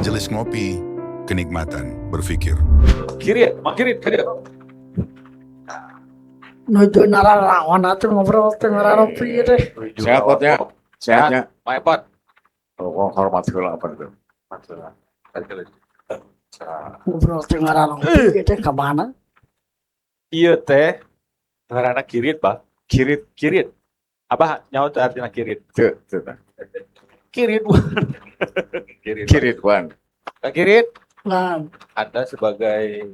Majelis Ngopi, kenikmatan berpikir. Kirit. Nuju nararawan atuh ngobrol teh ngararopi teh. Sehat potnya, sehatnya. Baik pot. Hormat segala apa itu. Ngobrol teh ngararopi teh ka mana? Iya teh. Ngaranna kirit, Pak. Kirit. Apa nyawa teh artinya kirit? Tuh. Kirit. Kirit wan. Kak Kirit, Lan, Anda sebagai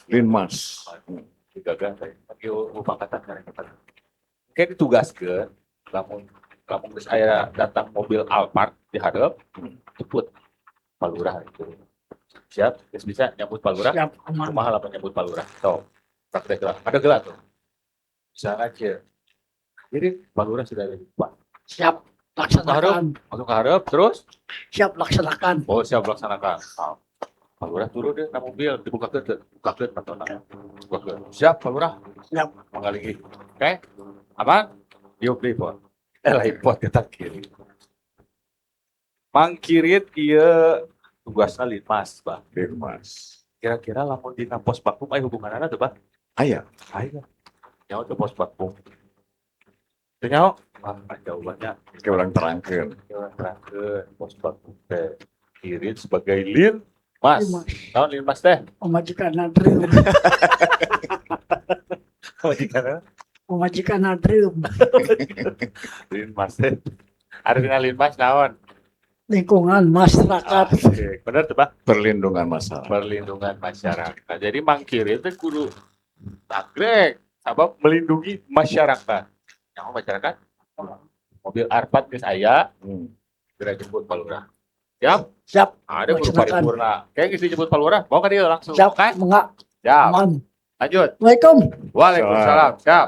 Linmas. gagal saya. Pakai upangkatan kan. Kayak ditugaskeun lamun geus aya datang mobil Alphard di hadap, jemput Pak Lurah itu. Siap, geus bisa nyambut Pak Lurah. siap aman. Kumaha lamun nyambut Pak Lurah? Sok. Praktek lah. Ada gelat tuh. Bisa aja. Jadi Pak Lurah sudah ada di depan. Siap laksanakan. Masuk ke hadap terus Siap laksanakan. oh siap laksanakan. Pak Lurah turun deh ke mobil, buka patona. Siap Pak Lurah. Siap. Menggaligi. Oke. Aman? Yuk di pot. Lain pot kita kiri. Mang Kirit ieu tugasna Linmas, Pak. Linmas. Kira-kira lamun dina pos bakum aya hubunganana tuh, Pak? Aya. Aya. Nyawa tuh pos bakum. Teu nyawa? Jawabannya Kita ulang terangkan. terangkeun pos bakum teh. Kirit sebagai Linmas. Linmas. Tahun Linmas teh. Pemajikan Nadrium. Majikanna Pemajikan Nadrium. Linmas teh. Artinya Linmas naon? Lingkungan masyarakat. Asik. Bener tuh, Pak? Perlindungan masalah. Perlindungan masyarakat. Jadi Mang Kirit teh kudu tagrek sabab melindungi masyarakat. Yang masyarakat mobil Arpat geus aya, geura jemput Pak Lurah. Siap? Siap. Ada guru Laksanakan. paripurna. Kayak geus dijemput Pak Lurah, bawa ka dieu langsung. Siap. Kan? Enggak Siap. aman. Lanjut. Assalamualaikum. Waalaikumsalam. Siap.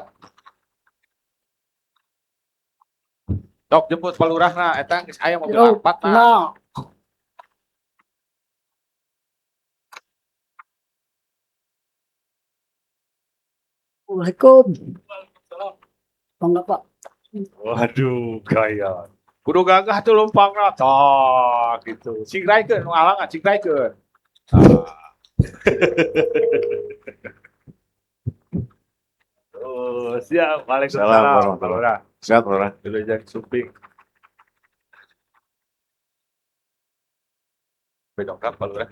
Tok jemput Pak Lurah na eta geus aya mobil Yo, Arpat na. nah. Waalaikum. Bangga Pak. Waduh, gaya. Kudu gagah tuh lumpangna. Tok gitu. Singraikeun nu alangan singraikeun. Oh, siap. Waalaikumsalam. Salam warahmatullahi Pak Lurah. Sehat, Lurah. Dulu jangan suping. Bedongkap Pak Lurah.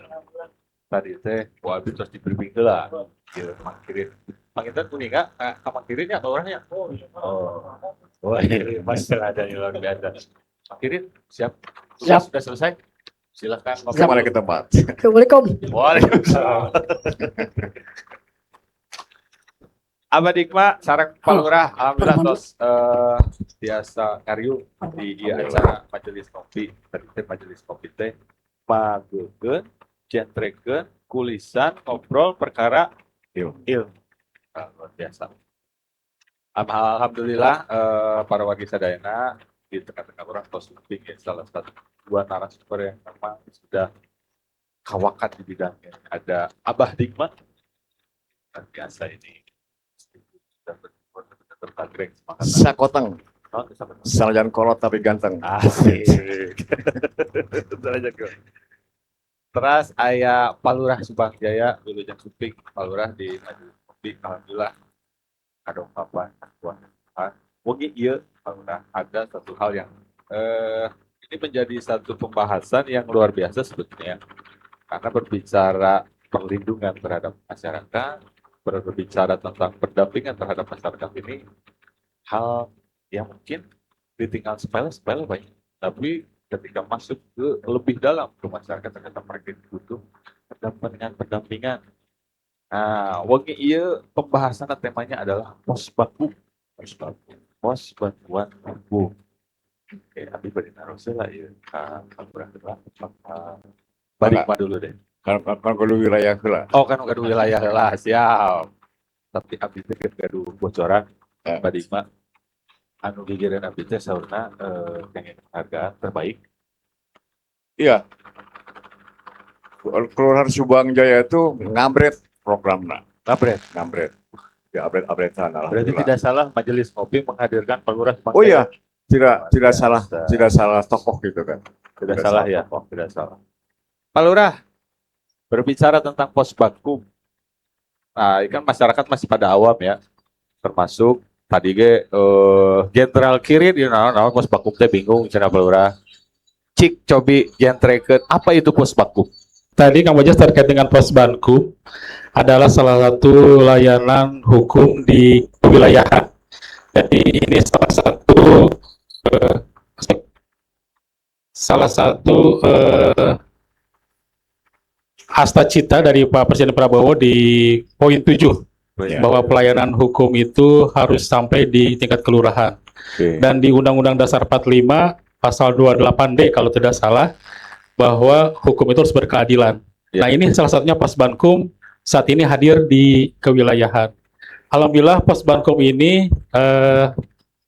Tadi teh, wabi terus diberi heula. Ieu Mang Kirit. Panginten kuning enggak? Mang Kiritnya atau orangnya? Oh. Wah, ini masih ada yang luar biasa. Mang Kirit, siap? Siap. Sudah selesai? Silakan. Kemana ke tempat? Assalamualaikum. Waalaikumsalam. Abah Dikma, sareng Pak Lurah, alhamdulillah tos biasa karyu di acara majelis kopi, tadi teh majelis kopi teh magekeun, jentrekeun, kulisan, ngobrol perkara ilmu. Luar biasa. Alhamdulillah para wargi sadayana di tengah-tengah orang tos suping ya, salah satu dua narasumber yang memang sudah kawakan di bidangnya. Ada Abah Dikma, luar biasa ini. Tertagrek semangat. Sakoteng. Salajan kolot tapi ganteng. Asik. Terus aya Pak Lurah Subang Jaya dulu yang suping Pak Lurah di Majelis Kopi, alhamdulillah ada ungkapan Tuhan. Mungkin iya Pak Lurah ada satu hal yang ini menjadi satu pembahasan yang luar biasa sebetulnya karena berbicara perlindungan terhadap masyarakat, berbicara tentang pendampingan terhadap masyarakat ini hal yang mungkin ditinggal sepele banyak, tapi ketika masuk ke lebih dalam ke masyarakat ternyata mereka butuh pendampingan. Nah, wangi iya pembahasan temanya adalah pos baku, pos bantuan umum. Oke, abdi bari naros lah ya. Kalau berarti balik mah dulu deh. Kan kudu wilayah heula. Oh kan gaduh wilayah lah, siap. Tapi abdi teh gaduh bocoran badi mah anu gigireun abdi teh saurna pengen penghargaan terbaik. Iya. Kelurahan Subang Jaya itu ngabret programnya. Ngabret. Ya update-updatean Berarti alhamdulillah. tidak salah majelis kopi menghadirkan Pak Lurah Subang Oh Jaya. iya, tidak salah tokoh gitu kan. Tidak salah ya, tidak salah. Pak Lurah, berbicara tentang pos bakum. Nah, ini kan masyarakat masih pada awam ya, termasuk tadi Jenderal Kirin, naon pos bakum teh bingung, cenah Pak Lurah. Cik cobi gentreket, apa itu pos bakum? Tadi Kang Bajas terkait dengan pos Bankum adalah salah satu layanan hukum di kewilayahan. Jadi ini salah satu hasta cita dari Pak Presiden Prabowo di poin 7 Ya. bahwa pelayanan hukum itu harus sampai di tingkat kelurahan. Oke. Dan di Undang-Undang Dasar 45 pasal 28D kalau tidak salah, bahwa hukum itu harus berkeadilan. Ya. Nah, ini salah satunya Pos Bankum saat ini hadir di kewilayahan. Alhamdulillah Pos Bankum ini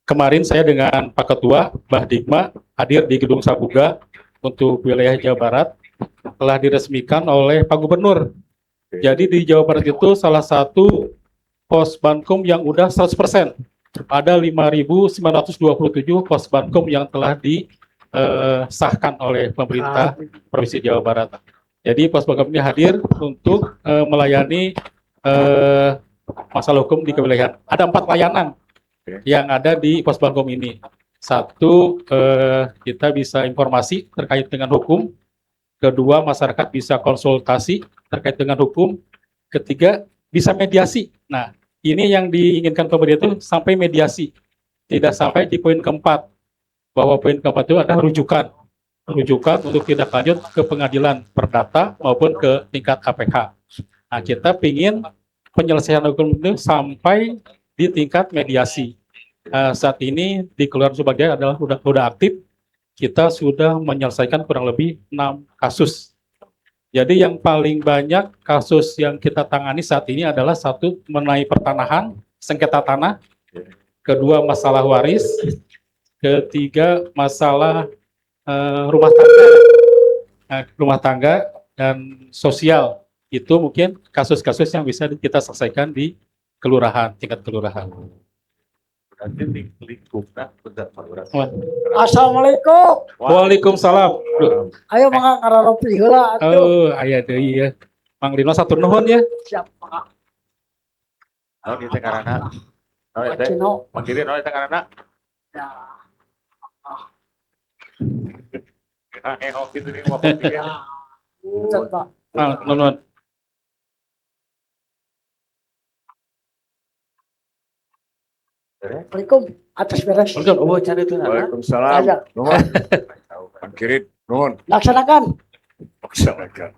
kemarin saya dengan Pak Ketua Mbah Digma hadir di Gedung Sabuga untuk wilayah Jawa Barat, telah diresmikan oleh Pak Gubernur. Jadi di Jawa Barat itu salah satu Pos Bankum yang udah 100%. Ada 5.927 Pos Bankum yang telah disahkan oleh pemerintah Provinsi Jawa Barat. Jadi Pos Bankum ini hadir untuk melayani masalah hukum di kewilayahan. Ada 4 layanan yang ada di Pos Bankum ini. Satu, kita bisa informasi terkait dengan hukum. Kedua, masyarakat bisa konsultasi terkait dengan hukum. Ketiga, bisa mediasi. Nah, ini yang diinginkan pemerintah itu sampai mediasi. Tidak sampai di poin keempat. Bahwa poin keempat itu adalah rujukan. Rujukan untuk tindak lanjut ke pengadilan perdata maupun ke tingkat APH. Nah, kita ingin penyelesaian hukum itu sampai di tingkat mediasi. Saat ini di Kelurahan Subang Jaya adalah sudah aktif. Kita sudah menyelesaikan kurang lebih 6 kasus. Jadi yang paling banyak kasus yang kita tangani saat ini adalah satu mengenai pertanahan, sengketa tanah. Kedua masalah waris. Ketiga masalah rumah tangga dan sosial. Itu mungkin kasus-kasus yang bisa kita selesaikan di kelurahan, tingkat kelurahan. Berarti lingkupnya benar Pak Lurah. Assalamualaikum. Waalaikumsalam. Duh, Ayo mangga ngararopi heula atuh. oh, aya deui ya. Mang Lino satur nuhun ya. Siap Pak. Naon ieu teh karana? Naon ieu teh? Cino. Panggilin naon teh karana? Ya. Gitu nih mau pikir. Cet, Pak. Ah, nuhun. Assalamualaikum. Atas beres. Oh, cari itu nana. Waalaikumsalam. Aja. Nuhun. Kang Kirin, nuhun. Laksanakan. Laksanakan.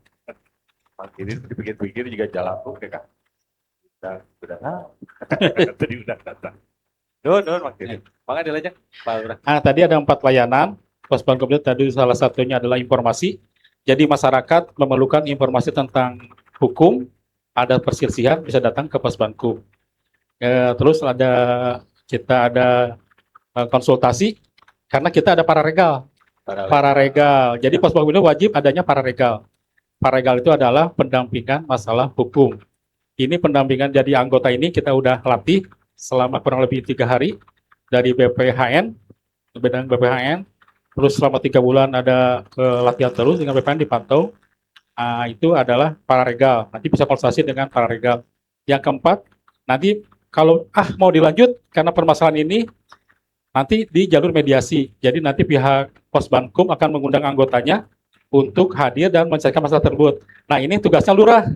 Panggilin dipikir-pikir juga jalan tuh kan. Udah tadi udah datang. Nun, makin. Makanya dilajak Pak Lurah. Tadi ada 4 layanan. Pos Bankum itu tadi salah satunya adalah informasi. Jadi masyarakat memerlukan informasi tentang hukum, ada perselisihan bisa datang ke Pos Bankum. Terus kita ada konsultasi karena kita ada pararegal. Pararegal. Jadi Pos Bankum itu wajib adanya pararegal. Pararegal itu adalah pendampingan masalah hukum. Ini pendampingan jadi anggota ini kita udah latih selama kurang lebih 3 hari dari BPHN, bidang BPHN. Terus selama 3 bulan ada latihan terus dengan BPHN dipantau. Itu adalah pararegal. Nanti bisa konsultasi dengan pararegal. Yang keempat, nanti kalau mau dilanjut karena permasalahan ini nanti di jalur mediasi. Jadi nanti pihak Pos Bankum akan mengundang anggotanya untuk hadir dan menyelesaikan masalah tersebut. Nah, ini tugasnya lurah.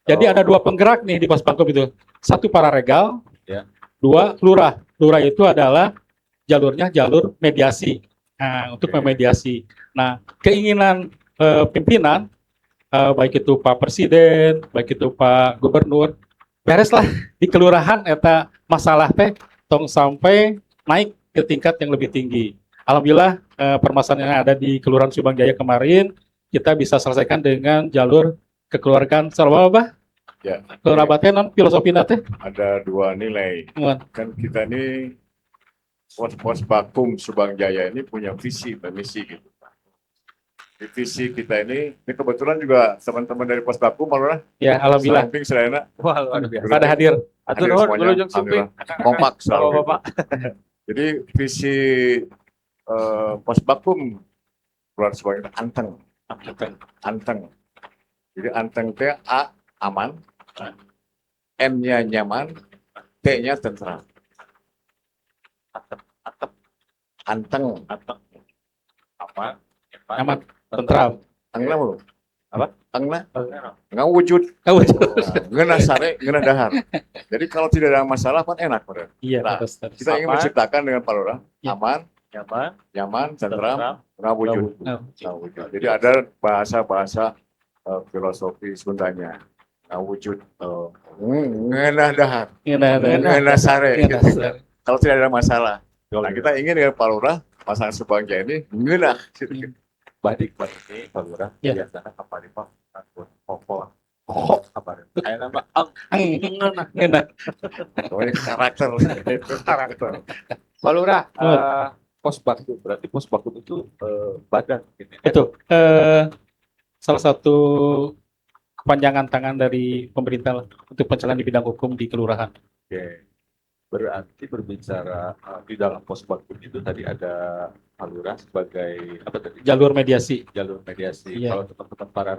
Jadi ada 2 penggerak nih di Pos Bankum itu. 1 pararegal, Ya. 2 lurah. Lurah itu adalah jalurnya jalur mediasi. Nah, untuk memediasi. Nah, keinginan pimpinan baik itu Pak Presiden, baik itu Pak Gubernur, bereslah di kelurahan eta masalah teh tong sampai naik ke tingkat yang lebih tinggi. Alhamdulillah permasalahan yang ada di Kelurahan Subang Jaya kemarin kita bisa selesaikan dengan jalur kekeluargaan apa? Ya. Kerabatnya non filosofi teh. Ada 2 nilai. Kan kita ini Pos Bankum Subang Jaya ini punya visi dan misi gitu. Di visi kita ini kebetulan juga teman-teman dari Pos Bankum malah Ya, alhamdulillah. samping serena Wah, luar biasa. Pada hadir. Atur Hadir nuhun, semuanya. Wilujeng Suping. kompak selalu. Bapak. Jadi visi Pos Bankum Kelurahan Subang Jaya anteng. Jadi anteng teh A aman, N-nya nyaman, T-nya tentram. Atap, Anteng, atap, aman, Aman, tentram. angna belum? Apa? Angna, Tentram. nggak wujud, Oh, ngena sare, ngena dahar. Jadi kalau tidak ada masalah kan enak, bener. iya, Nah, terus. Kita ingin Aman. menciptakan dengan Pak Lurah, Ya. aman, Nyaman, nyaman, tentram, tentram, nggak wujud. Nah, Nggak wujud. Jadi ada bahasa-bahasa filosofi Sundanya. Nggak wujud, ngena dahar, ngena sare. Ngena gitu. sare. Kalau tidak ada masalah. Nah, kita ingin dengan Pak Lurah, pasangan Subangja ini ngena. badik ini Pak Lurah Ya. biasanya apa di Pak? Pokok. Apa? Kayak nama Ngena. Pokoknya karakter. itu karakter. Pak Lurah, Oh. pos baku berarti pos baku itu badan. Gitu. Betul. Salah satu kepanjangan tangan dari pemerintah lah untuk pencalonan di bidang hukum di kelurahan. Oke. Berarti berbicara di dalam pos baku itu tadi ada Pak Lurah sebagai apa tadi? Jalur mediasi. Jalur mediasi. Iya. Kalau teman-teman para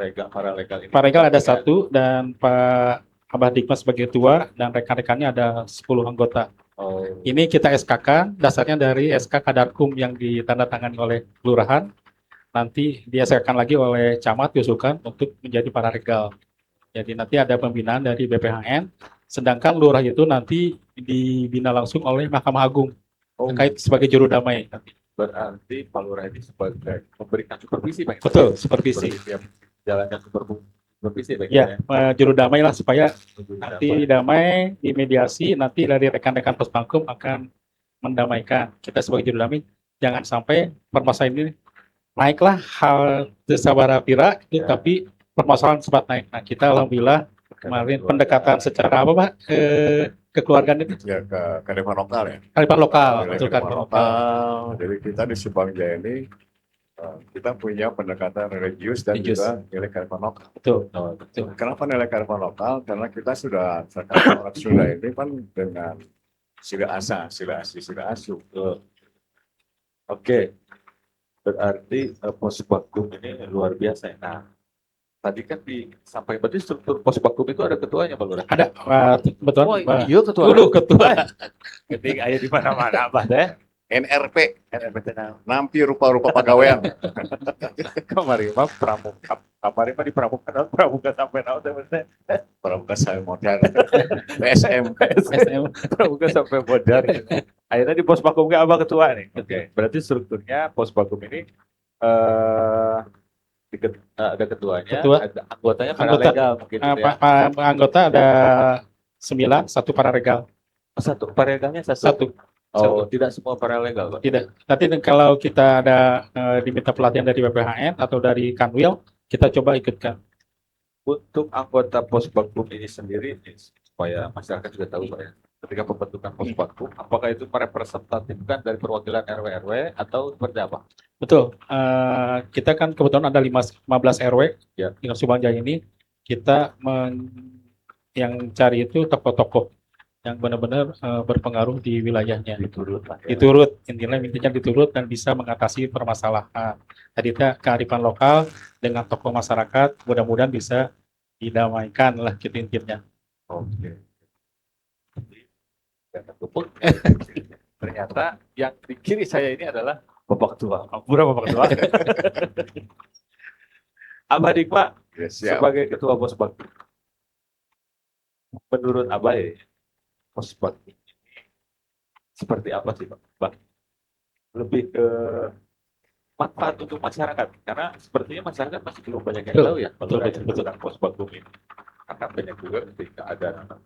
legal ini. Pak Regal ada satu dan Pak Abah Dikmas sebagai ketua dan rekan-rekannya ada 10 anggota. Oh, Ini kita SK-kan, dasarnya dari SK Kadarkum yang ditandatangani oleh kelurahan. Nanti di-SK-kan lagi oleh camat diusulkan untuk menjadi para regal. Jadi nanti ada pembinaan dari BPHN, sedangkan lurah itu nanti dibina langsung oleh Mahkamah Agung terkait sebagai juru damai. berarti Pak Lurah ini sebagai memberikan supervisi, Pak. Betul, supervisi. Yang jalankan supervisi, Pak. Ya, juru damai lah supaya Nanti nanti damai, dimediasi, nanti dari rekan-rekan Pospangkum akan mendamaikan. Kita sebagai juru damai, jangan sampai permasalahan ini naiklah hal sabara pira, Ya. tapi permasalahan sempat naik. Nah, kita alhamdulillah kemarin pendekatan secara apa Pak? Kekeluargaan itu Ya ke kearifan lokal ya. kearifan lokal, Nilai betul kearifan kan? lokal. Jadi kita di Subangja ini kita punya pendekatan religius dan Religius. juga nilai kearifan lokal. Betul. betul. Kenapa nilai kearifan lokal? Karena kita sudah sekarang orang Sunda ini kan dengan sila asa, sila asli, sila asuh. Oke. Berarti pos bakum ini luar biasa. Nah, tadi kan disampaikan berarti struktur pos bakum itu ada ketuanya, Pak Lurah. Ada betul. iya ketua. Dulu ketua. Ketika ada di mana-mana, Pak deh. NRP, nampi rupa-rupa pegawaian. Kemarin mah pramuka. Kemarin mah di pramuka sampai naon teh maksudnya. Pramuka saya modern. PSM. SM. Pramuka sampai modar. Akhirnya di pos bakum ke Abah ketua nih. Oke. Berarti strukturnya pos bakum ini ada ketuanya, Ketua. ada anggotanya para Anggota. legal mungkin gitu ya. Anggota ada 9, satu paralegal. Satu paralegalnya Satu. Oh, tidak semua paralegal, Pak. Tidak. Nanti kalau kita ada diminta pelatihan dari BPHN atau dari Kanwil, kita coba ikutkan. Untuk anggota pos bakum ini sendiri supaya masyarakat juga tahu, Pak ya. Ketika pembentukan pos bakum, apakah itu representatif kan dari perwakilan RW atau seperti apa? Betul. Kita kan kebetulan ada 15 RW Ya. di Subangja ini. Kita yang cari itu tokoh-tokoh yang benar-benar berpengaruh di wilayahnya. Diturut lah ya. Diturut, intinya diturut dan bisa mengatasi permasalahan. Tadi itu kearifan lokal dengan tokoh masyarakat, mudah-mudahan bisa didamaikan lah gitu intinya. Oke. Ternyata yang di kiri saya ini adalah Bapak Tua. Ampura Bapak Tua. Abah Dikma Ya, siap. sebagai ketua pos bakum. Menurut Abah ya, pos bakum ini seperti apa sih, Pak? Lebih ke manfaat untuk masyarakat, karena sepertinya masyarakat masih belum banyak yang Betul, tahu ya betul. tentang pos bakum ini. Karena banyak juga ketika ada anak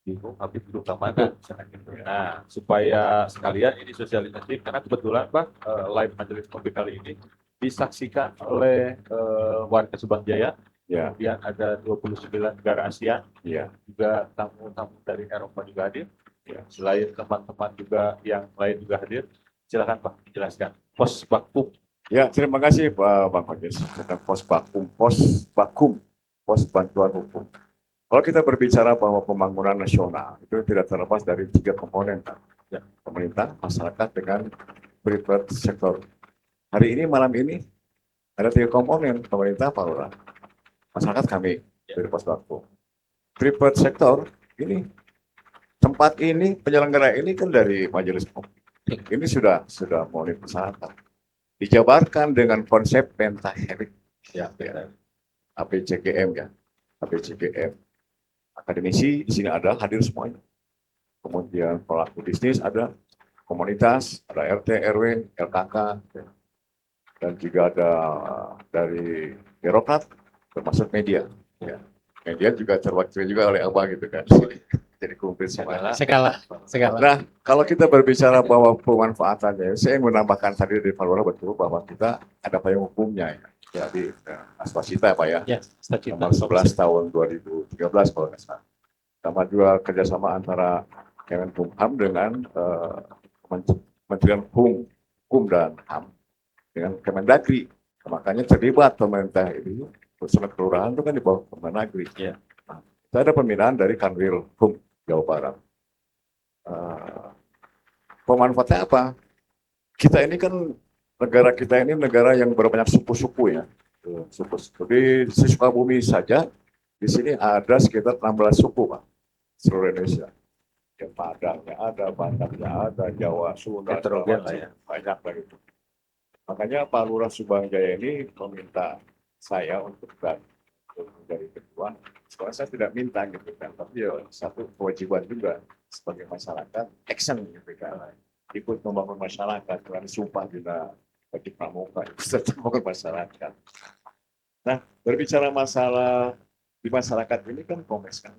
bingung habis duduk mana misalnya gitu. Nah, supaya sekalian ini sosialisasi, karena kebetulan Pak live majelis kopi kali ini disaksikan oleh warga Subangjaya. Ya, Kemudian ada 29 negara Asia, ya. juga tamu-tamu dari Eropa juga hadir. Ya, selain teman-teman juga yang lain juga hadir. Silakan Pak, dijelaskan. Pos bakum. Ya, terima kasih Pak Bang Faris. Tentang pos bakum, pos bantuan hukum. Kalau kita berbicara bahwa pembangunan nasional itu tidak terlepas dari 3 komponen, Pak. Ya, pemerintah, masyarakat, dengan private sector. Hari ini, malam ini, ada 3 komponen pemerintah, Pak Lurah. masyarakat kami dari pos bakum. Private sektor ini tempat ini penyelenggara ini kan dari majelis kopi. Ini sudah memenuhi persyaratan. Dijabarkan dengan konsep pentaherik ya, APCGM ya, APCGM. Akademisi di sini ada hadir semuanya. Kemudian pelaku bisnis ada, komunitas, ada RT, RW, LKK, dan juga ada dari birokrat, termasuk media. Ya. Media juga terwakili juga oleh Abang gitu kan. Jadi kumpul semua. Segala. Nah, kalau kita berbicara bahwa pemanfaatannya, saya ingin menambahkan tadi dari Pak Lurah betul bahwa kita ada payung hukumnya ya. Jadi Aswasita Pak ya, Ya, statuta. nomor 11 tahun 2013 kalau nggak salah. Sama juga kerjasama antara Kemenkumham dengan Kementerian Hukum dan HAM dengan Kemendagri. Makanya terlibat pemerintah ini, urusan kelurahan itu kan di bawah Kemendagri. Ya. Nah, itu ada pembinaan dari Kanwil Hukum Jawa Barat. Pemanfaatnya apa? Kita ini kan negara kita ini negara yang berbanyak suku-suku ya. Suku. Jadi di Sukabumi saja di sini ada sekitar 16 suku Pak, seluruh Indonesia. Ya, Padangnya ada, Bataknya ada, Jawa, Sunda, Heterogen lah ya. banyak lah itu. Makanya Pak Lurah Subangjaya ini meminta saya untuk menjadi ketua. Sebenarnya saya tidak minta gitu kan, tapi ya satu kewajiban juga sebagai masyarakat, action gitu kan, ikut membangun masyarakat, karena sumpah juga bagi pramuka, ikut membangun masyarakat. Nah, berbicara masalah di masyarakat ini kan kompleks kan.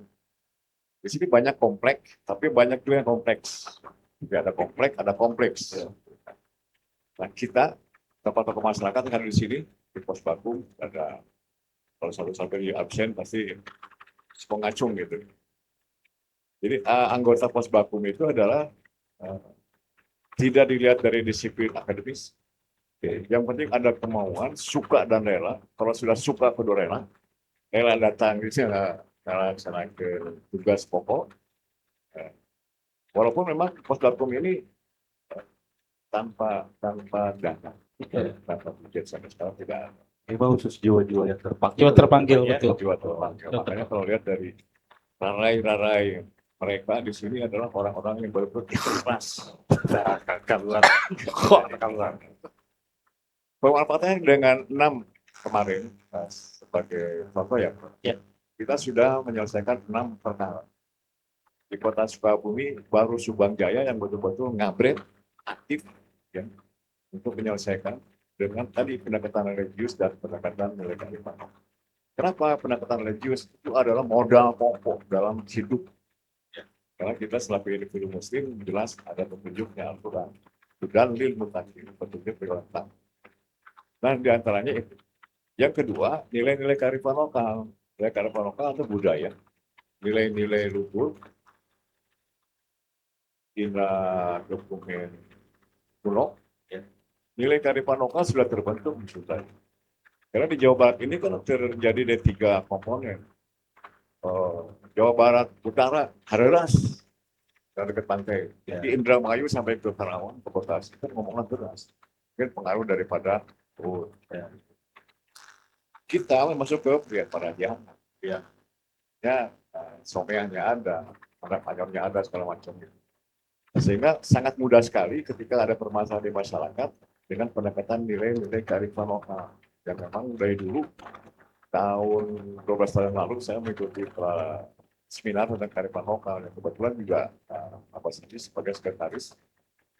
Di sini banyak kompleks, tapi banyak juga yang kompleks. Jadi ada kompleks, ada kompleks. Nah, kita tokoh-tokoh masyarakat kan di sini di pos bakum ada, kalau satu sampai absen pasti pengacung gitu. Jadi anggota pos bakum itu adalah tidak dilihat dari disiplin akademis. Yang penting ada kemauan, suka dan rela. Kalau sudah suka kedua rela datang di sini karena ke tugas pokok. Walaupun memang pos bakum ini tanpa dana, tanpa budget sampai sekarang tidak ada. Ini khusus jiwa-jiwa yang terpanggil. Jiwa terpanggil, Ya, betul. Jiwa terpanggil. Makanya kalau lihat dari rarai-rarai mereka di sini adalah orang-orang yang betul-betul ikhlas. Pemanfaatannya dengan 6 kemarin sebagai contoh ya, Ya. kita sudah menyelesaikan 6 perkara. Di kota Sukabumi baru Subangjaya yang betul-betul ngabret aktif ya, untuk menyelesaikan dengan tadi pendekatan religius dan pendekatan nilai kearifan. Kenapa pendekatan religius itu adalah modal pokok dalam hidup? Ya. Karena kita selaku individu Muslim jelas ada petunjuknya Al-Quran dan lil mutakin, petunjuk berletak. Nah, diantaranya itu. Yang kedua, nilai-nilai kearifan lokal. Nilai kearifan lokal atau budaya. Nilai-nilai luhur, indra dokumen kuno. Ya. Nilai kearifan lokal sudah terbentuk sudah. Karena di Jawa Barat ini kan terjadi dari 3 komponen. Jawa Barat Utara, Hareras, dari dekat pantai. Ya. Di Indramayu sampai ke Karawang, ke Bekasi, itu ngomongnya deras. Mungkin pengaruh daripada ya. Kita masuk ke Parajian. Ya. Ya, someannya ada, panyamnya ada, segala macam gitu. Sehingga sangat mudah sekali ketika ada permasalahan di masyarakat dengan pendekatan nilai-nilai kearifan lokal. Yang memang dari dulu, tahun 12 tahun lalu saya mengikuti seminar tentang kearifan lokal. Yang kebetulan juga sebagai sekretaris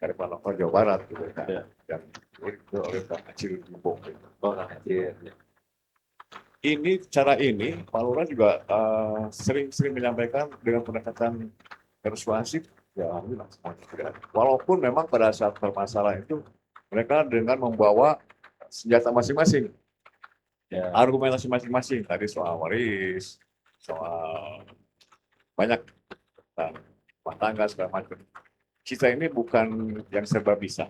kearifan lokal Jawa Barat gitu kan. Ya. Yang itu oleh Kak Acil Jumbo. Gitu. Cara ini Pak Lurah juga sering menyampaikan dengan pendekatan persuasif. Ya, alhamdulillah semuanya. Walaupun memang pada saat permasalahan itu mereka dengan membawa senjata masing-masing, ya. Argumentasi masing-masing. Tadi soal waris, soal banyak rumah tangga segala macam. Kita ini bukan yang serba bisa.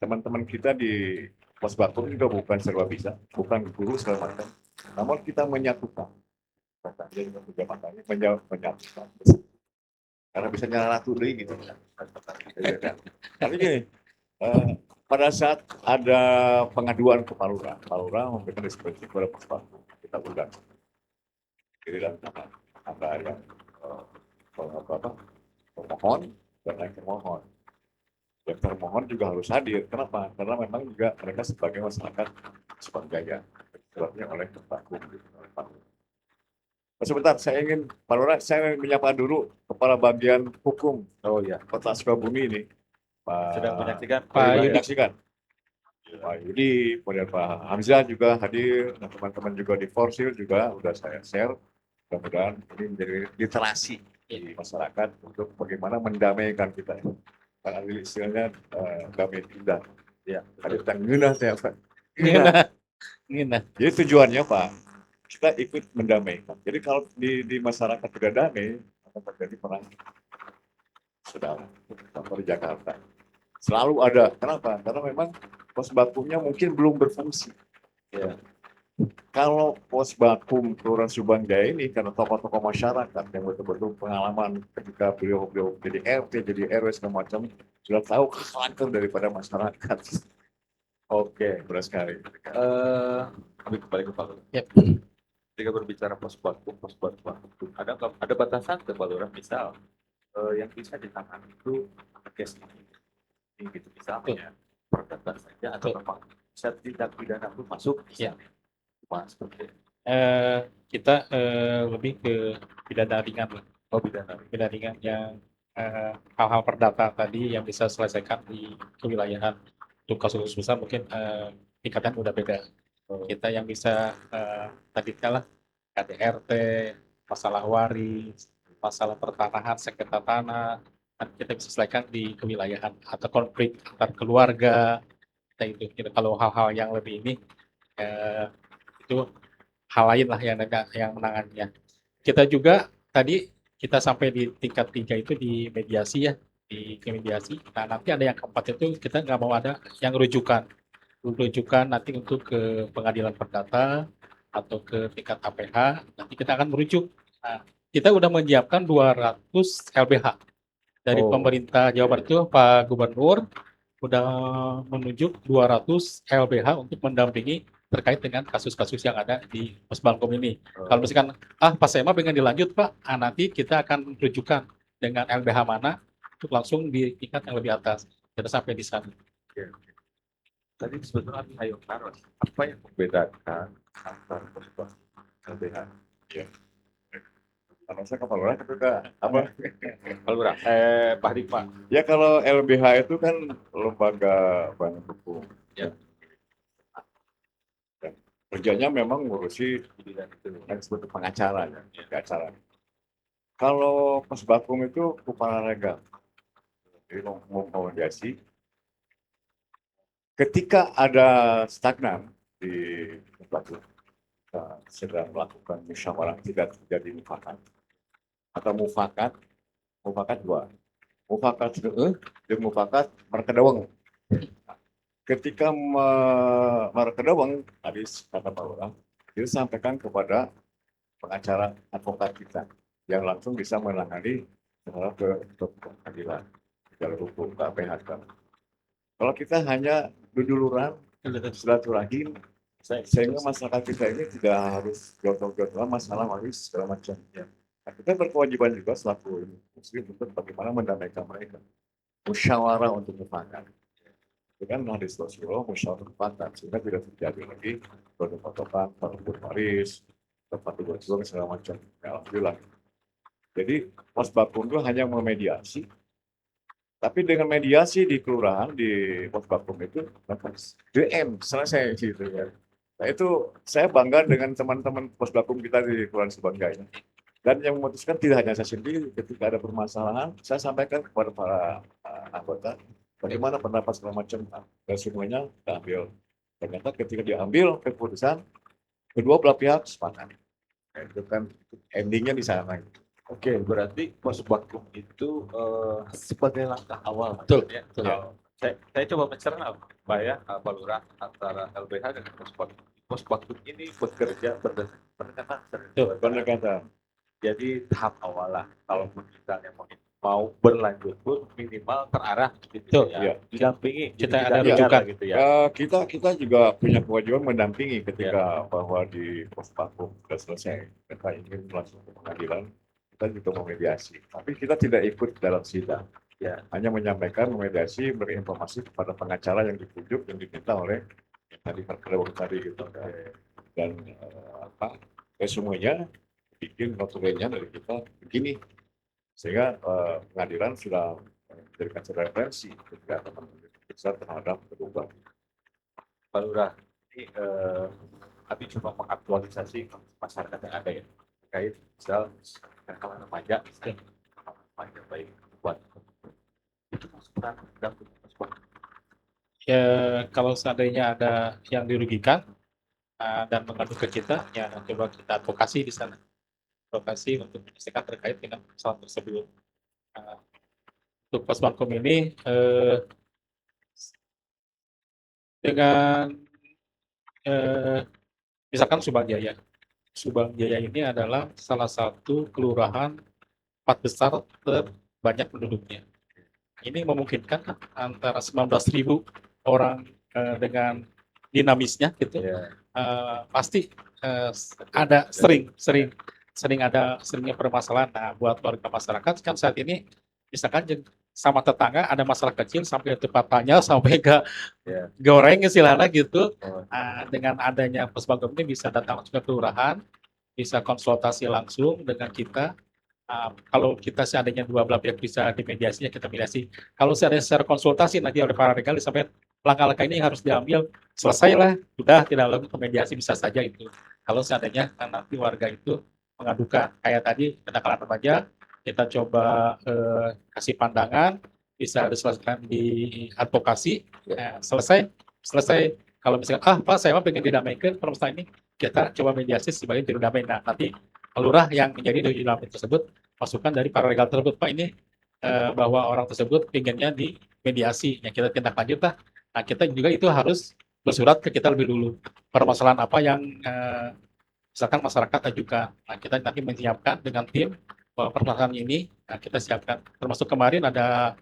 Teman-teman kita di pos bakum juga bukan serba bisa, bukan guru segala macam. Namun kita menyatukan, menyatukan. Karena bisa nyala ratu deh gitu. Tapi gini, pada saat ada pengaduan ke Pak Lurah memberikan diskresi kepada pos bakum, kita undang. Jadi dalam tangan antara yang pemohon dan yang termohon. Yang termohon juga harus hadir. Kenapa? Karena memang juga mereka sebagai masyarakat Subang-Jaya disebabnya oleh Pak Kum. Sebentar, Pak Lurah, saya ingin menyapa dulu Kepala Bagian Hukum Oh ya, Kota Sukabumi ini, sedang menyaksikan. Pak Yudi. menyaksikan. Pak Yudi, kemudian Pak Hamzah juga hadir, dan teman-teman juga di Forsil juga udah saya share. Mudah-mudahan ini menjadi literasi di masyarakat untuk bagaimana mendamaikan kita. Karena istilahnya damai indah. Ya, Ada tentang ngeunah saya Pak. Ngina. Jadi tujuannya Pak, kita ikut mendamaikan. Jadi kalau di masyarakat tidak damai, akan terjadi perang. Saudara, contoh di Jakarta. Selalu ada. Kenapa? Karena memang pos bakumnya mungkin belum berfungsi. ya. Kalau pos bakum Kelurahan Subang-Jaya ini karena tokoh-tokoh masyarakat yang betul-betul pengalaman ketika beliau jadi RT, jadi RW segala macam sudah tahu kekhawatiran daripada masyarakat. Oke, benar sekali. Kami kembali ke Pak Lurah. Yap. Ketika berbicara pos bakum, ada batasan ke Pak Lurah, misal yang bisa ditangani itu case ini gitu misalnya perdata saja atau Betul. memang bisa tindak pidana pun masuk Ya. misalnya. Mas, seperti itu. Kita lebih ke pidana ringan lah. Oh, pidana. Pidana ringan yang hal-hal perdata tadi yang bisa selesaikan di kewilayahan. Untuk kasus besar mungkin tingkatan udah beda. Kita yang bisa tadi kalah KDRT, masalah waris, masalah pertanahan, sengketa tanah, kan kita bisa selesaikan di kewilayahan atau konflik antar keluarga. Kita kalau hal-hal yang lebih ini itu hal lain lah yang menangannya. Kita juga tadi kita sampai di tingkat 3 itu di mediasi ya, di mediasi. Nah nanti ada yang keempat itu kita nggak mau ada yang rujukan nanti untuk ke pengadilan perdata atau ke tingkat APH. Nanti kita akan merujuk. Nah, kita udah menyiapkan 200 LBH dari pemerintah Jawa Barat itu Pak Gubernur udah menunjuk 200 LBH untuk mendampingi terkait dengan kasus-kasus yang ada di Posbankom ini. Kalau misalkan, Pak Sema pengen dilanjut Pak, nanti kita akan rujukan dengan LBH mana untuk langsung di tingkat yang lebih atas. Kita sampai di sana. Tadi sebetulnya ayo taruh apa yang membedakan antara pos LBH? Kalau saya Kepala Lurah ketika apa? Pak Lurah, Pak Dikma. Ya kalau LBH itu kan lembaga badan hukum. Ya. Dan kerjanya memang ngurusi Bidang itu. yang disebut pengacara, ya, pengacara. Kalau Posbakum itu kepala legal, jadi mau mediasi. Ketika ada stagnan di Posbakum, kita sedang melakukan musyawarah tidak terjadi mufakat atau mufakat dua, mufakat dan mufakat merkedawang. Ketika merkedawang tadi kata Pak Lurah, dia sampaikan kepada pengacara advokat kita yang langsung bisa menangani ke pengadilan jalur hukum ke APH. Kalau kita hanya duduluran silaturahim sehingga masyarakat kita ini tidak harus gotong-gotong masalah waris segala macam. Ya. Nah, kita berkewajiban juga selaku muslim untuk bagaimana mendamaikan mereka. Musyawarah untuk mufakat. Itu kan hadis Rasulullah musyawarah mufakat sehingga tidak terjadi lagi gotong-gotongan, perebut waris, tempat berjuang segala macam. Ya, alhamdulillah. Jadi Posbakum itu hanya memediasi. Tapi dengan mediasi di kelurahan di Posbakum itu DM selesai gitu ya. Nah itu saya bangga dengan teman-teman Posbakum kita di Kelurahan Subang-Jaya. Dan yang memutuskan tidak hanya saya sendiri, ketika ada permasalahan, saya sampaikan kepada para anggota bagaimana pendapat segala macam dan semuanya kita ambil. Ternyata ketika diambil keputusan, kedua belah pihak sepakat. Nah, itu kan endingnya di sana. Oke, berarti Posbakum itu sebagai langkah awal. Betul, Ya. betul. Saya coba mencerna Pak ya, Pak Lurah, antara LBH dan Posbakum. Posbakum ini bekerja berdasarkan Pendekatan. Jadi tahap awal lah, kalau misalnya mau berlanjut pun minimal terarah gitu Iya. didampingi. Kita Jadi ada tidak rujukan. gitu ya. Kita juga punya kewajiban mendampingi ketika bahwa di Posbakum sudah selesai. kita ingin langsung ke pengadilan, kita juga memediasi. Tapi kita tidak ikut dalam sidang. Ya. Hanya menyampaikan, memediasi, berinformasi kepada pengacara yang ditunjuk, yang diminta oleh yang tadi gitu. Dan resumenya, bikin notulennya dari kita begini. Sehingga pengadilan sudah memberikan referensi ketika teman-teman besar terhadap kedua. Pak Lurah, ini kami coba mengaktualisasi masyarakat yang ada ya terkait misal kenakalan remaja, remaja baik buat itu masukan dan masukan. Ya, kalau seandainya ada yang dirugikan dan mengadu ke kita, ya coba kita advokasi di sana. Advokasi untuk menyelesaikan terkait dengan masalah tersebut. Untuk Posbankum ini dengan misalkan Subang Jaya. Subang Jaya ini adalah salah satu kelurahan 4 besar terbanyak penduduknya. Ini memungkinkan antara 19.000 orang dengan dinamisnya gitu. Ya. Pasti ada seringnya permasalahan. Nah, buat warga masyarakat kan saat ini misalkan sama tetangga ada masalah kecil sampai tempat tanya sampai Ya. goreng istilahnya gitu. Oh. Dengan adanya Posbankum ini bisa datang langsung ke kelurahan, bisa konsultasi langsung dengan kita. Kalau kita seandainya dua belah pihak bisa dimediasinya, kita mediasi. Kalau seandainya secara konsultasi nanti oleh para legal sampai langkah-langkah ini harus diambil, selesailah, sudah tidak lagi ke mediasi bisa saja itu. Kalau seandainya nanti warga itu mengadukan, kayak tadi kenakalan remaja, kita coba kasih pandangan, bisa diselesaikan di advokasi, selesai. Kalau misalkan, Pak, saya mau pengen didamaikan permasalahan ini, kita coba mediasi sebagai juru damai. Nah, nanti lurah yang menjadi juru damai tersebut, masukan dari para legal tersebut, Pak, ini bahwa orang tersebut pengennya di mediasi, yang kita tindak lanjut lah. Nah, kita juga itu harus bersurat ke kita lebih dulu. Permasalahan apa yang misalkan masyarakat ajukan. Nah, kita nanti menyiapkan dengan tim bahwa permasalahan ini kita siapkan. Termasuk kemarin ada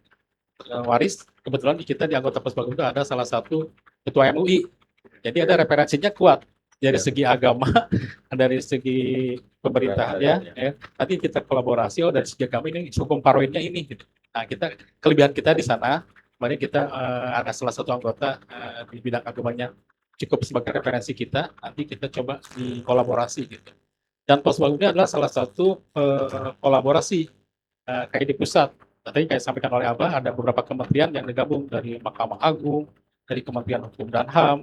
waris, kebetulan kita di anggota Posbankum itu ada salah satu ketua MUI. Jadi ada referensinya kuat dari segi agama, dari segi pemerintahannya. Nanti kita kolaborasi, dari segi agama ini hukum paroinnya ini. Gitu. Nah, kelebihan kita di sana, kemarin kita ada salah satu anggota di bidang agamanya cukup sebagai referensi kita. Nanti kita coba dikolaborasi gitu. Dan Posbankum ini adalah salah satu kolaborasi kayak di pusat. Tadi kayak sampaikan oleh Abah, ada beberapa kementerian yang digabung dari Mahkamah Agung, dari Kementerian Hukum dan HAM,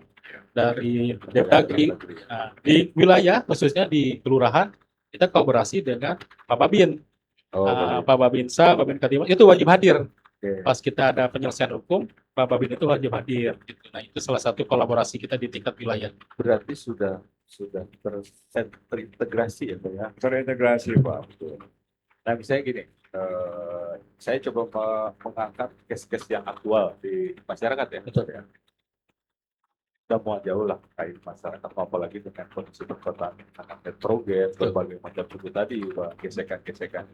dari Depdagri. Nah, di wilayah, khususnya di kelurahan, kita kolaborasi dengan Pak Babin. Pak Babinsa, Babin Kadimas, itu wajib hadir. Pas kita ada penyelesaian hukum, Pak Babin itu wajib hadir. Gitu. Nah, itu salah satu kolaborasi kita di tingkat wilayah. Berarti sudah terintegrasi ya Pak ya? Terintegrasi Pak. Betul. Nah misalnya gini, saya coba mengangkat case-case yang aktual di masyarakat ya. Betul ya. Sudah mau jauh lah kait masyarakat, apalagi dengan kondisi perkotaan, akan metrogen, berbagai macam itu tadi, gesekan-gesekan.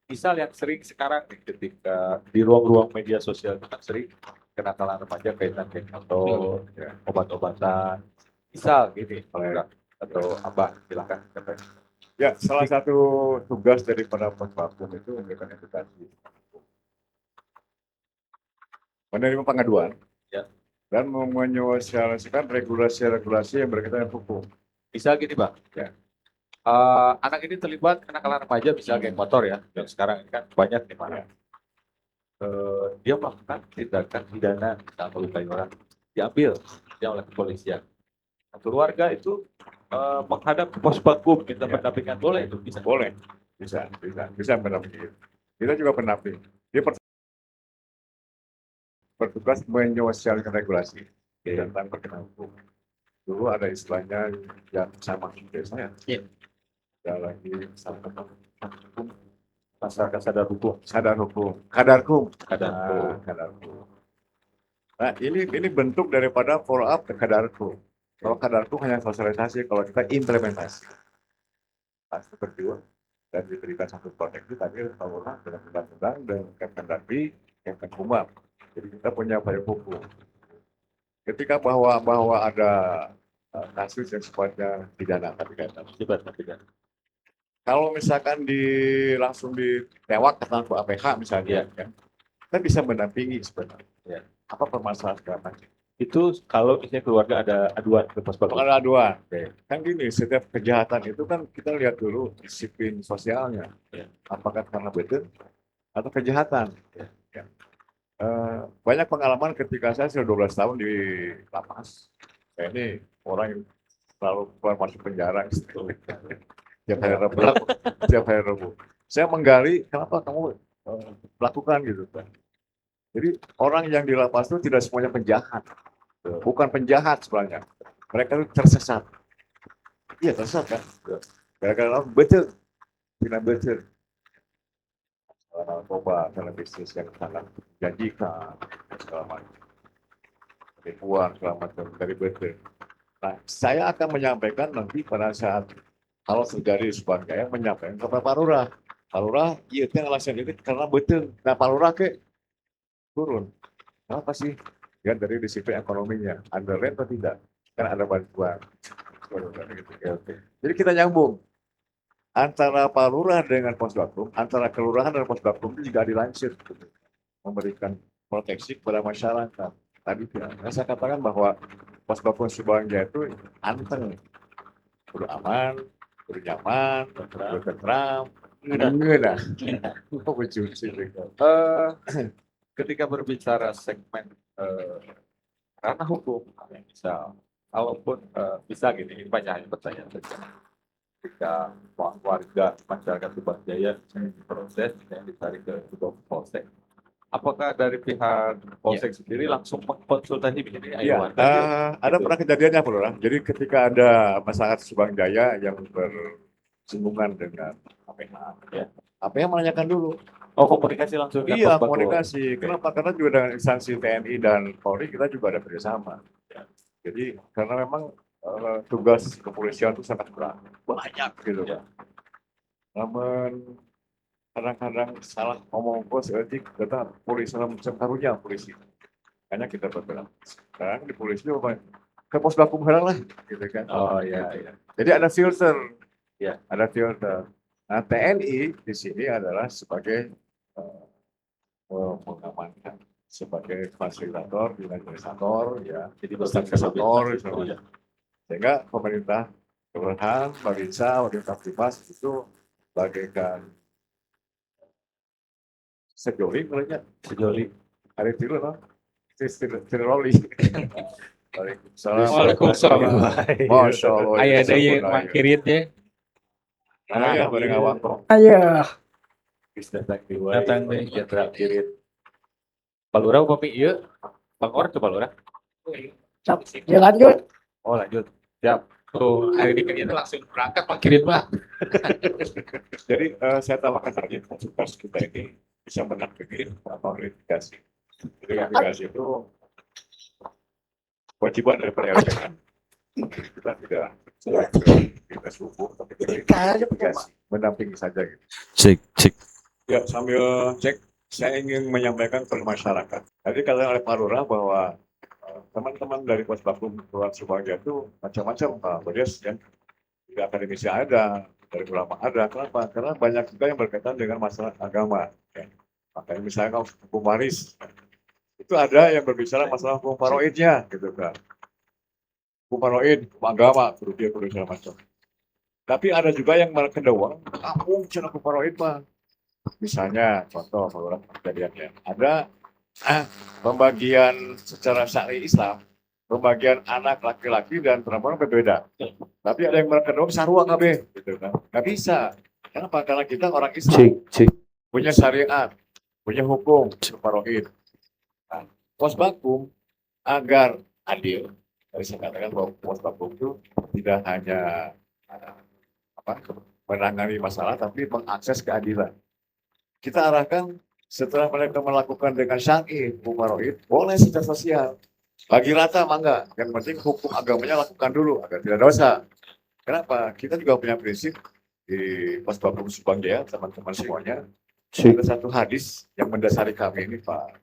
Misal yang sering sekarang nih, ketika di ruang-ruang media sosial kita sering kenakalan remaja kaitan dengan atau obat-obatan. Misal gini, atau Abah silakan katanya. Ya, salah satu tugas daripada Posbankum itu memberikan edukasi, menerima pengaduan, ya, dan menyosialisasikan regulasi-regulasi yang berkaitan dengan hukum. Misal gini, Bang, ya. Anak ini terlibat kenakalan remaja, misalnya geng motor ya, yang sekarang ini kan banyak di mana. Dia melakukan tindakan pidana, misalnya melukai orang, diambil dia oleh kepolisian. Nah, keluarga itu menghadap ke Posbankum minta pendampingan, boleh itu bisa? Boleh, bisa mendampingi. Kita juga pendamping. Dia bertugas menyosialisasikan regulasi tentang perkenaan hukum. Dulu ada istilahnya yang sama biasanya. Ada lagi Masyarakat sadar hukum. Kadarkum. Nah, ini bentuk daripada follow up ke Kadarkum. Kalau Kadarkum hanya sosialisasi, kalau kita implementasi. Pasti berjuang dan diberikan satu proteksi tadi dengan undang-undang dan Kemendagri, Kemenkumham. Jadi kita punya upaya hukum. Ketika bahwa ada kasus yang sifatnya pidana, tapi kan sifatnya pidana. kalau misalkan langsung ditewak ke tanpa APH misalnya, kan, kita bisa mendampingi sebenarnya. Ya. Apa permasalahan segala macam. Itu kalau misalnya keluarga ada aduan ke Posbankum. Kalau ada aduan, kan gini, setiap kejahatan itu kan kita lihat dulu disiplin sosialnya. Ya. Apakah karena betul atau kejahatan. Ya. Ya. Banyak pengalaman ketika saya sudah 12 tahun di lapas. Saya ini orang yang selalu keluar masuk penjara. Tiap hari Rabu. Tiap hari Rabu. Saya menggali, kenapa kamu melakukan gitu kan. Jadi orang yang di lapas itu tidak semuanya penjahat. Bukan penjahat sebenarnya. Mereka itu tersesat. Iya tersesat kan. Gara-gara betul. Tidak betul. Narkoba karena bisnis yang sangat menjanjikan. Segala macam. Penipuan segala macam dari betul. Nah, saya akan menyampaikan nanti pada saat kalau terjadi sebagai menyampaikan kepada Pak Lurah. Pak Lurah, iya itu alasan ini karena betul. Nah, Pak Lurah turun. Kenapa sih? Ya dari disiplin ekonominya. Ada rent atau tidak? Kan ada bantuan. Jadi kita nyambung. Antara Pak Lurah dengan Posbankum, antara kelurahan dan Posbankum itu juga dilansir. Memberikan proteksi kepada masyarakat. Tadi saya katakan bahwa Posbankum Subang Jaya itu anteng. Udah aman, udah nyaman, udah tentram. Enggak. Ketika berbicara segmen ranah hukum, misal, kalaupun bisa gini, ini banyak yang bertanya saja. Ketika warga masyarakat Subang Jaya proses yang ditarik ke sebuah polsek, apakah dari pihak polsek sendiri langsung mengkonsultasi menjadi Iya, ada pernah kejadiannya Pak Lurah. Jadi ketika ada masyarakat Subang Jaya yang bersinggungan dengan APH, Ya. APH menanyakan dulu. Oh, komunikasi langsung dengan Iya, Posbankum. komunikasi. Kenapa? Karena juga dengan instansi TNI dan Polri kita juga ada kerjasama. Jadi karena memang tugas kepolisian itu sangat berat, banyak gitu. Ya. Namun kadang-kadang salah ngomong bos, kata polisi dalam karunya polisi. Hanya kita berbeda. Sekarang di polisi juga ke Posbankum lah, gitu kan. Oh iya. Jadi ada filter. Ya. Ada filter. Nah, TNI di sini adalah sebagai mengamankan, sebagai fasilitator, dinamisator, ya, Jadi stabilisator, ya. sehingga pemerintah, kelurahan, Babinsa, Wakil Kaptimas itu bagaikan sejoli, mulanya sejoli. Hari itu loh, tiroli. Waalaikumsalam. Masya Allah. Aya ada yang makirin ya. Ayah bareng awak kok. Ayo, Bisa datang Datang deh. Ya terakhir. Pak Lurah upami ieu. Pak Or ke Pak Lurah. ya lanjut. Oh, lanjut. Siap. Oh, hari ini kan langsung berangkat makirin Pak. Jadi saya tambahkan tadi supaya kita ini bisa menafigasi atau verifikasi. Verifikasi itu kewajiban daripada LPK. Kita tidak kita subuh, tapi kita verifikasi, mendampingi saja gitu. Cek. Ya, sambil cek, saya ingin menyampaikan kepada masyarakat. Tadi kata oleh Pak Lurah bahwa teman-teman dari Posbankum Kelurahan Subang Jaya itu macam-macam Pak Bodes, ya. Dari akademisi ada, dari ulama ada. Kenapa? Karena banyak juga yang berkaitan dengan masalah agama. Ya. Makanya misalnya kalau hukum waris, itu ada yang berbicara masalah hukum faraidnya, gitu kan. Hukum faraid, hukum agama, dia segala macam. Tapi ada juga yang kedua, kamu cara hukum faraid mah. Misalnya, contoh kalau kejadiannya, ada pembagian secara syar'i Islam, pembagian anak laki-laki dan perempuan berbeda. Tapi ada yang kedua sarua KB, gitu kan? Nggak bisa. Kenapa? Karena kita orang Islam, punya syariat, punya hukum, faraid. Nah, Posbankum agar adil, tadi saya katakan bahwa Posbankum itu tidak hanya menangani masalah, tapi mengakses keadilan. Kita arahkan setelah mereka melakukan dengan syar'i hukum faraid, boleh secara sosial. Bagi rata mangga, yang penting hukum agamanya lakukan dulu agar tidak dosa. Kenapa? Kita juga punya prinsip di Posbankum Subang Jaya, teman-teman semuanya. Ada satu hadis yang mendasari kami ini Pak.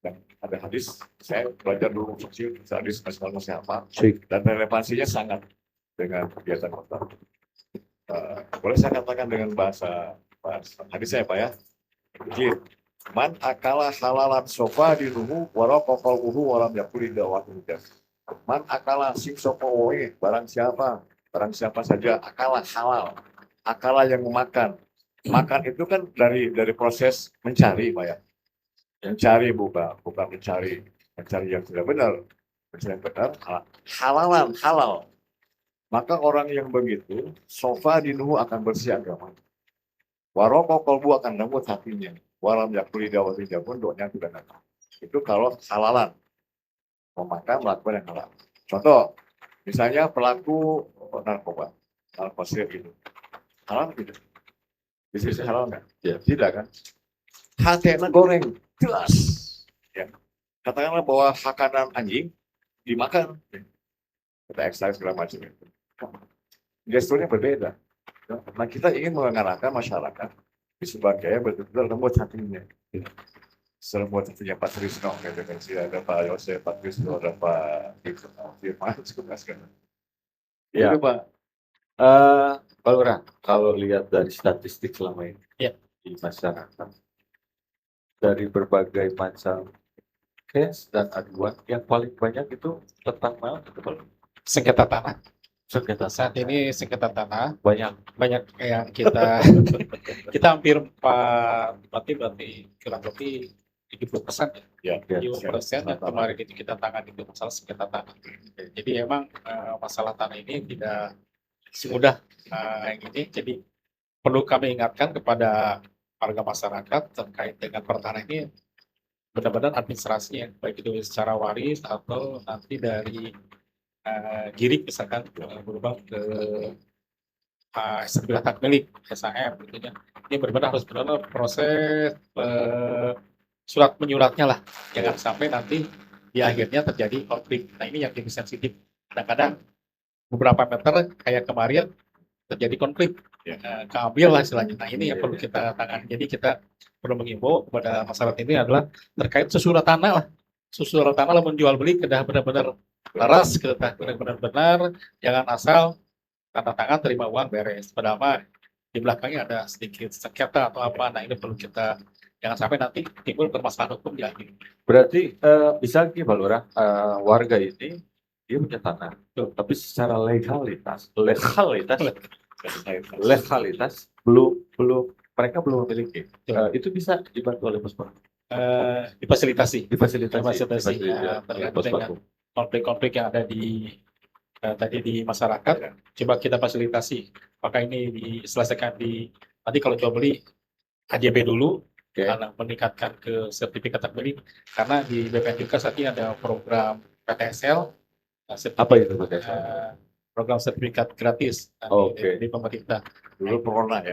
Dan ada hadis, saya belajar dulu kecil, hadis nasional masih apa, dan relevansinya sangat dengan kegiatan Posbankum. boleh saya katakan dengan bahasa hadis saya Pak ya. Jadi, man akala halalan sofa di ruhu warokokol uhu walam yakuli dawatu hujan. Man akala sing sopo woe, barang siapa saja akala halal, akala yang memakan. Makan itu kan dari proses mencari Pak ya. Mencari bukan mencari yang tidak benar. Mencari yang benar, halalan, halal. Maka orang yang begitu, sofa dinuhu akan bersih agama. Waroko kolbu akan lembut hatinya. Walam yakuli dawati pun doanya tidak datang. Itu kalau halalan. Memakan, melakukan yang halal. Contoh, misalnya pelaku narkoba, narkoba gitu. Halal tidak? Bisa halal nggak? Ya, tidak kan? Hatena goreng, jelas. Ya. Katakanlah bahwa hakanan anjing dimakan. Kita ekstrak segala macam itu. Gesturnya berbeda. Nah, kita ingin mengarahkan masyarakat di sebagai betul-betul lembut hatinya. Selembut hatinya Pak Trisno, ada Pak Yosef, Pak Trisno, ada Pak Firman, Ya. Itu Pak. Pak Lurah, kalau lihat dari statistik selama ini Ya. di masyarakat, dari berbagai macam case dan aduan, yang paling banyak itu tentang mana? Sengketa tanah. Sengketa Saat ini sengketa tanah banyak. yang kita hampir berarti kurang lebih 70% Ya, 70% yang kemarin itu kita tangani itu masalah sengketa tanah. Jadi memang masalah tanah ini tidak semudah yang ini. Jadi perlu kami ingatkan kepada warga masyarakat terkait dengan pertanahan ini, benar-benar administrasinya, baik itu secara waris atau nanti dari girik misalkan berubah ke sertifikat hak milik SHM tentunya. Ini benar-benar harus benar proses surat menyuratnya lah, jangan sampai nanti di akhirnya terjadi konflik. Nah ini yang lebih sensitif. Kadang-kadang beberapa meter kayak kemarin terjadi konflik, keambil lah istilahnya. Nah ini yang perlu kita tangani. Jadi kita perlu mengimbau kepada masyarakat ini adalah terkait susuran tanah lah. Susuran tanah lah menjual beli sudah benar-benar laras, kita benar-benar jangan asal tanda tangan terima uang beres. Padahal di belakangnya ada sedikit sengketa atau apa. Nah ini perlu kita jangan sampai nanti timbul permasalahan hukum di akhir. Berarti bisa Pak Lurah, warga ini dia punya tanah, tapi secara legalitas belum mereka belum memiliki. Itu bisa dibantu oleh Puspom. Difasilitasi. Difasilitasi. Terkait dengan konflik-konflik yang ada di tadi di masyarakat, coba kita fasilitasi. Apakah ini diselesaikan nanti kalau jual beli KJB dulu, karena meningkatkan ke sertifikat hak milik. Karena di BPN juga saat ini ada program PTSL. Apa itu PTSL? Program sertifikat gratis di pemerintah. Dulu Prona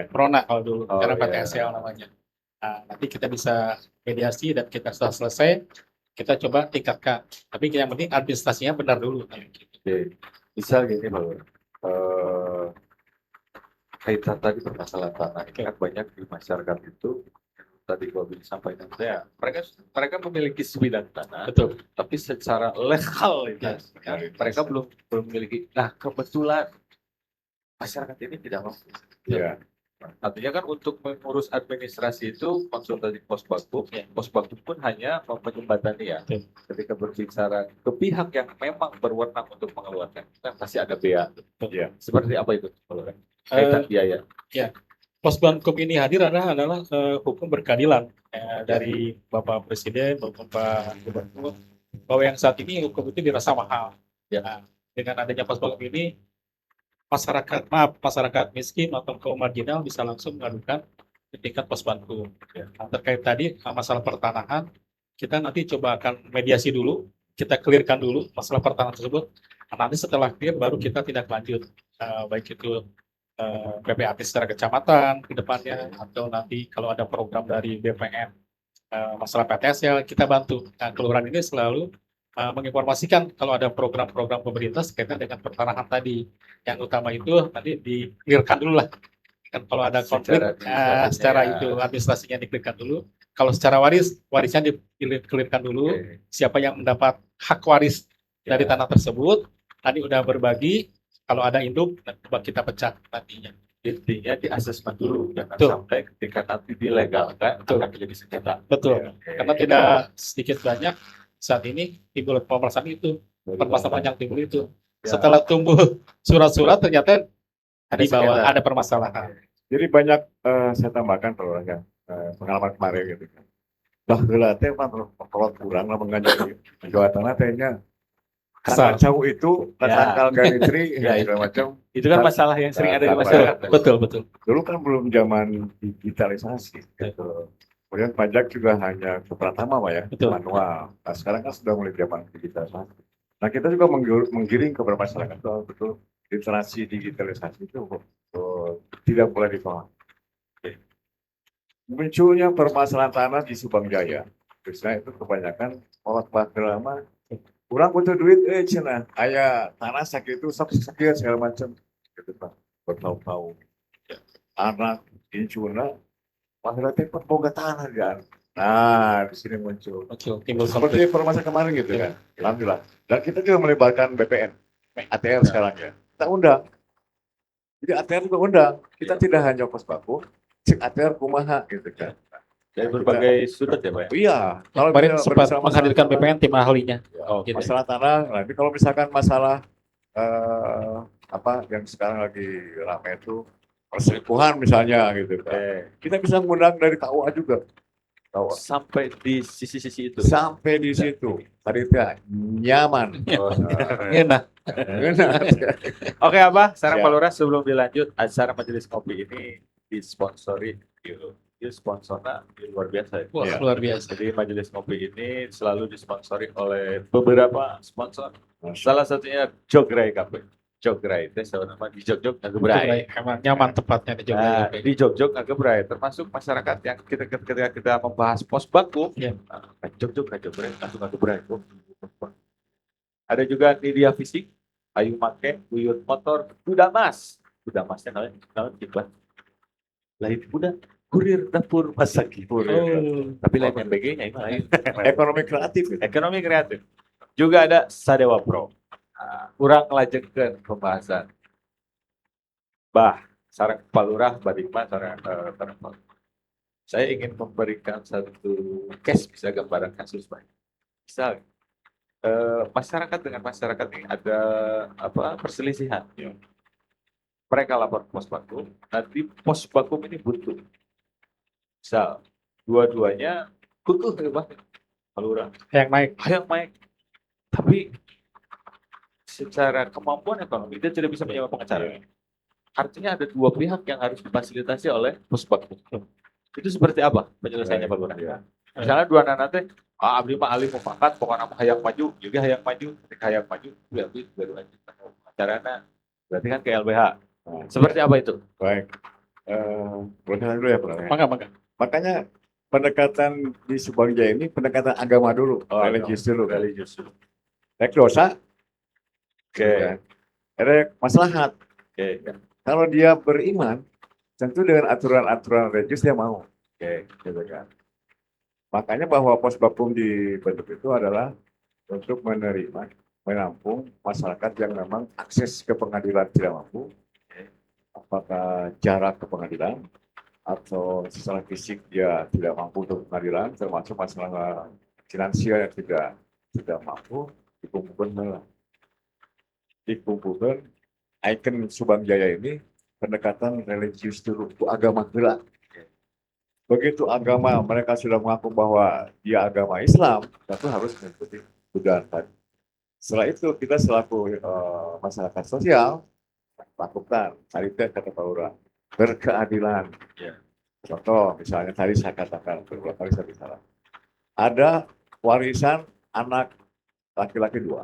kalau dulu, karena PTSL namanya. Nah, nanti kita bisa mediasi dan kita sudah selesai, kita coba tingkatkan. Tapi yang penting administrasinya benar dulu. Bisa gini Pak Lurah, kaitan tadi permasalahan tanah ini kan banyak di masyarakat itu tadi Bobi sampaikan saya, mereka memiliki sebidang tanah, Betul. tapi secara legal mereka belum memiliki. Nah kebetulan masyarakat ini tidak mampu. Ya. Artinya kan untuk mengurus administrasi itu konsultasi Posbagkum pun hanya menjembatani ya. Ketika berbicara ke pihak yang memang berwenang untuk mengeluarkan, kan pasti ada bea. Ya. Seperti apa itu? Kaitan biaya. Posbagkum ini hadir adalah hukum berkeadilan dari Bapak Presiden maupun Pak Gubernur, bahwa yang saat ini hukum itu dirasa mahal. Nah, dengan adanya Posbagkum ini masyarakat miskin atau kaum marginal bisa langsung mengadukan ke tingkat Posbagkum. Nah, terkait tadi masalah pertanahan, kita nanti coba akan mediasi dulu, kita clearkan dulu masalah pertanahan tersebut. Nah, nanti setelah clear baru kita tindak lanjut, baik itu PPAT secara kecamatan ke depannya, atau nanti kalau ada program dari BPN masalah PTSL kita bantu. Nah, kelurahan ini selalu menginformasikan kalau ada program-program pemerintah sekaitan dengan pertanahan tadi. Yang utama itu nanti di-clearkan dulu lah. Kan kalau ada konflik secara itu administrasinya di-clearkan dulu. Kalau secara warisnya di-clearkan dulu. Siapa yang mendapat hak waris dari tanah tersebut, tadi udah berbagi. Kalau ada induk, coba kita pecah nantinya. intinya di asesmen dulu, jangan Betul. sampai ketika nanti dilegalkan Betul. akan menjadi sengketa. Betul. Karena tidak sedikit banyak saat ini timbul permasalahan itu, permasalahan yang timbul itu. Ya. Setelah tumbuh surat-surat ternyata Ada di bawah sengketa. ada permasalahan. Jadi banyak saya tambahkan kalau ya pengalaman kemarin gitu kan. Bah geula teh mah kalau kurang lah mengajar Jawa Tengah tehnya Kesal. karena jauh itu tanggal ganitri Ya, segala macam. Itu kan masalah yang sering ada di Betul. masyarakat. Betul, betul. Dulu kan belum zaman digitalisasi gitu. Kemudian pajak juga hanya ke Pratama Pak ya, Betul. manual. Nah sekarang kan sudah mulai zaman digitalisasi. Nah kita juga menggiring kepada masyarakat bahwa betul literasi digitalisasi itu tidak boleh dipahami. Munculnya permasalahan tanah di Subang Jaya, biasanya itu kebanyakan orang lama kurang butuh duit, cina, ayah tanah sakit itu sakit segala macam, gitu Pak, bertahun-tahun. Anak incuna, masalah tempat boga tanah dia. Nah, di sini muncul. Betul. Timbul Seperti konflik. informasi kemarin gitu kan, alhamdulillah. Dan kita juga melibatkan BPN, ATR sekarang ya. Kita undang. Jadi ATR juga undang. Kita tidak hanya pos baku, cek ATR kumaha gitu kan. Dari berbagai sudut ya Pak ya. Iya, kalau Kemarin kita sempat berbicara menghadirkan masalah BPN tim ahlinya. tanah, Oh, gitu. masalah tanah, nanti kalau misalkan masalah apa yang sekarang lagi ramai itu perselingkuhan misalnya gitu kan. Kita bisa mengundang dari KUA juga. KUA. Sampai di sisi-sisi itu. Sampai di situ. Tadi itu nyaman. Oh, Enak. Oke Abah, sekarang Ya. Pak Lurah sebelum dilanjut acara majelis kopi ini disponsori sponsornya luar biasa ya. Wah, Iya. luar biasa. Jadi majelis kopi ini selalu disponsori oleh beberapa sponsor. Salah satunya Jogray Cafe. Jogray itu nama di Jogjog Ngagebrai. Emang nyaman tempatnya di Jogja. Nah, di Jogjog Ngagebrai termasuk masyarakat yang ketika kita membahas pos baku, Iya. Jogjog Ngagebrai, langsung Ngagebrai. Ada juga Nidia Fisik, Ayu Make, Uyut Motor, Kuda Mas. Kuda Masnya kalian iklan. Lain kuda, kurir dapur masak Oh. tapi lain MBG-nya ini lain. Ekonomi kreatif. Ekonomi kreatif. Juga ada Sadewa Pro. Kurang ngelajengkeun pembahasan. Bah, sareng Pak Lurah, Badikma, sareng Pak. Saya ingin memberikan satu case, bisa gambaran kasus Pak. Misal, masyarakat dengan masyarakat ini ada perselisihan. Mereka lapor ke pos bakum, nanti pos bakum ini buntu. Misal, dua-duanya kukuh ya Pak. Pak Lurah. Yang naik. Hayang naik, tapi secara kemampuan ekonomi dia tidak bisa menyewa pengacara. Artinya ada dua pihak yang harus difasilitasi oleh pusbak. Itu seperti apa penyelesaiannya Pak Lurah? Misalnya dua anak nanti, abdi mah alih mufakat, pokoknya mah hayang maju, juga hayang maju, ketika hayang maju, berarti baru lanjut pengacaranya, berarti kan ke LBH. Seperti apa itu? Baik. Berkenan dulu ya Pak. Maka. Makanya pendekatan di Subang Jaya ini pendekatan agama dulu, religius dulu. Religius. Rek dosa, Oke. rek maslahat. Oke. Kalau dia beriman, tentu dengan aturan-aturan religius dia mau. Oke. Gitu kan. Makanya bahwa pos bakum dibentuk itu adalah untuk menerima, menampung masyarakat yang memang akses ke pengadilan tidak mampu, apakah jarak ke pengadilan atau secara fisik dia tidak mampu untuk pengadilan, termasuk masalah finansial yang tidak mampu, dikumpulkan ikon Subang Jaya ini pendekatan religius dulu, itu agama gelap. Begitu agama mereka sudah mengaku bahwa dia agama Islam, tentu harus mengikuti budaya tadi. Setelah itu kita selaku masyarakat sosial lakukan tadi kata Pak Lurah, berkeadilan. Ya. Contoh misalnya tadi saya katakan beberapa kali saya bicara, ada warisan anak laki-laki 2,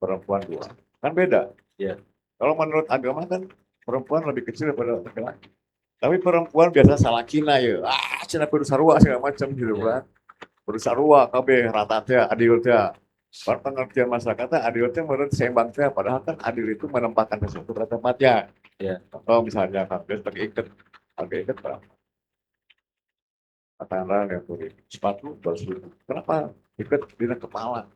perempuan 2, kan beda. Ya. Kalau menurut agama kan perempuan lebih kecil daripada laki-laki. Tapi perempuan biasa salakina ya, cina kudu sarua segala macam gitu kan. Kudu sarua kabeh rata teh adil teh. Kalau pengertian masyarakatnya adil teh menurut seimbang teh, padahal kan adil itu menempatkan sesuatu pada tempatnya. Ya. Atau misalnya kabeh pakai ikat, berapa? Katakanlah yang kulit sepatu 200.000. Kenapa? Ikat di kepala.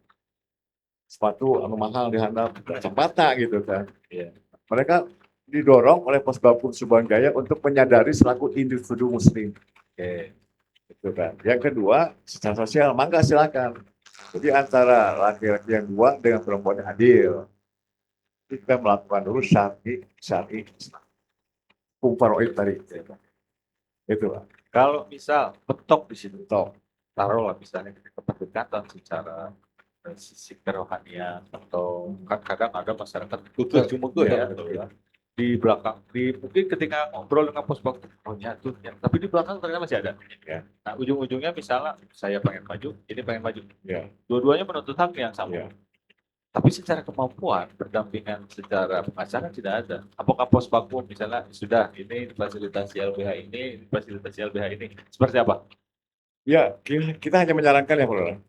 Sepatu anu mahal dihandap cepata gitu kan. Iya. Mereka didorong oleh Posbakum Subang Jaya untuk menyadari selaku individu muslim. Oke. Itu kan. Yang kedua, secara sosial, mangga silakan. Jadi antara laki-laki yang dua dengan perempuan yang adil. Kita melakukan dulu syar'i, hukum faraid tadi. Itu lah. Kalau misal betok di situ, Toh. taruhlah misalnya keterikatan secara sisi kerohanian atau kan kadang ada masyarakat tutur cumuku ya, di belakang mungkin ketika ngobrol dengan Posbakum oh nyatu ya. Tapi di belakang ternyata masih ada Ya. nah ujung-ujungnya misalnya saya pengen maju ini pengen maju Ya. dua-duanya menuntut hak yang sama Ya. tapi secara kemampuan berdampingan secara pengacara tidak ada apakah Posbakum misalnya sudah ini fasilitasi LBH ini fasilitasi LBH ini seperti apa? Ya, kita hanya menyarankan ya, Pak.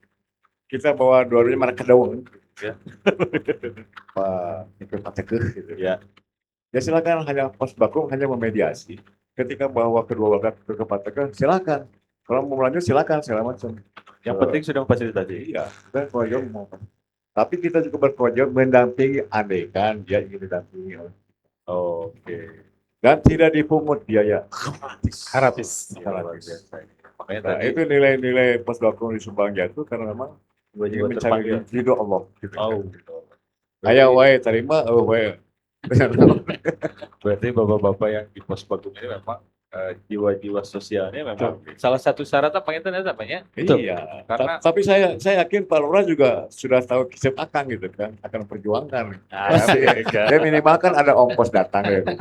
Kita bawa dua-duanya mana ke daun. Ya. Ikut patekeh gitu. Ya. Ya silakan hanya Posbakum hanya memediasi. Ketika bawa kedua warga ke patekeh, silakan. Kalau mau lanjut silakan segala macam. Yang penting sudah memfasilitasi. Iya, kita kewajiban mau. Tapi kita juga berkewajiban mendampingi andaikan dia ingin didampingi. Oke. Dan tidak dipungut biaya Gratis. gratis. Makanya Nah, tadi itu nilai-nilai Posbakum di Subang Jatuh karena memang jiwa-jiwa ingin terpanggil. mencari ridho Allah. Gitu. Oh. Ayo wae terima, wae. Berarti bapak-bapak yang di Posbakum ini memang jiwa-jiwa sosialnya memang salah satu syarat apa itu namanya? Iya. Karena- Tapi saya yakin Pak Lurah juga sudah tahu kisah akang gitu kan, akan perjuangkan. Ya minimal kan ada ongkos datang dari rumah.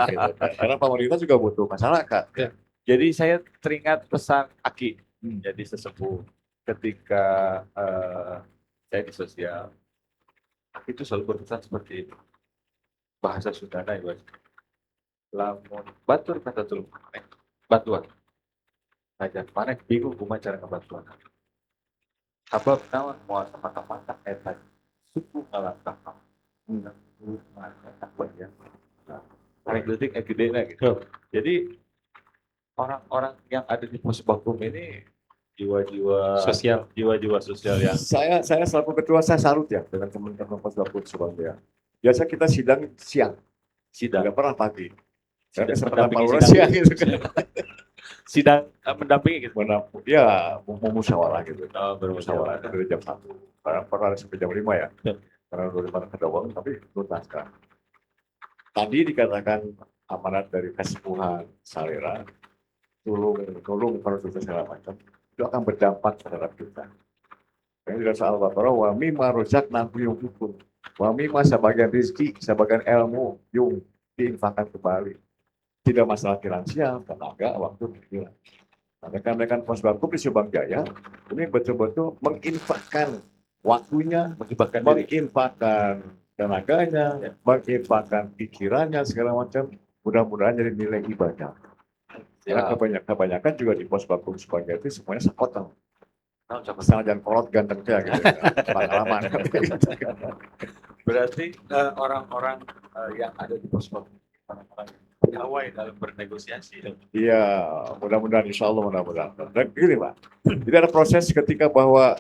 Gitu kan. Karena pemerintah juga butuh masyarakat. Jadi saya teringat pesan Aki, Hmm. jadi sesepuh ketika saya di sosial, Aki itu selalu berpesan seperti itu. Bahasa Sundana ya, lamun batur kata tulung maneh, batuan. Ajan maneh bingung kumaha cara ngebatuan. Sabab naon moal mata-mata eta suku ngalangkah ka. Paling detik gedena gitu. Jadi orang-orang yang ada di Posbakum ini jiwa-jiwa Sosial. jiwa-jiwa sosial yang Saya selaku ketua saya salut ya dengan teman-teman Posbakum Subang Jaya. Biasa kita sidang siang, sidang tidak pernah pagi. Karena Sidang seperti Pak mendampingi Lurah sidang. siang gitu kan. sidang mendampingi gitu. Ya, mau musyawarah gitu. Oh, Musyawarah bermusyawarah. dari jam 1. Karena pernah sampai jam 5 ya. Ya. Karena dari mana ke Dawang, tapi tuntaskan. Tadi dikatakan amanat dari Kesepuhan Salera, tolong kalau sudah segala macam, itu akan berdampak terhadap kita. Ini juga soal Al-Baqarah, wa mimma rozaqnahum yunfiqun. Wa mimma sebagian rezeki, sebagian ilmu, yung diinfakkan kembali. Tidak masalah finansial, tenaga, waktu, pikiran. Nah, rekan-rekan Posbakum di Subang Jaya ini betul-betul menginfakkan waktunya, menginfakkan tenaganya, menginfakkan pikirannya segala macam. Mudah-mudahan jadi nilai ibadah. Karena kebanyakan juga di Posbakum Subang Jaya itu semuanya sekoteng. Misalnya jangan kolot ganteng ya gitu. Pengalaman. Berarti orang-orang yang ada di Posbakum orang-orang pegawai dalam bernegosiasi. Iya, mudah-mudahan insya Allah mudah-mudahan. Dan gini Pak, jadi ada proses ketika bahwa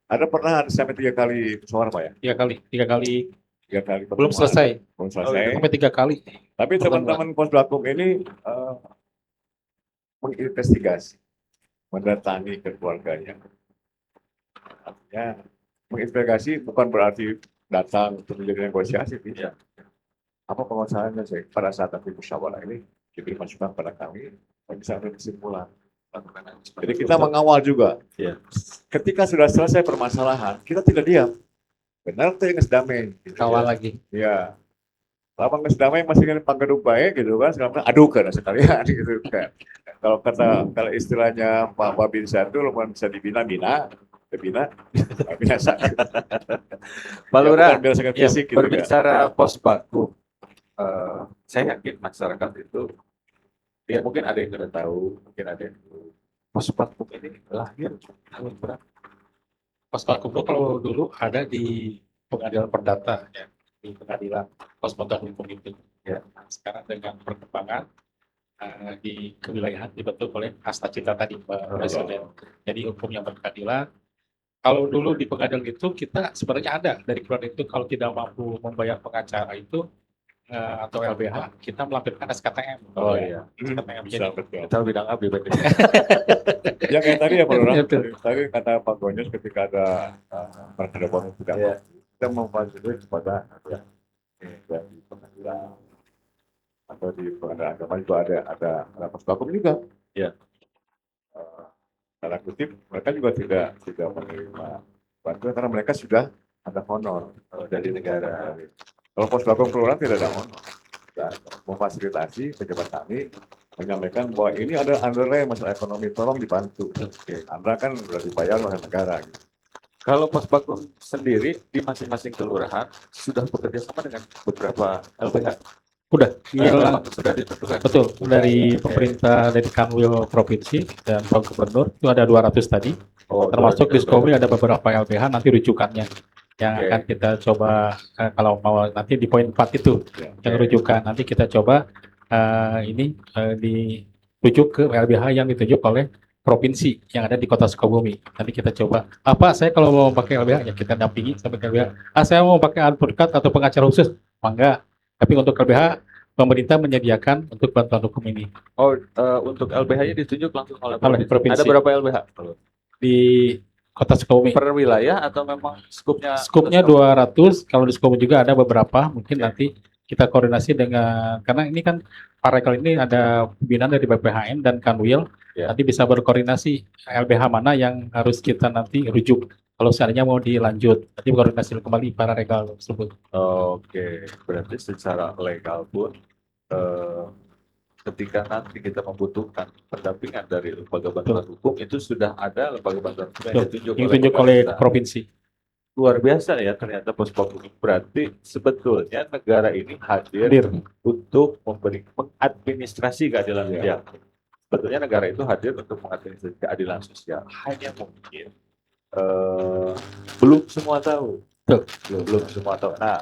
pernah ada sampai 3 kali musyawarah Pak ya? 3 kali 3 kali belum pertemuan. selesai. Belum selesai. Sampai 3 kali. Tapi teman-teman Posbakum ini menginvestigasi, mendatangi ke keluarganya. Artinya menginvestigasi bukan berarti datang untuk menjadi negosiasi, tidak. Apa pengusahaannya sih pada saat nanti musyawarah ini diberi masukan pada kami, dan bisa ambil kesimpulan. Jadi kita mengawal juga. Ya. Ketika sudah selesai permasalahan, kita tidak diam. Benar tuh yang damai. Gitu, Kawal ya. lagi. Ya. Lama nggak damai masih ingin panggaduk baik gitu kan, sekarang aduh kan sekalian gitu kan. Kalau istilahnya Pak Babin Satu, lumayan bisa dibina sakit. Pak Lurah, Biar sakit ya, fisik gitu kan. berbicara Posbakum, saya yakin masyarakat itu, ya mungkin ada yang tidak tahu, mungkin ada yang tahu. Posbakum ini lahir tahun berapa? Posbakum itu kalau dulu ada di pengadilan perdata, ya, di pengadilan Posbakum hukum itu. Ya. Sekarang dengan perkembangan di kewilayahan dibentuk oleh Asta Cita tadi, Pak Presiden. Jadi hukum yang berkeadilan. Kalau dulu di pengadilan itu kita sebenarnya ada dari keluarga itu kalau tidak mampu membayar pengacara itu atau LBH kita melampirkan SKTM. Oh iya. SKTM Bisa jadi betul. Kita bidang abdi berarti. Ya kayak tadi ya Pak Lurah, Betul. tadi kata Pak Gonyos ketika ada perhadapan tidak Iya. kita memfasilitasi kepada ya, di pengadilan atau di pengadilan agama itu ada Posbakum juga. Iya. Tanda kutip mereka juga tidak menerima bantuan karena mereka sudah ada honor dari negara. Kalau Posbakum kelurahan tidak ada honor. Dan memfasilitasi pejabat kami menyampaikan bahwa ini ada underlay masalah ekonomi, tolong dibantu. Oke, Anda kan sudah dibayar oleh negara. Gitu. Kalau Posbakum sendiri di masing-masing kelurahan sudah bekerja sama dengan beberapa LBH. udah Memang sudah ditentukan. betul dari pemerintah dari Kanwil provinsi dan Pak Gubernur itu ada 200 tadi. Oh, Termasuk sudah Diskomi ada beberapa LBH nanti rujukannya yang Oke. akan kita coba kalau mau nanti di poin 4 itu Ya. yang rujukan nanti kita coba dirujuk ke LBH yang ditunjuk oleh provinsi yang ada di Kota Sukabumi. Nanti kita coba saya kalau mau pakai LBH ya kita dampingi sampai ke LBH. Saya mau pakai advokat atau pengacara khusus, mangga. Tapi untuk LBH pemerintah menyediakan untuk bantuan hukum ini Oh, untuk LBH-nya ditunjuk langsung oleh Oleh provinsi. Ada berapa LBH? di Kota Sukabumi. Per wilayah atau memang skupnya? Skupnya 200, kalau di Sukabumi juga ada beberapa, mungkin nanti kita koordinasi dengan, karena ini kan Parekraf ini ada pembinaan dari BPHN dan Kanwil, Ya. nanti bisa berkoordinasi LBH mana yang harus kita nanti rujuk, kalau seandainya mau dilanjut, nanti koordinasi kembali para regal tersebut. Oke, berarti secara legal pun ketika nanti kita membutuhkan pendampingan dari lembaga bantuan hukum itu sudah ada lembaga bantuan hukum yang ditunjuk Yang ditunjuk oleh pemerintah. provinsi. Luar biasa ya ternyata Posbakum. Berarti sebetulnya negara ini hadir untuk mengadministrasi keadilan sosial. Sebetulnya negara itu hadir untuk mengadministrasi keadilan sosial. Hanya mungkin belum semua tahu. Belum semua tahu. Nah,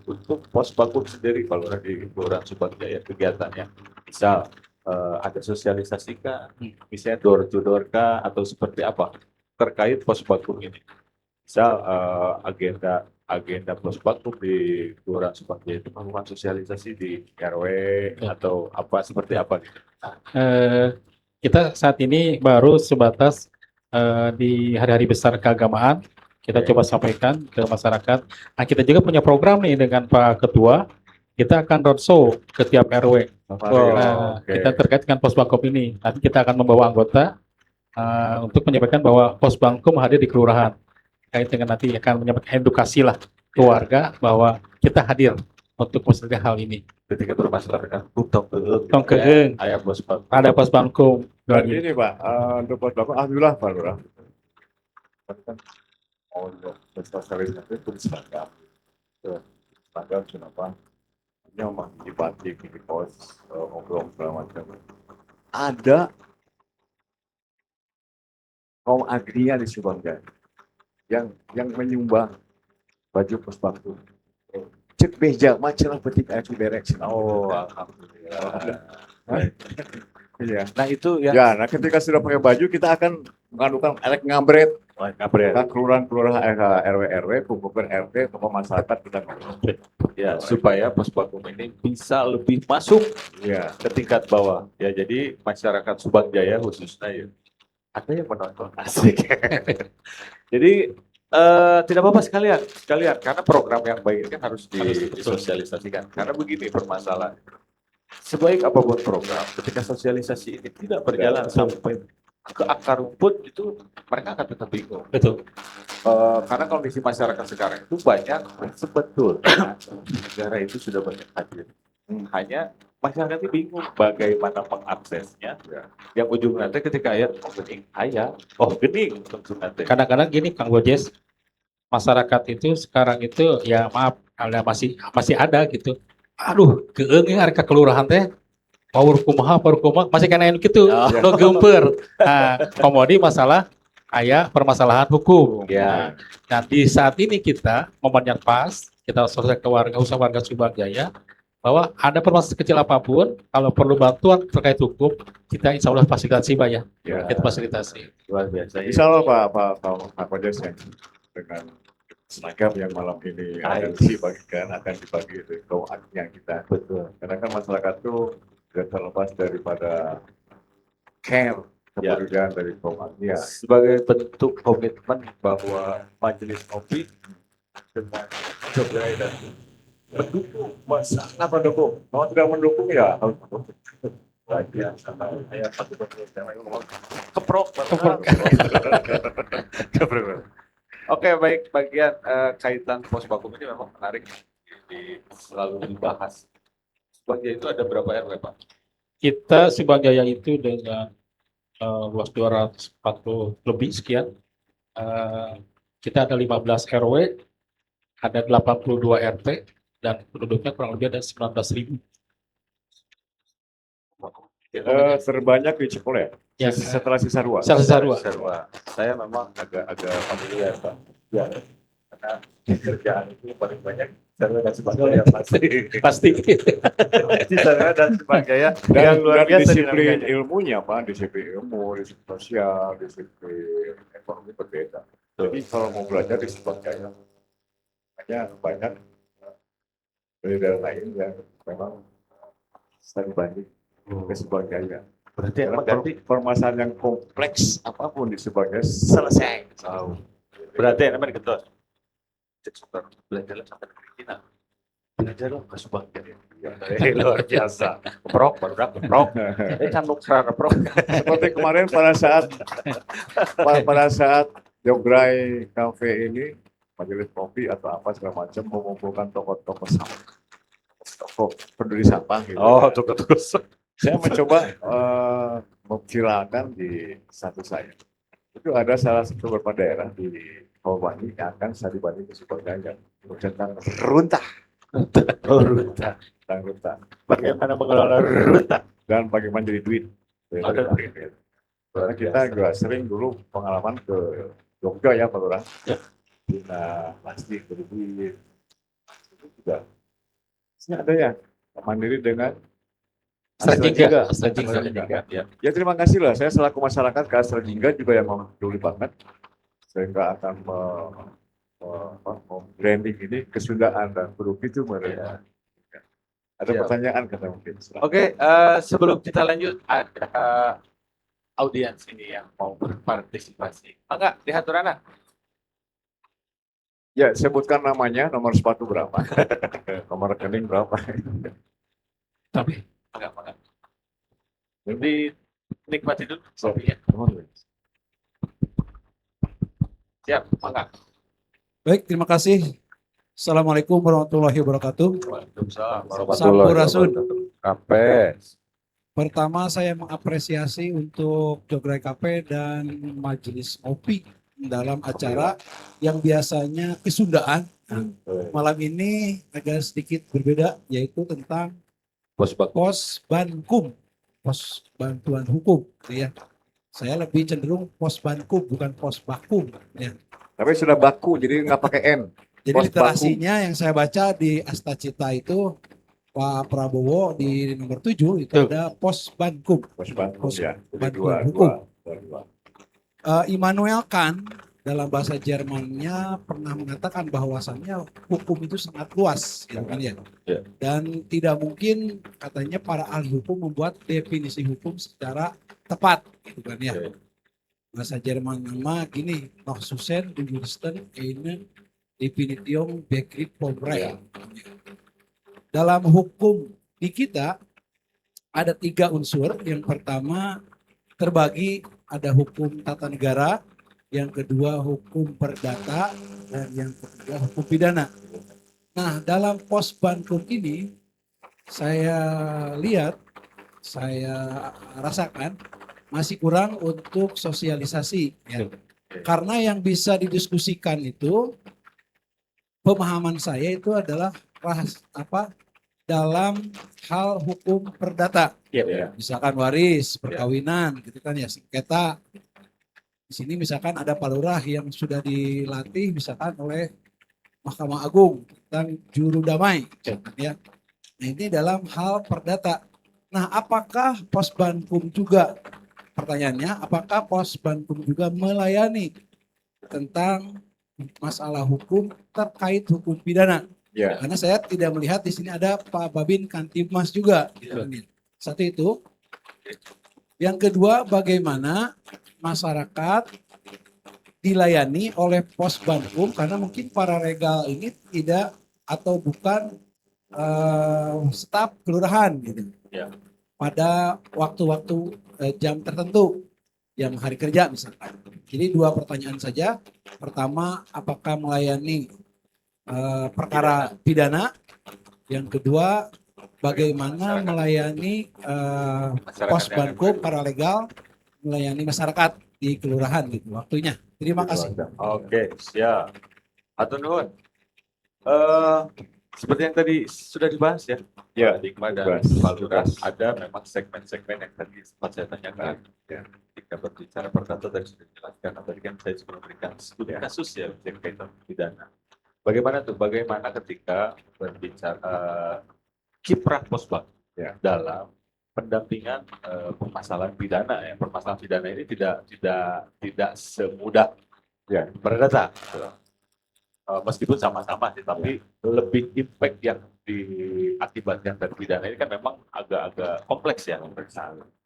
untuk Posbakum sendiri kalau di Kelurahan Subang Jaya kegiatannya, misal ada sosialisasi kah, misalnya door to door kah, atau seperti apa terkait Posbakum ini? Misal agenda Posbakum di Kelurahan Subang Jaya itu melakukan sosialisasi di RW atau apa seperti apa gitu. Kita saat ini baru sebatas di hari-hari besar keagamaan kita coba sampaikan ke masyarakat. Nah, kita juga punya program nih dengan Pak Ketua. Kita akan roadshow ke tiap RW. Kita terkait dengan Posbakum ini. Nanti kita akan membawa anggota untuk menyampaikan bahwa Posbakum hadir di kelurahan. Kait dengan nanti akan menyampaikan edukasi lah ke warga bahwa kita hadir untuk memperbaiki hal ini. Ketika bermasalah tong keeng. ayah Posbakum. Ada Posbakum. Berarti ini Pak, untuk Posbakum, alhamdulillah Pak Lurah. Untuk sosialisasi itu seragam. Seragam kenapa? Hanya menghibati di pos, ngobrol segala macam. Ada kaum agria di Subang Jaya yang menyumbang baju Posbakum. Cek beja macam petik air berek. Oh, alhamdulillah. Iya. Nah itu ya. Ya, nah ketika sudah pakai baju kita akan mengadukan elek ngabret. Kita kelurahan RW kumpulkan RT tokoh masyarakat kita ngobrol. Ya, supaya Posbakum ini bisa lebih masuk Iya. ke tingkat bawah. Ya, jadi masyarakat Subang Jaya khususnya ya. Ada yang menonton asik. Jadi tidak apa-apa sekalian karena program yang baik ini kan harus disosialisasikan. Karena begini permasalahan. Sebaik apapun program, ketika sosialisasi ini tidak berjalan sampai ke akar rumput itu mereka akan tetap bingung. Betul. Karena kondisi masyarakat sekarang itu banyak sebetulnya negara itu sudah banyak hadir. Hanya masyarakat ini bingung bagaimana mengaksesnya. Yang ujung nanti ketika ayat gening tentu nanti. Kadang-kadang gini Kang Bojes, masyarakat itu sekarang itu ya maaf masih ada gitu. Aduh, keeng arek kelurahan teh power kumaha masih kena gitu. Lo gemper. Nah, komodi masalah aya permasalahan hukum. Ya. Nah, di saat ini kita momen yang pas, kita selesai ke warga Subang Jaya bahwa ada permasalahan kecil apapun, kalau perlu bantuan terkait hukum, kita insya Allah fasilitasi Pak ya. Ya. Kita fasilitasi. Luar biasa. Insya Allah Pak Kodes ya dengan seragam yang malam ini akan dibagikan, akan dibagi ke kaum-kaum kita. Betul. Karena kan masyarakat tuh tidak terlepas daripada care Ya. kepedulian dari kaum agnia. Sebagai bentuk komitmen bahwa majelis kopi dengan Jograi dan Mendukung, sangat mendukung. Kalau tidak mendukung ya harus mendukung. Lagi saya satu keprok. Oke, baik, bagian kaitan pos vakum ini memang menarik selalu dibahas. Sebagai itu ada berapa RW, Pak? Kita Subang Jaya itu dengan luas 240 lebih sekian. Kita ada 15 RW, ada 82 RT, dan penduduknya kurang lebih ada 19.000. terbanyak di Cikole Ya, setelah Cisarua. Cisarua. Saya memang agak familiar, Pak. Ya, karena kerjaan itu paling banyak Cisarua dan Subang pasti. Pasti. Cisarua dan Subang Jaya Dan, yang luar dan biasa disiplin dinamikanya. ilmunya, Pak, disiplin ilmu, disiplin sosial, disiplin ekonomi berbeda. Jadi kalau mau belajar di Subang Jaya, banyak dari daerah lain yang memang sering banding ke Subang Jaya. Berarti Karena emang ganti permasalahan yang kompleks apapun di Subang Jaya selesai. Tahu. Berarti emang diketok. Cek super belajar sampai ke Cina. Belajar ke Subang Jaya. Luar biasa. Prok, baru prok. Cambuk serara prok. seperti kemarin pada saat Jograi Cafe ini majelis kopi atau apa segala macam mengumpulkan tokoh-tokoh sampah, tokoh peduli sampah gitu. Tuh. Saya mencoba memviralkan di status saya. Itu ada salah satu beberapa daerah di Kabupaten yang akan saya dibanding ke Subang Jaya tentang runtah. Tentang runtah. Bagaimana mengelola runtah? Dan bagaimana jadi duit. Karena kita juga sering dulu pengalaman ke Jogja ya Pak Lurah. Kita plastik berduit. Itu juga. Ini ada ya mandiri dengan Strategika. Ya. Ya terima kasih lah. Saya selaku masyarakat ke Astrajingga juga yang peduli banget. Sehingga akan branding ini kesundaan dan produk itu mereka. Ada Siap. pertanyaan kata mungkin. Oke, sebelum kita lanjut ada audiens ini yang mau berpartisipasi. Enggak, di Haturana. Ya sebutkan namanya, nomor sepatu berapa, nomor rekening berapa. Tapi Enggak. Jadi nikmati dulu So, kopinya. Siap, enggak. Baik, terima kasih. Assalamualaikum warahmatullahi wabarakatuh. Waalaikumsalam Sampurasun. Kapes. Pertama, saya mengapresiasi untuk Jograi Cafe dan Majelis Kopi dalam acara yang biasanya kesundaan. Malam ini agak sedikit berbeda, yaitu tentang pos bankum, pos bantuan hukum. Ya. Saya lebih cenderung pos bankum, bukan pos bakum. Ya. Tapi sudah baku, jadi nggak pakai N. Jadi Pos literasinya yang saya baca di Astacita itu Pak Prabowo di nomor 7 itu Tuh. ada pos bankum. Pos banku Pos ya. Jadi bantuan dua. hukum. Immanuel Kant dalam bahasa Jermannya pernah mengatakan bahwasannya hukum itu sangat luas, gitu kan ya. Ya. Dan tidak mungkin katanya para ahli hukum membuat definisi hukum secara tepat, gitu kan ya. Ya. Bahasa Jerman nama gini, noch Susen du Juristen eine Definition Begriff vom Recht. Dalam hukum di kita ada 3 unsur. Yang pertama terbagi ada hukum tata negara, yang kedua hukum perdata, dan yang ketiga hukum pidana. Nah, dalam pos bankum ini saya lihat, saya rasakan masih kurang untuk sosialisasi ya. Karena yang bisa didiskusikan itu pemahaman saya itu adalah dalam hal hukum perdata. Iya. Misalkan waris, perkawinan, gitu kan ya, sengketa. Di sini misalkan ada palurah yang sudah dilatih misalkan oleh Mahkamah Agung tentang juru damai, ya. Nah, ini dalam hal perdata. Nah, apakah pos bankum juga? Pertanyaannya, apakah pos bankum juga melayani tentang masalah hukum terkait hukum pidana. Ya. Karena saya tidak melihat di sini ada Pak Babin Kantipmas juga. Satu itu. Yang kedua, bagaimana masyarakat dilayani oleh pos Bankum karena mungkin para regal ini tidak atau bukan staf kelurahan gitu. Ya. Pada waktu-waktu jam tertentu, yang hari kerja misalkan. Jadi 2 pertanyaan saja. Pertama, apakah melayani perkara pidana? Yang kedua, bagaimana melayani pos Bankum paralegal melayani masyarakat di kelurahan gitu waktunya. Terima kasih. Oke, siap. Atur nuhun. Seperti yang tadi sudah dibahas ya, Ya, Digma dan dibahas. Pak Lurah, ada memang segmen-segmen yang tadi sempat saya tanyakan. Ya, ketika berbicara perkata tadi sudah dijelaskan. Tadi kan saya juga memberikan studi kasus ya yang kaitan pidana. Bagaimana tuh? Bagaimana ketika berbicara kiprah Posbak ya dalam pendampingan permasalahan pidana ya. Permasalahan pidana ini tidak semudah ya berdata. Meskipun sama-sama sih, tapi lebih impact yang diakibatkan dari pidana ini kan memang agak-agak kompleks ya.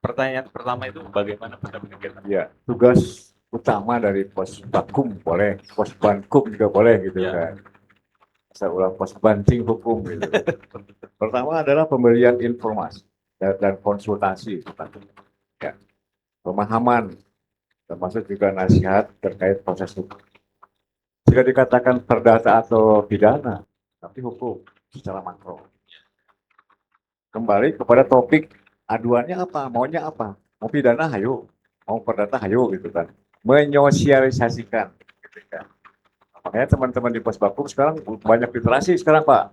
Pertanyaan pertama itu bagaimana pendampingan kita? Ya, tugas utama dari pos Bakum boleh, pos Bankum juga boleh gitu Ya. kan. Saya ulang pos banting hukum gitu. Pertama adalah pemberian informasi dan konsultasi, ya, pemahaman, termasuk juga nasihat terkait proses hukum. Jika dikatakan perdata atau pidana, tapi hukum secara makro. Kembali kepada topik aduannya apa, maunya apa, mau pidana hayo, mau perdata hayo gitu kan. Menyosialisasikan. Gitu kan. Makanya teman-teman di Pos Bakum sekarang banyak literasi sekarang Pak.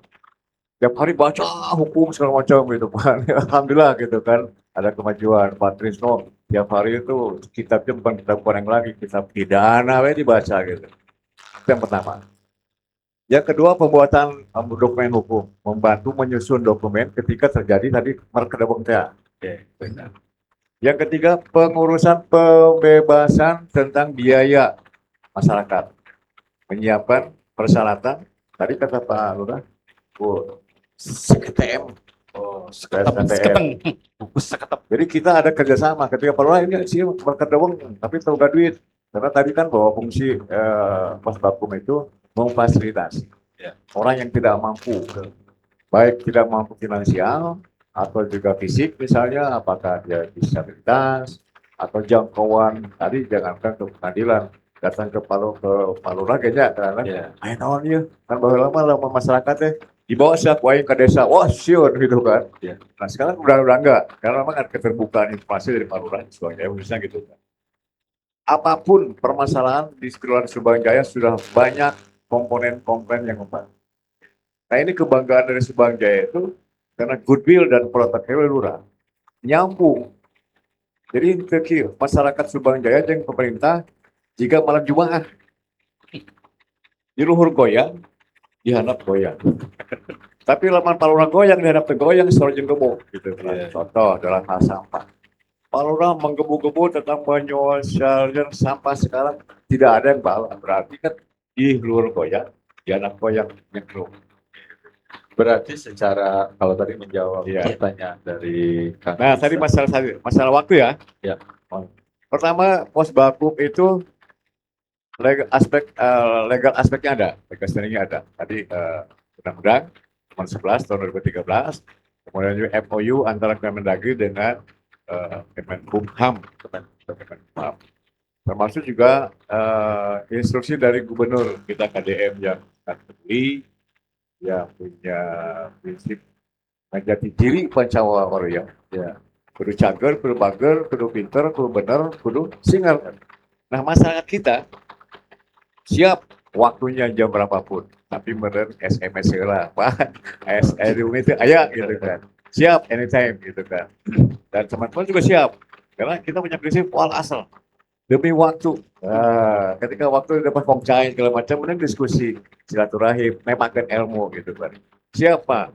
Tiap hari baca hukum segala macam gitu Pak. Alhamdulillah gitu kan. Ada kemajuan Pak Trisno. Tiap hari itu kitabnya bukan kitab orang lagi, kitab pidana dibaca gitu. Itu yang pertama. Yang kedua pembuatan dokumen hukum, membantu menyusun dokumen ketika terjadi tadi merkedabung teh. Yang ketiga pengurusan pembebasan tentang biaya masyarakat, menyiapkan persyaratan. Tadi kata Pak Lurah, SKTM. SKTM. Jadi kita ada kerjasama ketika Pak Lurah ini sih merkedabung tapi toga duit. Karena tadi kan bahwa fungsi Pos Bakum itu memfasilitasi orang yang tidak mampu, baik tidak mampu finansial atau juga fisik misalnya, apakah dia disabilitas atau jangkauan. Tadi jangankan ke pengadilan, datang ke Palura kayaknya karena ayo naon ya kan bahwa lama masyarakat dibawa siap wae ke desa, wah siun gitu kan. Nah sekarang udah enggak, karena memang ada keterbukaan informasi dari Palura sebagai khususnya gitu kan. Apapun permasalahan di Kelurahan Subang Jaya sudah banyak komponen-komponen yang membantu. Nah ini kebanggaan dari Subang Jaya itu karena goodwill dan protokol lurah nyambung. Jadi masyarakat Subang Jaya dan pemerintah jika malam Jumat di luhur goyang, dihanap goyang. Tapi laman Palura goyang dihanap goyang sorjeng gebo gitu. Contoh dalam hal sampah. Palura menggebu-gebu tentang penyelesaian sampah sekarang tidak ada yang bawa. Berarti kan di luar goyang, di anak goyang yang Berarti secara kalau tadi menjawab pertanyaan dari Kang. Nah, tadi masalah waktu ya. Ya. Pertama, Pos Bakum itu legal aspeknya ada, legal standingnya ada. Tadi undang-undang nomor 11 tahun 2013, kemudian juga MOU antara Kemendagri dengan Kemenkumham, termasuk juga instruksi dari gubernur kita KDM yang peduli, yang punya prinsip menjadi diri Pancawawarya. Ya, kudu cager, kudu bager, kudu pinter, kudu bener, kudu singar. Nah masyarakat kita siap waktunya jam berapapun, tapi meren SMS lah, Pak. SRU itu ayah gitu kan. Siap anytime gitu kan. Dan teman-teman juga siap, karena kita punya prinsip wal asal demi waktu. Ketika waktu dapat pongcai segala macam, kemudian diskusi silaturahim, memakan ilmu gitu kan. Siapa?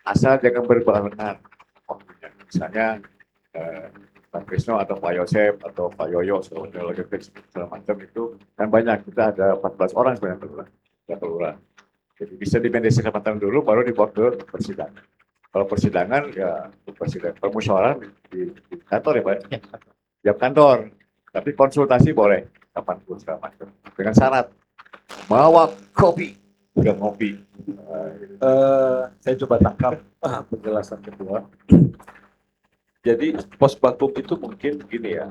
Asal jangan berbarengan waktunya. Misalnya Pak Krisno atau Pak Yosep atau Pak Yoyo segala macam itu kan banyak, kita ada 14 orang sebenarnya pelurah. Jadi bisa dimediasi kesempatan dulu baru dibawa ke persidangan. Kalau persidangan ya persidangan permusyawaratan di kantor ya Pak. Di kantor. Tapi konsultasi boleh kapan pun segala macam. Dengan syarat bawa kopi, udah ngopi. Saya coba tangkap penjelasan kedua. Jadi pos bakum itu mungkin gini ya,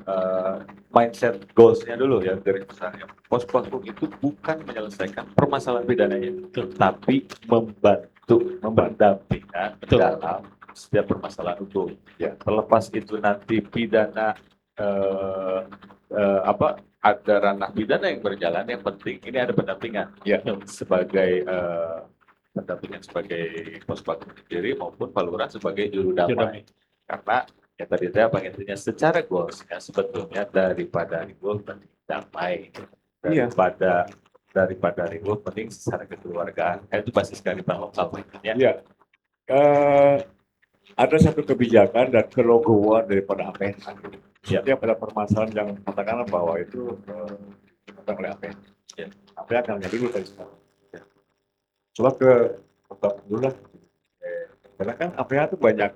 mindset goals-nya dulu ya dari besarnya. Pos bakum itu bukan menyelesaikan permasalahan pidananya, tapi membantu, mendampingan dalam setiap permasalahan hukum. Ya, terlepas itu nanti pidana ada ranah pidana yang berjalan, yang penting ini ada pendampingan ya sebagai pendampingan sebagai pos bakum sendiri maupun Pak Lurah sebagai juru damai. Karena ya tadi saya intinya secara goalsnya sebetulnya daripada ribut mending damai, daripada ribut mending secara kekeluargaan. Itu basis kearifan lokal ya. Iya. Ada satu kebijakan dan kelogoan daripada APN. Setiap ada permasalahan yang katakanlah bahwa itu dilakukan oleh APN. Ya. APN akan menjadi dulu dari sekarang. Ya. Coba ke kota dulu lah. Karena kan APN itu banyak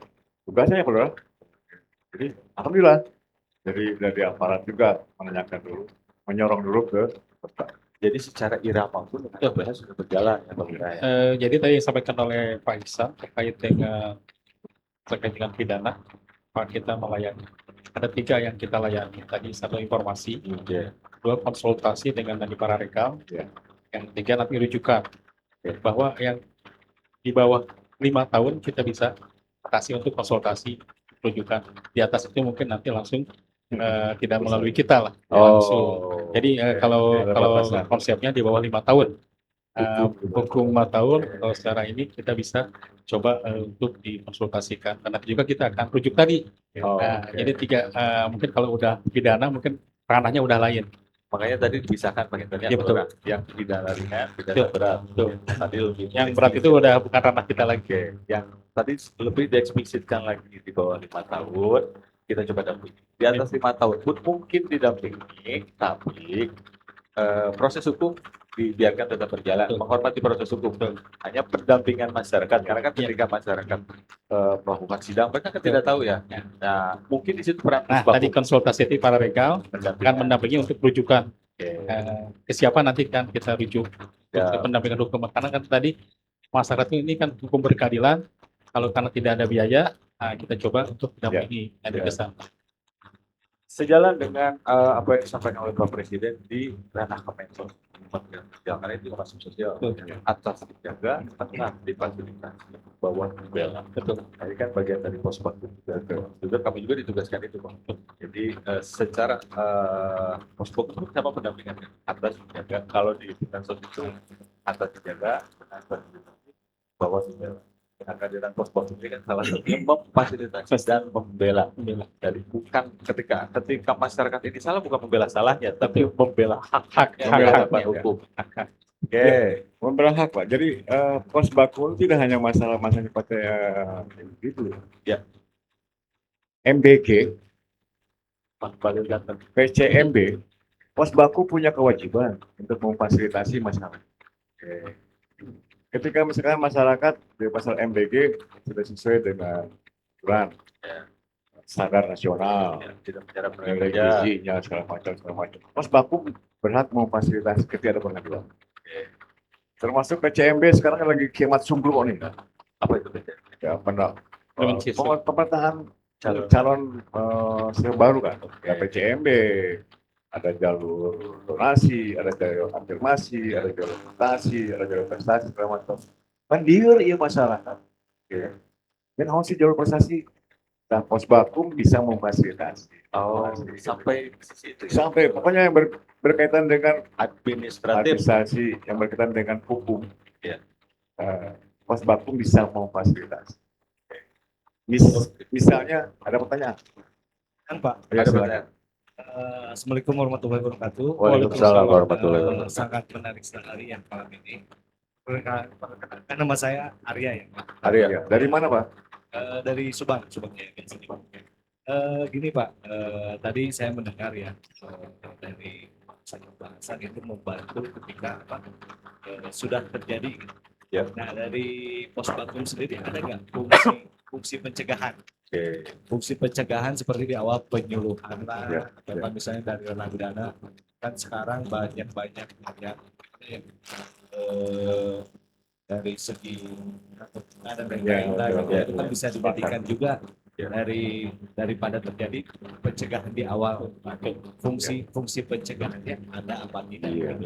tugasnya ya Pak. Jadi alhamdulillah dari aparat juga menanyakan dulu, menyorong dulu ke kota. Jadi secara irama pun sudah berjalan ya Pak Lurah ya. Jadi tadi yang disampaikan oleh Pak Iksan terkait dengan pidana, Pak kita melayani. Ada 3 yang kita layani. Tadi 1 informasi, 2 konsultasi dengan para rekam, yang 3 nanti rujukan. Bahwa yang di bawah 5 tahun kita bisa kasih untuk konsultasi rujukan. Di atas itu mungkin nanti langsung tidak melalui kita lah. Langsung. Jadi kalau konsepnya di bawah 5 tahun. Hukum 5 tahun, kalau secara ini kita bisa coba untuk dikonsultasikan. Dan nanti juga kita akan rujuk tadi. Jadi 3, mungkin kalau udah pidana mungkin ranahnya udah lain. Makanya tadi dipisahkan pengintiannya Ya, betul. yang pidana ringan, pidana berat. Tadi lebih Yang berat itu udah bukan ranah kita lagi. yang tadi lebih dieksplisitkan lagi di bawah 5 tahun kita coba dampingi. Di atas 5 tahun pun mungkin didampingi, tapi proses hukum dibiarkan tetap berjalan, menghormati proses hukum. Hanya pendampingan masyarakat, karena kan ketika masyarakat melakukan sidang, mereka kan tidak tahu ya. Nah, mungkin di situ peran Nah, tadi konsultasi itu para rekal akan mendampingi untuk rujukan. Ke siapa nanti kan kita rujuk untuk pendampingan hukum. Karena kan tadi masyarakat ini kan hukum berkeadilan. Kalau karena tidak ada biaya, kita coba untuk mendampingi ada kesan. Sejalan dengan apa yang disampaikan oleh Pak Presiden di ranah Kemensos, karena itu masuk sosial, atas dijaga, tengah difasilitasi, bawah dibela. Betul. Ini kan bagian dari pos bakum juga kami juga ditugaskan itu Pak. Jadi secara pos bakum sama pendampingan atas dijaga, kalau di Kemensos itu atas dijaga, atas bawah dibela. Kehadiran pos bakum ini kan salah satunya memfasilitasi dan membela. Jadi bukan ketika masyarakat ini salah bukan membela salahnya, tapi membela hak-haknya dalam hukum. Membela hak Pak. Jadi pos bakum tidak hanya masalah-masalah seperti itu. Ya. MBG, PCMB, pos bakum punya kewajiban untuk memfasilitasi masyarakat. Ketika misalkan masyarakat di pasal MBG sudah sesuai dengan aturan standar nasional, tidak bicara gizinya segala macam. Pos bakum berhak memfasilitasi ketika ada pengadilan. Termasuk PCMB sekarang lagi kiamat sungguh nih. Apa itu? Ya, pemerintahan calon baru kan. Ya PCMB, ada jalur donasi, ada jalur afirmasi, ada jalur prestasi, ada jalur prestasi segala macam. Pandir iya masyarakat. Dan harus jalur prestasi. Nah, pos bakum bisa memfasilitasi. Sampai situ. Sampai pokoknya yang berkaitan dengan administrasi, yang berkaitan dengan hukum. Ya. Pos bakum bisa memfasilitasi. Misalnya ada pertanyaan. Kan Pak, ada pertanyaan. Assalamualaikum warahmatullahi wabarakatuh. Waalaikumsalam warahmatullahi wabarakatuh. Sangat menarik sekali yang malam ini. Perkenalkan nama saya Arya ya Pak. Arya. Dari mana Pak? Dari Subang ya. Gini Pak, tadi saya mendengar ya dari bahasan itu membantu ketika apa sudah terjadi. Ya. Nah dari pos Bakum sendiri ada nggak fungsi pencegahan? Oke. Fungsi pencegahan seperti di awal penyuluhan lah, Ya, atau misalnya dari narapidana kan sekarang banyak dari segi ada dan lain-lain itu kan bisa dijadikan juga Ya. daripada terjadi pencegahan di awal. Fungsi pencegahannya ada apa tidak? Iya.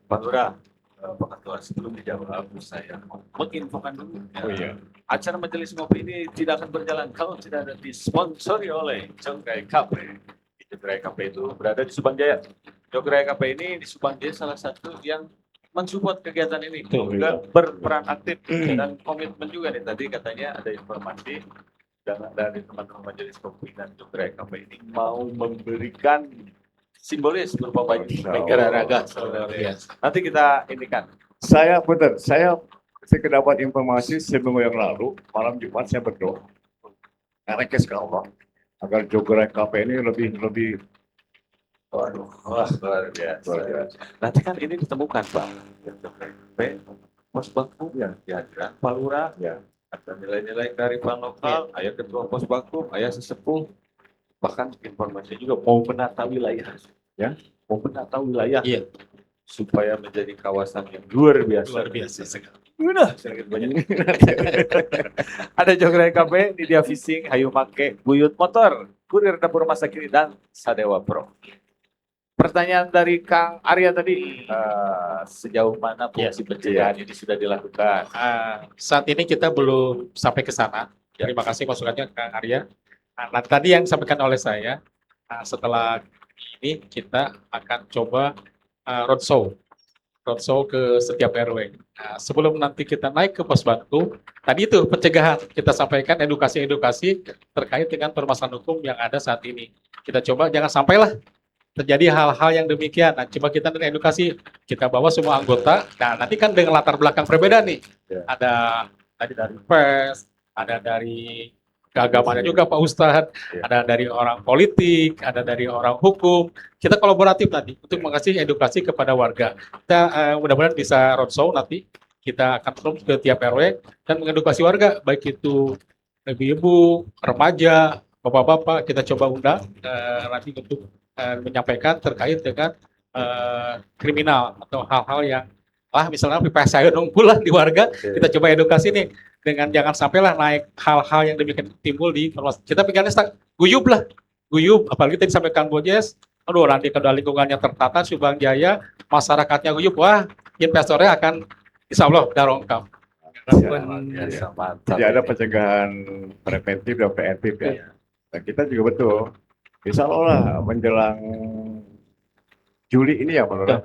Pak Lurah, Pak Ketua, sebelum dijawab saya mau menginfokan dulu. Ya. Oh iya. Acara majelis ngopi ini tidak akan berjalan kalau tidak ada disponsori oleh Jogray Cafe. Jogray Cafe itu berada di Subang Jaya. Jogray Cafe ini di Subang Jaya salah satu yang mensupport kegiatan ini, juga berperan aktif dan komitmen juga nih. Tadi katanya ada informasi dari teman-teman majelis kopi dan Jogray Cafe ini mau memberikan simbolis berupa baju negara raga. Nanti kita ini kan. Saya kedapat informasi seminggu yang lalu, malam Jumat saya berdoa. Ngerekes ke Allah. Agar Jogray Cafe ini lebih Waduh, wah, luar biasa. Nanti kan ini ditemukan, Pak. Jogray Cafe, Pos Bakum, ya, kehadiran Pak Lurah, ya. ada nilai-nilai kearifan lokal, ayah ketua Pos Bakum, ayah sesepuh, bahkan informasi juga mau menata wilayah, ya, mau menata wilayah, Iya. supaya menjadi kawasan yang luar biasa. Luar biasa sekali. Udah, sedikit banyak. Ada Jogray Cafe, di dia fishing, hayu make, buyut motor, kurir dapur masa kini dan Sadewa Pro. Pertanyaan dari Kang Arya tadi, sejauh mana fungsi pencegahan ini sudah dilakukan? Saat ini kita belum sampai ke sana. Terima kasih masukannya Kang Arya. Nah, tadi yang disampaikan oleh saya, setelah ini kita akan coba roadshow ke setiap RW. Nah, sebelum nanti kita naik ke pos Bakum, tadi itu pencegahan kita sampaikan edukasi-edukasi terkait dengan permasalahan hukum yang ada saat ini. Kita coba jangan sampailah terjadi hal-hal yang demikian. Nah, coba kita edukasi, kita bawa semua anggota. Nah, nanti kan dengan latar belakang berbeda nih. Ya. Ada tadi dari pers, ada dari keagamaannya juga Pak Ustadz, Ya. ada dari orang politik, ada dari orang hukum. Kita kolaboratif tadi untuk mengasih edukasi kepada warga. Kita mudah-mudahan bisa roadshow nanti. Kita akan terus ke tiap RW dan mengedukasi warga, baik itu ibu-ibu, remaja, bapak-bapak. Kita coba undang nanti untuk menyampaikan terkait dengan kriminal atau hal-hal yang misalnya PPS saya nunggu lah di warga. Kita coba edukasi nih dengan jangan sampailah naik hal-hal yang demikian timbul di informasi. Kita pikirnya guyub, apalagi tadi disampaikan Bu Jess, aduh nanti kalau lingkungannya tertata Subang Jaya, masyarakatnya guyub, wah investornya akan insya Allah darongkap. Biasa, mantap. Jadi ada pencegahan preventif dan preventif ya. Nah, kita juga betul. Insya Allah menjelang Juli ini ya Pak Lurah.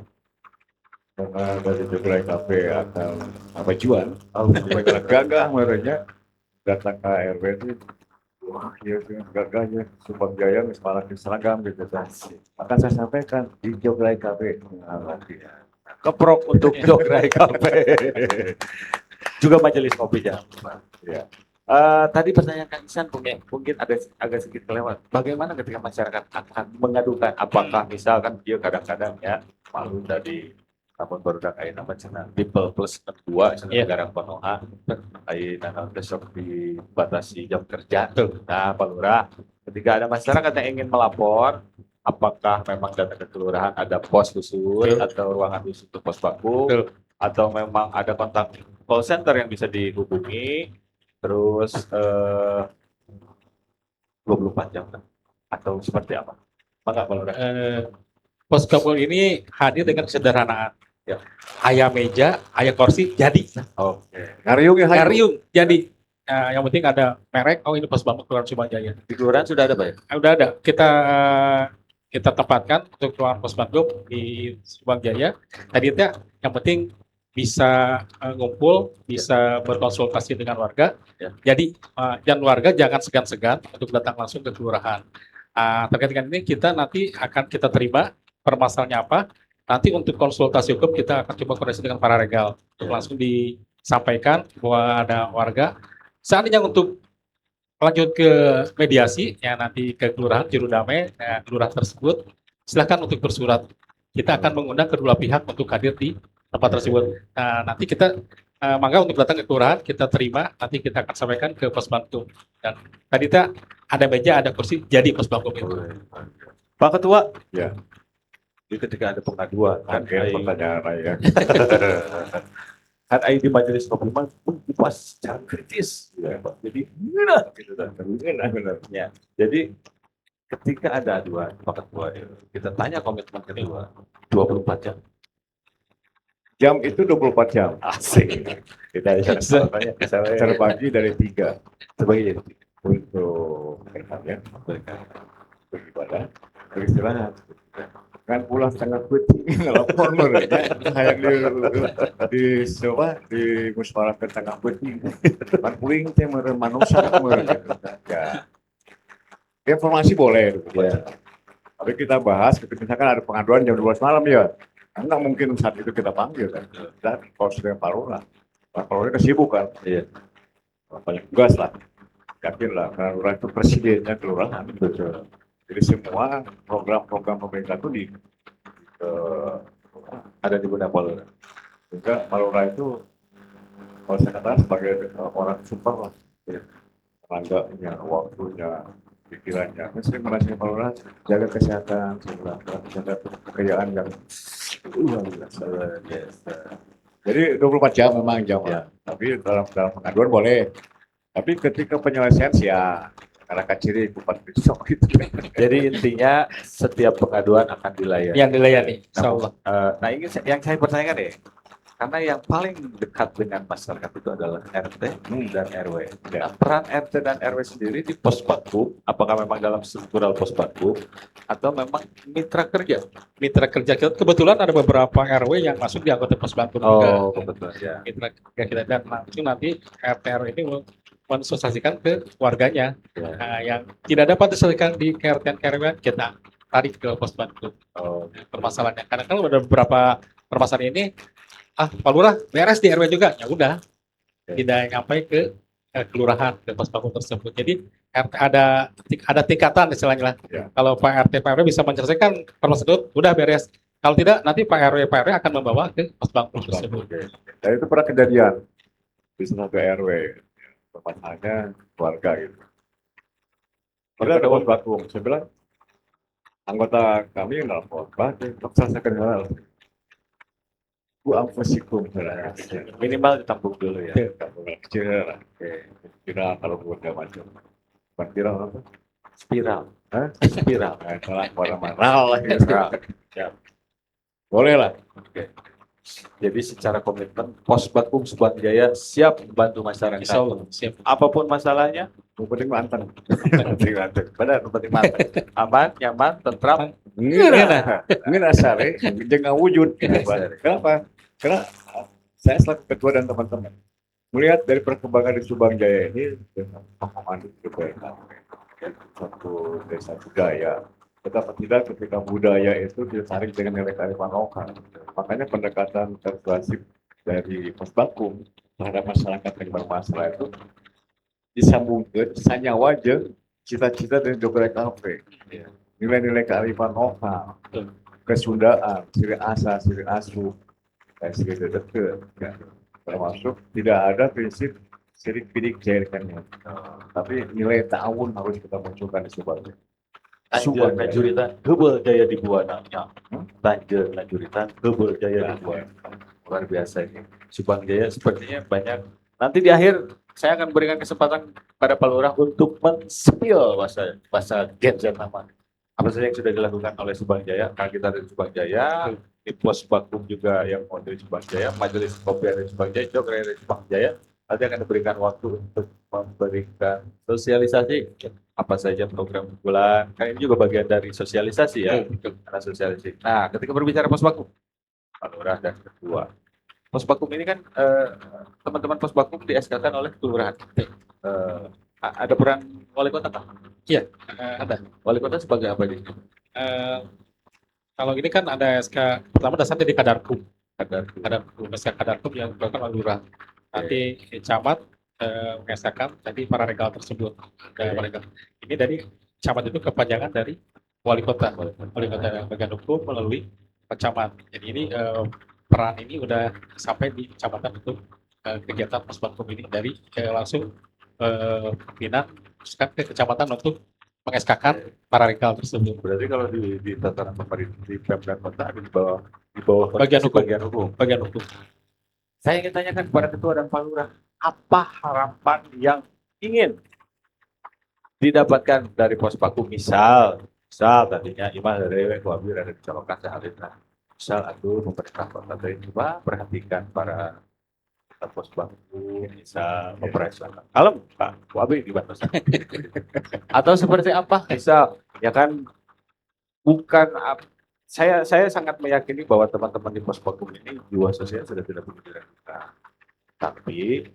Karena dari Jogray Cafe akan jual. Mereka gagah mereka datang ke RW itu. Wah, iya gagahnya Subang Jaya malah diseragam gitu. Akan saya sampaikan di Jogray Cafe. Keprok untuk Jogray Cafe. Juga majelis kopi jangan lupa. Ya. Tadi pertanyaan Kang Isan mungkin ada agak sedikit kelewat. Bagaimana ketika masyarakat akan mengadukan? Apakah misalkan dia kadang-kadang ya malu tadi namun baru dak ayeuna mah cenah people plus 2 cenah negara Konoha ayeuna besok dibatasi jam kerja. Nah, Pak Lurah, ketika ada masyarakat yang ingin melapor, apakah memang datang ke kelurahan ada pos khusus atau ruangan khusus untuk pos Bakum atau memang ada kontak call center yang bisa dihubungi? Terus 24 jam kan? Atau seperti apa? Maka Pak Lurah. Pos Bakum ini hadir dengan kesederhanaan. Ya. Aya meja, aya kursi, jadi. Oke. Ngariung, jadi. Yang penting ada merek. Oh ini Pos Bakum Kelurahan Subang Jaya. Di kelurahan sudah ada Pak ya? Udah ada. Kita tempatkan untuk keluar Pos Bakum di Subang Jaya. Tadi itu yang penting bisa ngumpul, bisa berkonsultasi dengan warga. Ya. Jadi dan warga jangan segan-segan untuk datang langsung ke kelurahan. Terkait dengan ini kita nanti akan kita terima permasalahannya apa. Nanti untuk konsultasi hukum kita akan coba koordinasi dengan para regal untuk langsung disampaikan bahwa ada warga. Seandainya untuk lanjut ke mediasi, ya nanti ke kelurahan juru damai, kelurahan tersebut, silakan untuk bersurat. Kita akan mengundang kedua pihak untuk hadir di tempat tersebut. Nah, nanti kita mangga untuk datang ke kelurahan, kita terima, nanti kita akan sampaikan ke Posbankum. Dan tadi ada meja, ada kursi, jadi Posbankum itu. Pak Ketua, Ya. jadi ketika ada pengaduan kan Oke, pertanyaan raya. kan di majelis pemilihan mengupas secara kritis, ya, Pak. Jadi ngena gitu kan. Benar. Ya. Jadi ketika ada aduan, Pak Ketua, kita tanya komitmen kedua 24 jam. Jam itu 24 jam. Asik. Kita tanya Terbagi dari 3 sebagai untuk ya, beribadah, beristirahat. Kan pulang setengah putih ngelapor kayak di sewa di musyawarah setengah putih. Kan puling teh meureun manusia ya. Informasi boleh ya. tapi kita bahas ketika misalkan ada pengaduan jam 12 malam ya. Enggak mungkin saat itu kita panggil kan. Dan kalau sudah Palura, Palura kesibukan. Iya. Banyak tugas lah. Yakin lah, karena lurah itu presidennya kelurahan. Betul. Jadi semua program-program pemerintah itu Ada di benak Palura. juga Palura itu kalau saya katakan sebagai orang super lah. Ya. Tenaganya, waktunya, pikirannya. Saya sering merasa Palura jaga kesehatan, jaga kekayaan yang luar biasa. Jadi 24 jam memang jam. Ya. Tapi dalam pengaduan boleh. Tapi ketika penyelesaian ya karena kaciri kupat besok gitu. Jadi intinya setiap pengaduan akan dilayani. Yang dilayani, insya Allah. Nah ini yang saya pertanyakan ya, karena yang paling dekat dengan masyarakat itu adalah RT dan RW. Nah, peran RT dan RW sendiri di Posbankum, apakah memang dalam struktural Posbankum atau memang mitra kerja? Mitra kerja kita, kebetulan ada beberapa RW yang masuk di anggota Posbankum juga. Kebetulan ya. Mitra kerja kita, dan langsung nanti RT RW ini mensosialisasikan ke warganya. Ya. Nah, yang tidak dapat disosialisasikan di KRT RW kita tarik ke Posbankum. Permasalahannya, karena kan ada beberapa permasalahan ini, Pak Lurah beres di RW juga, ya udah, tidak sampai ke kelurahan, ke Posbankum tersebut. Jadi RT ada tingkatan istilahnya lah. Ya. Kalau Pak RT Pak RW bisa menyelesaikan permasalahan tersebut, udah beres. Kalau tidak, nanti Pak RW akan membawa ke Posbankum tersebut. Dan itu pernah kejadian di satu RW. Permasalahannya keluarga gitu. Padahal ada Posbankum. Saya bilang anggota kami yang nelfon, Pak, selesaikan hal. Bu amfasikum. Minimal ditampung dulu ya. Kecil lah. Kira kalau keluarga macam. Bukan kira apa? Spiral. Hah? Spiral. Salah mana-mana lah. Ya. Boleh lah. Jadi secara komitmen Posbankum Subang Jaya siap membantu masyarakat. Insya Allah, siap. Apapun masalahnya, Yang penting mantan. benar, penting mantap. Aman, nyaman, tentram. Ini asale, jangan wujud. Kenapa? Karena saya selaku ketua dan teman-teman melihat dari perkembangan di Subang Jaya ini dengan pemahaman satu desa budaya. Betapa tidak ketika budaya itu ditarik dengan nilai kearifan lokal. Makanya pendekatan persuasif dari Posbankum terhadap masyarakat yang bermasalah itu disambungkan sanyawa jeung cita-cita dari Dokter Cafe. Nilai-nilai kearifan lokal, kesundaan, ciri asa, ciri asuh, ciri deket, ya. Termasuk tidak ada prinsip sirik pidik jairkannya. Tapi nilai ta'awun harus kita munculkan di Subang. Tanjur Najuritan Hebel Jaya di Buananya. Tanjur Najuritan Hebel Jaya di Buana. Luar biasa ini. Subang Jaya sepertinya banyak. Nanti di akhir saya akan berikan kesempatan pada Pak Lurah untuk men-spill bahasa Gen Z nama. Apa saja yang sudah dilakukan oleh Subang Jaya? Karena kita dari Subang Jaya, di Posbankum juga yang mau dari Subang Jaya, Majelis Kopi dari Subang Jaya, Jogre dari Subang Jaya. Nanti akan diberikan waktu untuk memberikan sosialisasi apa saja program bulan. Kan ini juga bagian dari sosialisasi ya, karena sosialisasi. Nah, ketika berbicara Posbankum, Pak Lurah dan Ketua, Posbankum ini kan teman-teman Posbankum di-SK-kan oleh kelurahan. Ada peran wali kota Pak? Iya, ada. Wali kota sebagai apa ini? Kalau ini kan ada SK pertama dasarnya di Kadarkum. Kadarkum. SK Kadarkum yang dilakukan oleh Lurah. Nanti camat mengesahkan tadi para regal tersebut. Ini dari camat itu kepanjangan dari wali kota bagian hukum melalui pencamat. Jadi ini peran ini udah sampai di kecamatan untuk kegiatan Posbankum ini dari langsung pimpinan ke kecamatan untuk mengeskakan para regal tersebut. Berarti kalau di tataran pemerintah di Pemda kota ada di bawah Bagian hukum. bagian hukum. Saya ingin tanyakan kepada ketua dan Pak Lurah, apa harapan yang ingin didapatkan dari Pospakum? Misal tadinya Imah dari Wabir ada dicalonkan sehalina. Misal aduh pemerintah kota dari coba perhatikan para Pospakum, misal operasional. Kalem Pak Wabir di batasan. Atau seperti apa? Misal ya kan bukan saya sangat meyakini bahwa teman-teman di Pospakum ini jiwa sosial sudah tidak begitu kita. Tapi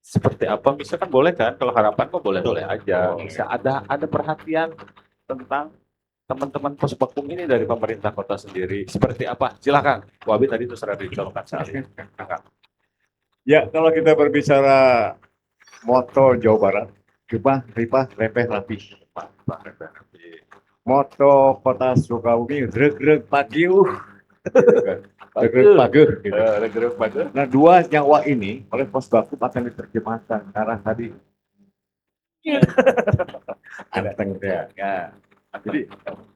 seperti apa misalkan boleh kan, kalau harapan kok boleh aja. Bisa ada perhatian tentang teman-teman Pospakum ini dari pemerintah kota sendiri. Seperti apa? Silakan. Wabi tadi itu sudah dicolokkan sekali. Ya, kalau kita berbicara moto Jawa Barat, ripah, repeh, rapih. Moto kota Sukabumi, reg-reg pagi, reg-reg pagi. Gitu. Nah, dua nyawa ini oleh Posbakum akan diterjemahkan karena tadi ada tengah. Ya. Jadi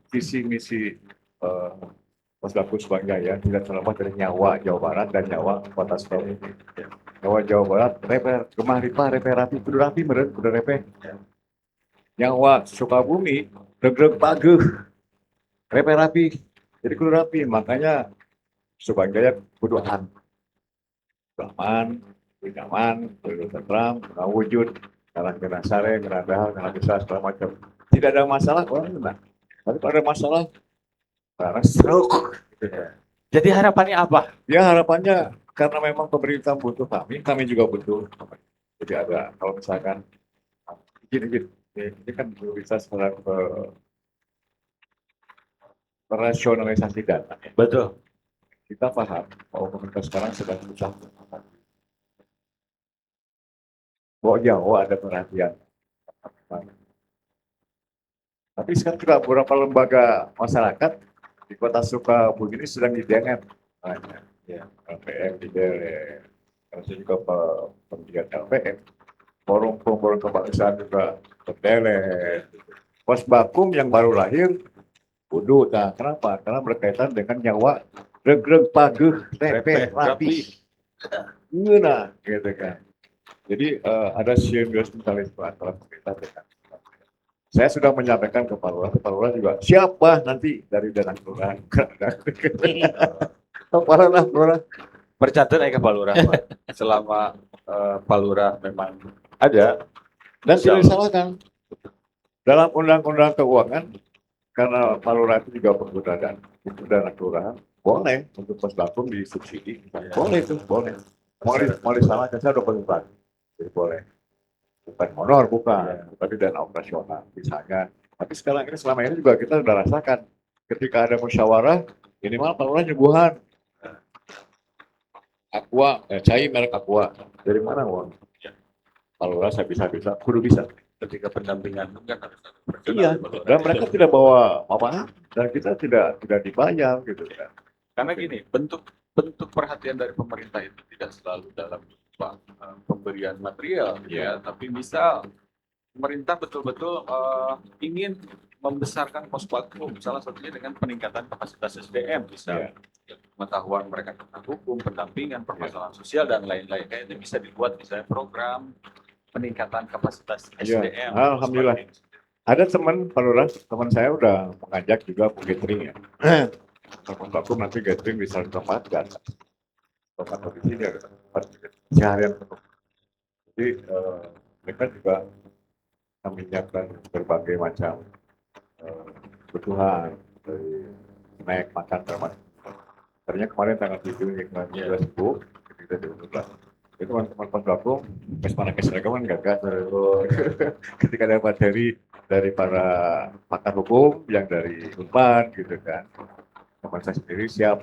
visi misi Posbakum Surabaya tidak terlepas dari nyawa Jawa Barat dan nyawa kota Sukabumi. Nyawa Jawa Barat, reper, gemah ripah, reper rapi, kudu rapi, meren, kudu reper. Nyawa Sukabumi, reg-reg pagi, reper rapi, jadi kudu rapi. Makanya Surabaya kudu aman, kudu tentram, wujud, karena kena sare, kena dahal, kena bisa segala macam. Tidak ada masalah, orang tenang. Tapi kalau ada masalah, karena stroke. Jadi harapannya apa? Ya harapannya karena memang pemerintah butuh kami juga butuh. Jadi ada kalau misalkan gini, ini kan bisa secara rasionalisasi data. Betul. Kita paham bahwa pemerintah sekarang sedang susah. Bahwa jauh ada perhatian. Tapi sekarang juga beberapa lembaga masyarakat di kota Sukabumi ini sedang didengar. Ya, LPM didengar. Karena saya juga pendidikan LPM. Forum kebangsaan juga berdelet. Posbakum yang baru lahir, kudu. Nah, kenapa? Karena berkaitan dengan nyawa reg-reg pageh, repeh, rapi. Nah, gitu kan. Jadi ada simbiosis mutualisme antara pemerintah dengan saya sudah menyampaikan ke Pak Lurah juga siapa nanti dari dana kelurahan. Kepala Lurah Percatat ke Pak Lurah, Pak. Selama Pak Lurah memang ada dan tidak disalahkan dalam undang-undang keuangan karena Pak Lurah itu juga pengguna dan itu dana kelurahan boleh untuk Posbakum disubsidi, boleh itu boleh. Mau disalahkan saya udah pengen jadi boleh. Bukan honor, bukan, tapi dana operasional misalnya. Tapi sekarang ini selama ini juga kita sudah rasakan ketika ada musyawarah minimal Pak Lurah nyuguhan Aqua, cai merek Aqua dari mana uang? Pak Lurah saya bisa, kudu bisa. ketika pendampingan kan harus ada Iya, dan mereka tidak bawa apa dan kita tidak dibayar gitu kan. Karena gini, bentuk perhatian dari pemerintah itu tidak selalu dalam pemberian material, ya, tapi bisa pemerintah betul-betul ingin membesarkan Pospakum, salah satunya dengan peningkatan kapasitas SDM, bisa pengetahuan mereka tentang hukum, pendampingan, permasalahan sosial dan lain-lain. Kayaknya bisa dibuat misalnya program peningkatan kapasitas SDM. Alhamdulillah. Ada teman Pak Lurah, teman saya udah mengajak juga gathering ya. Pospakum nanti gathering bisa ditempatkan. Tempat di sini ada tempat seharian penuh. Jadi mereka juga menyiapkan berbagai macam kebutuhan dari snack, makan, termasuk. Ternyata kemarin tanggal 7 yang kemarin sibuk, kita diundang. Itu teman-teman Posbakum, mana keseragaman gagal. Ketika ada materi dari para pakar hukum yang dari Unpad gitu kan, teman saya sendiri siap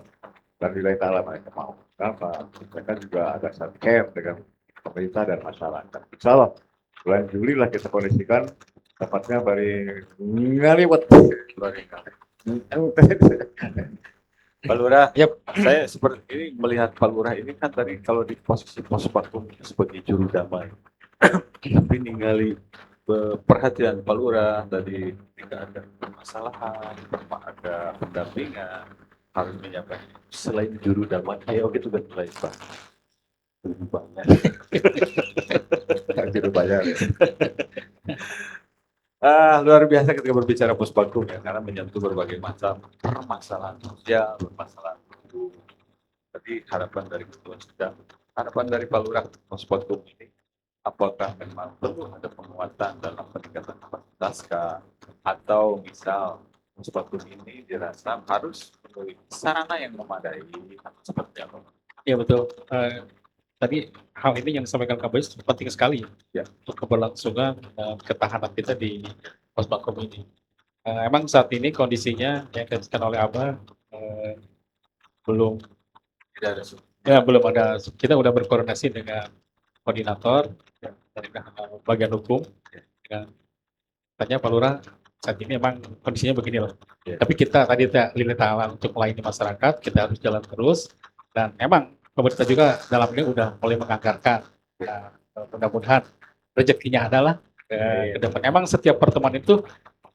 dan nilai ta'ala mereka mau. Kenapa? Mereka juga ada satu camp dengan pemerintah dan masyarakat. Insya Allah bulan Juli lah kita kondisikan tepatnya dari ngaliwat. Pak Lurah, saya seperti ini melihat Pak Lurah ini kan tadi kalau di posisi pos Bakum sebagai juru damai, tapi ningali perhatian Pak Lurah tadi ketika ada permasalahan, ada pendampingan, harus menyampaikan selain juru damai, oke juga mulai Pak. Lebih banyak. Juru bayar. Ya. Luar biasa ketika berbicara pos Bakum ya, karena menyentuh berbagai macam permasalahan sosial, permasalahan hidup. Tadi harapan dari Ketua Sidang, harapan dari Pak Lurah pos Bakum ini, apakah memang perlu ada penguatan dalam peningkatan kapasitas atau misal pos Bakum ini dirasa harus memiliki sarana yang memadai seperti apa? Ya betul. Tadi hal ini yang disampaikan KBS penting sekali ya untuk keberlangsungan ketahanan kita di pos Bakum ini. Emang saat ini kondisinya yang dijelaskan oleh Abah belum Tidak ada belum ada. Kita udah berkoordinasi dengan koordinator ya, dari bagian hukum. Dengan tanya Pak Lurah saat ini memang kondisinya begini loh. Ya. Tapi kita tadi lillahi ta'ala untuk melayani masyarakat kita harus jalan terus dan emang pemerintah juga dalam ini udah mulai menganggarkan. Mudah-mudahan rezekinya adalah ke depan. Emang setiap pertemuan itu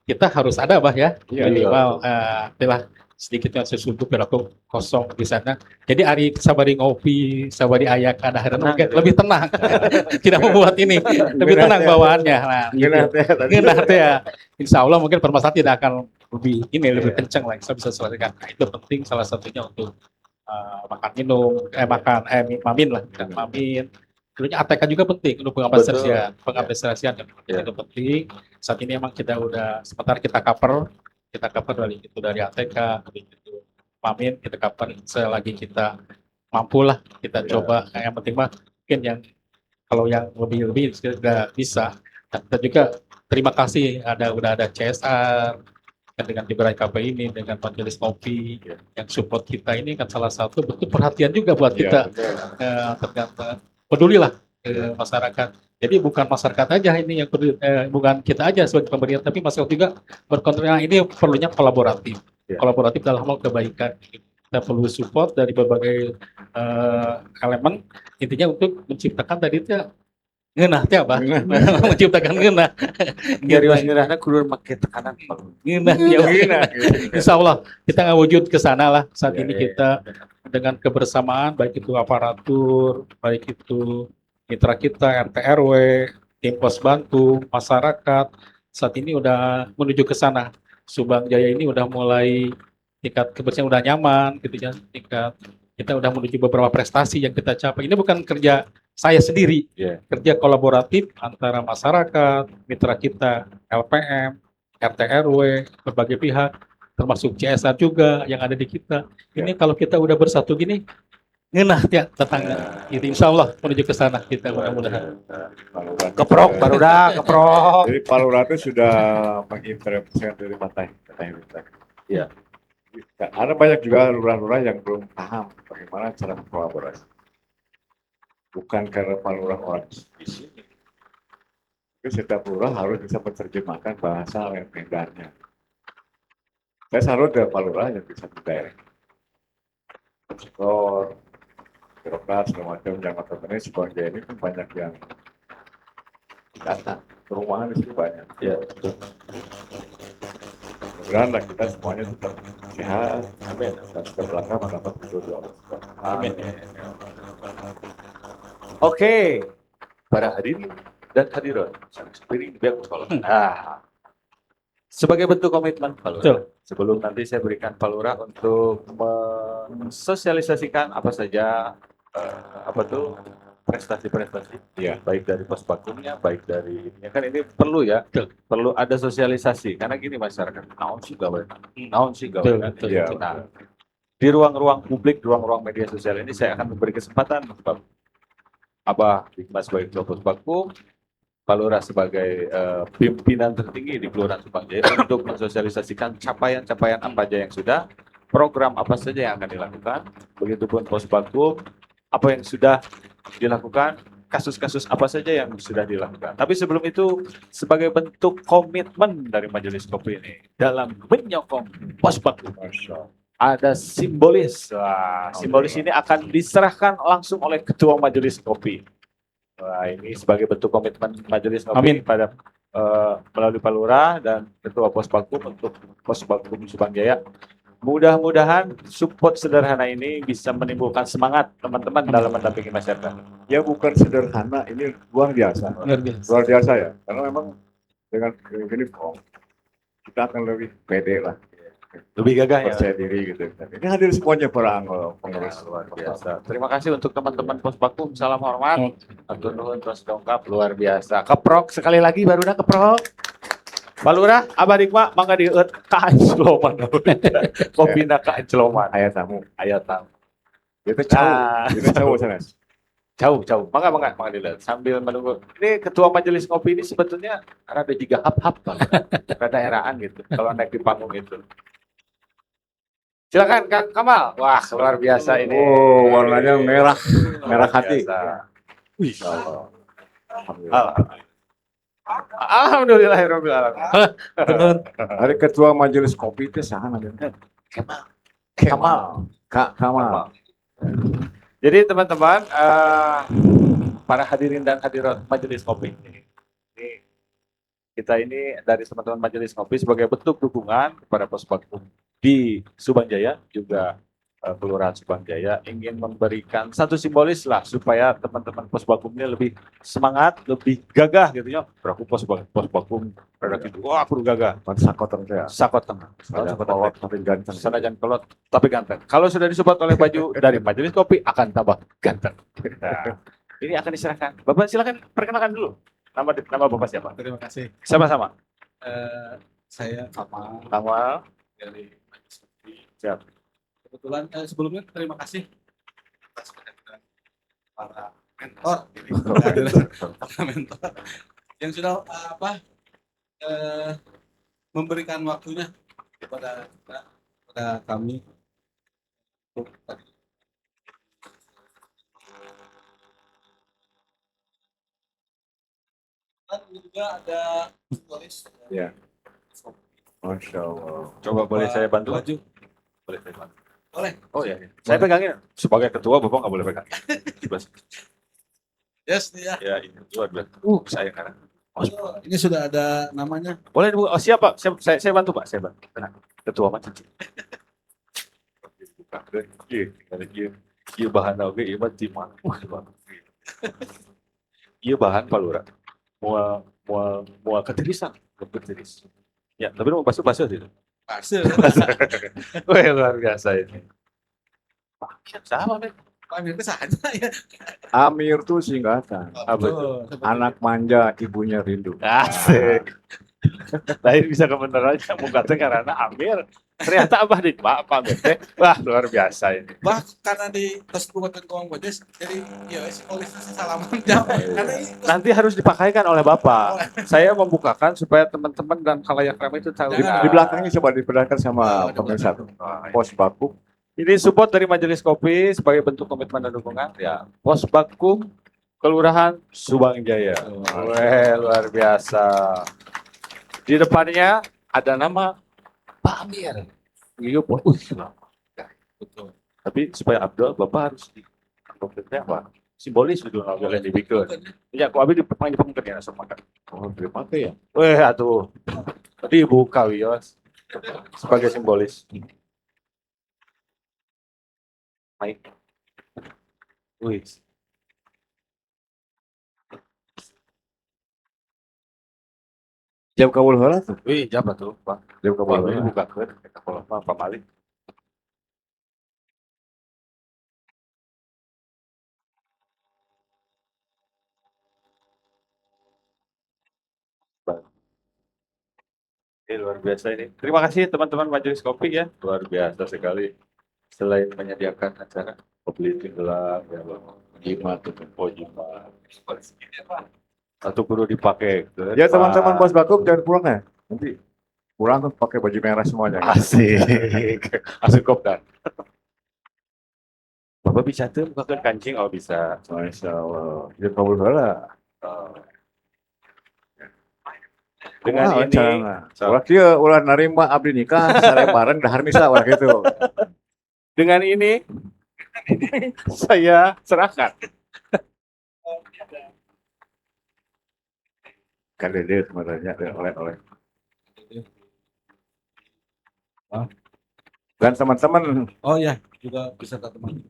kita harus ada Bah ya, minimal adalah sedikitnya sesuatu perilaku kosong di sana. Jadi hari sabari ngopi, sabari ayak ada hari lebih tenang, tidak membuat ini lebih tenang bawaannya. Nah, ngeunah teh ya. Insya Allah mungkin permasalahan tidak akan lebih kencang lah. Saya bisa selesaikan. Nah, itu penting salah satunya untuk makan minum, mamin lah, mamin. Tentunya ATK juga penting untuk pengadministrasian itu penting. Saat ini emang kita udah sementara kita cover dari ATK, itu mamin kita cover selagi kita mampu lah kita coba. Yang penting mah mungkin yang kalau yang lebih sudah bisa. Dan kita juga terima kasih udah ada CSR dengan Dibrai KP ini dengan Majelis Kopi yang support kita ini kan salah satu bentuk perhatian juga buat kita ternyata pedulilah masyarakat. Jadi bukan masyarakat aja ini yang bukan kita aja sebagai pemerintah tapi masyarakat juga berkontribusi. Ini perlunya kolaboratif dalam hal kebaikan. Kita perlu support dari berbagai elemen intinya untuk menciptakan tadi itu ngeunah teh Abah. Menciptakan ngeunah. Dari wasmirahna kudu make tekanan. Ngeunah ya. Insya Allah kita ngawujud ke sana lah saat ini kita dengan kebersamaan baik itu aparatur, baik itu mitra kita RT RW, tim pos bantu, masyarakat saat ini udah menuju ke sana. Subang Jaya ini udah mulai tingkat kebersihan udah nyaman gitu ya. Tingkat kita udah menuju beberapa prestasi yang kita capai. Ini bukan kerja saya sendiri, kerja kolaboratif antara masyarakat, mitra kita, LPM, RT RW, berbagai pihak, termasuk CSR juga yang ada di kita. Ini kalau kita udah bersatu gini, ngenah ya tetangga. Gitu, insya Allah menuju ke sana kita mudah-mudahan. Keprok, barudak, keprok. Jadi Pak Lurah itu sudah mengintervensi dari partai. Iya. Ada banyak juga lurah-lurah yang belum paham bagaimana cara berkolaborasi. Bukan karena Pak Lurah orang di sini. Tapi setiap lurah harus bisa menerjemahkan bahasa yang bedanya. Saya salut dengan Pak Lurah yang bisa mendirect. Sektor, birokrat, segala macam yang notabene sebagai ini kan banyak yang datang. Perumahan di situ banyak. Ya, betul. Mudah-mudahan lah kita semuanya tetap sehat. Amin. Dan ke belakang mendapat ridho Allah. Amin. Oke, para hadirin dan hadirat, seperti di pihak sekolah. Nah, sebagai bentuk komitmen Pak Lurah, sebelum nanti saya berikan Pak Lurah untuk mensosialisasikan apa saja prestasi-prestasi, baik dari pos bakumnya, baik dari ini kan ini perlu ya, perlu ada sosialisasi karena gini masyarakat, naon sih gawe, Nah, di ruang-ruang publik, ruang-ruang media sosial ini saya akan memberi kesempatan Pak Abah Hikmat sebagai Ketua Pos Bakum, Pak Lurah sebagai pimpinan tertinggi di Kelurahan Subang Jaya untuk mensosialisasikan capaian-capaian apa aja yang sudah, program apa saja yang akan dilakukan, begitupun Pos Bakum, apa yang sudah dilakukan, kasus-kasus apa saja yang sudah dilakukan. Tapi sebelum itu, sebagai bentuk komitmen dari Majelis Kopi ini dalam menyokong pos baku, ada simbolis. Wah, simbolis ini akan diserahkan langsung oleh Ketua Majelis Kopi. Wah, ini sebagai bentuk komitmen Majelis Kopi pada melalui Pak Lurah dan Ketua Pos Bakum untuk Pos Bakum Subang Jaya. Mudah-mudahan support sederhana ini bisa menimbulkan semangat teman-teman dalam mendampingi masyarakat. Ya bukan sederhana, ini luar biasa. Luar biasa ya, karena memang dengan ini kita akan lebih pede lah, Lebih gagah ya. percaya diri gitu. Ini hadir semuanya para pengurus. Luar biasa. Terima kasih untuk teman-teman Pos Bakum. Salam hormat. Atur nuhun tos dongkap luar biasa. Keprok sekali lagi baru dah keprok. Pak Lurah, Abah Dikma mangga dieuet ka Anceloman. Kopina ka Anceloman. Ayah tamu, Aya tahu. itu jauh, Nah. itu jauh sana. Jauh. Mangga dilihat sambil menunggu. Ini Ketua Majelis Kopi ini sebetulnya rada juga hap-hap, Pak. Rada eraan gitu kalau naik di panggung itu. Silakan Kang Kamal. Wah, luar biasa ini. Oh, warnanya merah, merah Luar hati. biasa. Wih, Alhamdulillah. Alhamdulillah. Hari Ketua Majelis Kopi itu sangat ada. Kamal. Kak Kamal. Jadi teman-teman, para hadirin dan hadirat Majelis Kopi, ini kita ini dari teman-teman Majelis Kopi sebagai bentuk dukungan kepada Pos Bakum di Subang Jaya, juga Kelurahan Subang Jaya ingin memberikan satu simbolis lah supaya teman-teman Pos Bakum ini lebih semangat, lebih gagah gitu ya. Beraku Pos Bakum pada gitu, wah perlu gagah. Sakot tengah. Sakot tengah. Kolot tapi ganteng. Sanajan kolot tapi ganteng. Kalau sudah disupport oleh baju dari Majelis Kopi akan tambah ganteng. Nah, ini akan diserahkan. Bapak silakan perkenalkan dulu. Nama Bapak siapa? Terima kasih. Sama-sama. Saya Kamal Kamal. dari Majelis Kopi. Siap. Kebetulan sebelumnya terima kasih atas kehadiran para mentor, para mentor yang sudah memberikan waktunya kepada kita, kepada kami. Dan juga ada tulis. Ya. Masya Allah. Coba boleh saya bantu? Baju. Boleh saya bantu. Boleh. Oh ya. Saya pegangin. Sebagai ketua Bapak nggak boleh pegang. Coba. Yes, ya. Ya ini dua. Saya karena. Oh, ini sudah ada namanya. Boleh dibuka. Oh siap Pak. Saya bantu Pak. Saya bantu. Tenang. Ketua macam cici. Buka. Iya bahan oke. Iya mah timah. Iya bahan Pak Lurah. Mual ketirisan. Ketiris. Ya, tapi mau basuh itu. Pasir. Wah, luar biasa ini. Paket sama, Mek. Pak Amir itu saja ya. Amir tuh singkatan. Apa itu? Anak manja, ibunya rindu. Asik. Lain bisa kebenaran aja muka teh karena Amir. Ternyata Abah di Pak Amir teh. Wah, luar biasa ini. Bah, karena di tes kabupaten Kawang Bodes, jadi ya polisnya salaman jawab. Karena Nanti harus dipakaikan oleh Bapak. Saya membukakan supaya teman-teman dan khalayak ramai itu tahu. Di belakangnya coba diperlihatkan sama pemirsa tuh. Pos Bakum. Ini support dari Majelis Kopi sebagai bentuk komitmen dan dukungan. Ya, Pos Bakum Kelurahan Subang Jaya. Wah, luar biasa. Di depannya ada nama Pak Amir. Iya, betul. Tapi supaya Abdul, Bapak harus di konkretnya apa? Simbolis itu nggak boleh dibikin. Ya, kok Abi dipanggil ya sama kan. Oh, dipakai ya? Weh, atuh. Dibuka wios sebagai simbolis. Baik. Wih. Jam kabul heula tuh. Wih, siapa tuh, Pak? Jam kabul Ini heula. buka ke kalau Pak Malik. Ini luar biasa ini. Terima kasih teman-teman Majelis Kopi ya. Luar biasa sekali. Selain menyediakan acara kopi tenggelam, ya jimat, jimat. Satu kudu dipakai. Ya teman-teman Pos Bakum jangan pulang ya. Nanti pulang kan pakai baju merah semuanya. Asik. Asik kopdar. Bapak bisa tuh bukakan kancing, oh bisa. Masya Allah. Ya kabul bala. Dengan ini, Ulah kieu ulah narima abdi nikah sare bareng dahar misa ulah gitu. dengan ini saya serahkan. Kandidat sebenarnya oleh. Dan teman-teman Oh ya, juga bisa teman.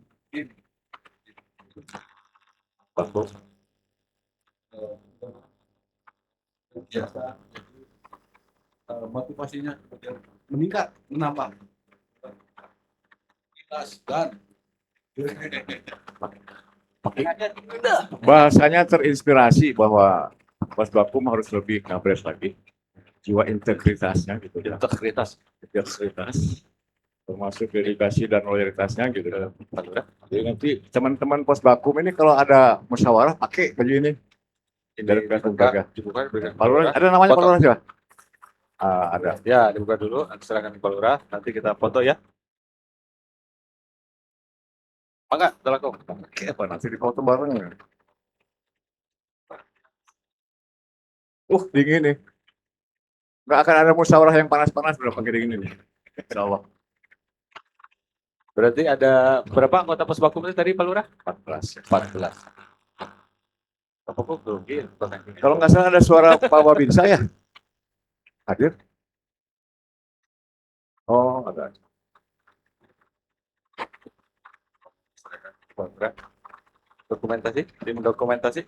Bagus. Biasa motivasinya meningkat, menambah. Dan bahasanya terinspirasi bahwa Mas Bakum harus lebih ngabres lagi jiwa integritasnya gitu ya. Integritas. Integritas termasuk dedikasi dan loyalitasnya gitu. Jadi nanti teman-teman Pos Bakum ini kalau ada musyawarah pakai baju ini. Dari pihak lembaga. Dibuka, Pak Lurah, ada namanya Pak Lurah juga? Ada. Ya, dibuka dulu. Silakan Pak Lurah. Nanti kita foto ya. Mangga, Assalamualaikum. Oke, apa nanti di foto bareng. Dingin nih. Nggak akan ada musyawarah yang panas-panas udah pakai dingin ini. Insya Allah. Berarti ada berapa anggota Pos Bakum tadi Pak Lurah? 14. 14. Apa kok grogi? Kalau nggak salah ada suara Pak Wabinsa ya? Hadir? Oh, ada. Dokumentasi, tim dokumentasi.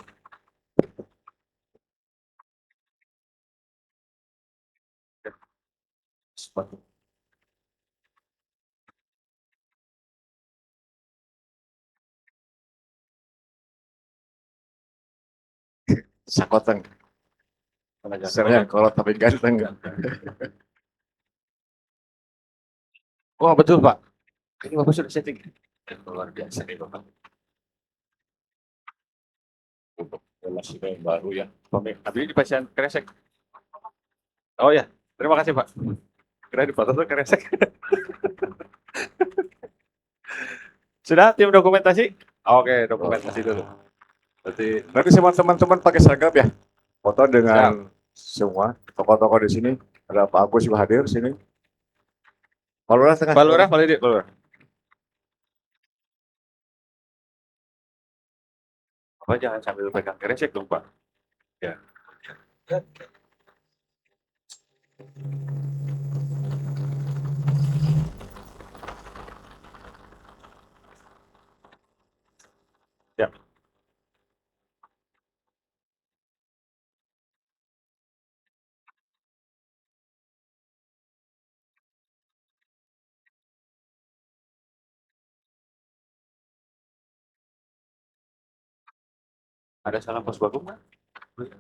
Sakoteng. Saya kalau tapi ganteng. Oh betul Pak. Ini Bapak sudah setting. Luar biasa nih Bapak. Masih yang baru ya. Habis di pasien kresek. Oh ya, terima kasih Pak. Kira di foto tuh kresek. Sudah tim dokumentasi? Oke, dokumentasi dulu. Berarti nanti semua teman-teman pakai seragam ya. Foto dengan semua tokoh-tokoh di sini. Ada Pak Agus juga hadir di sini. Pak Lurah tengah. Pak Lurah, Pak Lidi, Pak Lurah. Bapak jangan sambil pegang kresek dong Pak. Ya. Ya. Ada salam Pos Bakum nggak?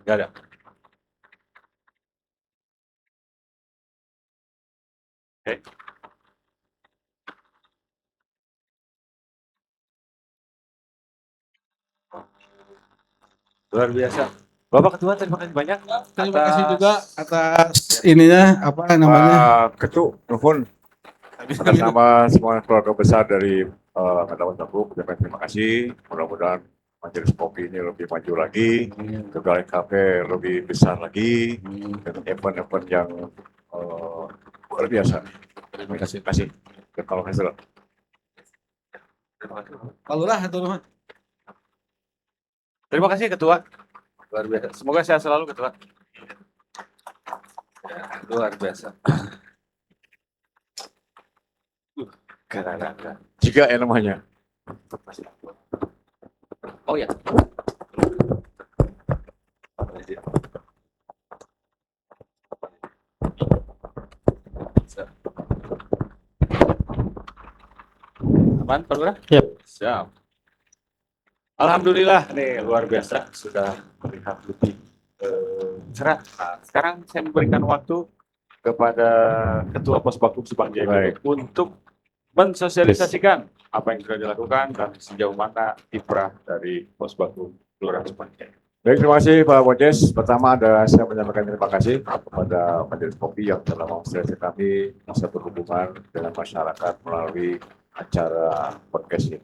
Nggak ada. Oke. Luar biasa. Bapak Ketua, terima kasih banyak. terima kasih juga atas ininya apa namanya? Pak Ketu, nuhun. Atas nama semua keluarga besar dari Kadawan Bakum, terima kasih. Mudah-mudahan majelis kopi ini lebih maju lagi, Tegal Cafe lebih besar lagi, dan event-event yang luar biasa. Terima kasih. Kalau hasil. Pak Lurah atau nuhun? Terima kasih Ketua. Luar biasa. Semoga sehat selalu Ketua. Luar biasa. Gara-gara. Jika namanya. Oh ya. Aman, Pak Lurah? Yap. Siap. Alhamdulillah, nih luar biasa sudah terlihat lebih cerah. Nah, sekarang saya memberikan waktu kepada Ketua Pos Bakum Subang Jaya Baik. untuk mensosialisasikan apa yang sudah dilakukan dan sejauh mana kiprah dari Pos Bakum Kelurahan Subang Jaya. Baik, terima kasih Pak Bodes. Pertama saya menyampaikan terima kasih kepada majelis kopi yang telah memfasilitasi kami bisa berhubungan dengan masyarakat melalui acara podcast ini.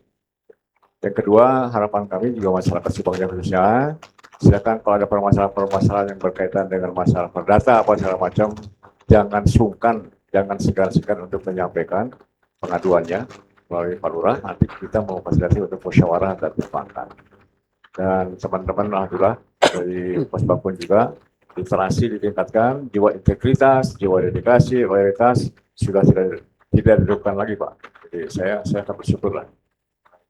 Yang kedua, harapan kami juga masyarakat Subang Jaya khususnya, silakan kalau ada permasalahan yang berkaitan dengan masalah perdata apa segala macam, jangan sungkan, jangan segan-segan untuk menyampaikan pengaduannya melalui Pak Lurah. Nanti kita mau fasilitasi untuk musyawarah dan perbankan. Dan teman-teman alhamdulillah dari Pos Bakun juga literasi ditingkatkan, jiwa integritas, jiwa dedikasi, loyalitas sudah tidak diragukan lagi Pak. Jadi saya akan bersyukur lah.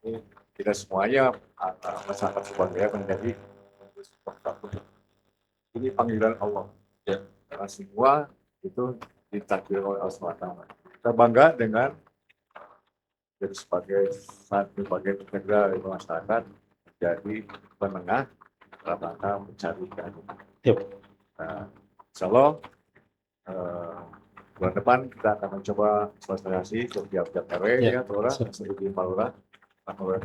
Ini kita semuanya masyarakat Subang Jaya menjadi Pos Bakun. Ini panggilan Allah. Ya. Karena semua itu ditakdirkan oleh Allah SWT. Kita bangga dengan jadi sebagai satu bagian integral dari masyarakat, jadi penengah dalam rangka mencari keadilan. Yep. Nah, insya Allah bulan depan kita akan mencoba sosialisasi ke tiap-tiap RW ya, Lurah, seperti Pak Lurah,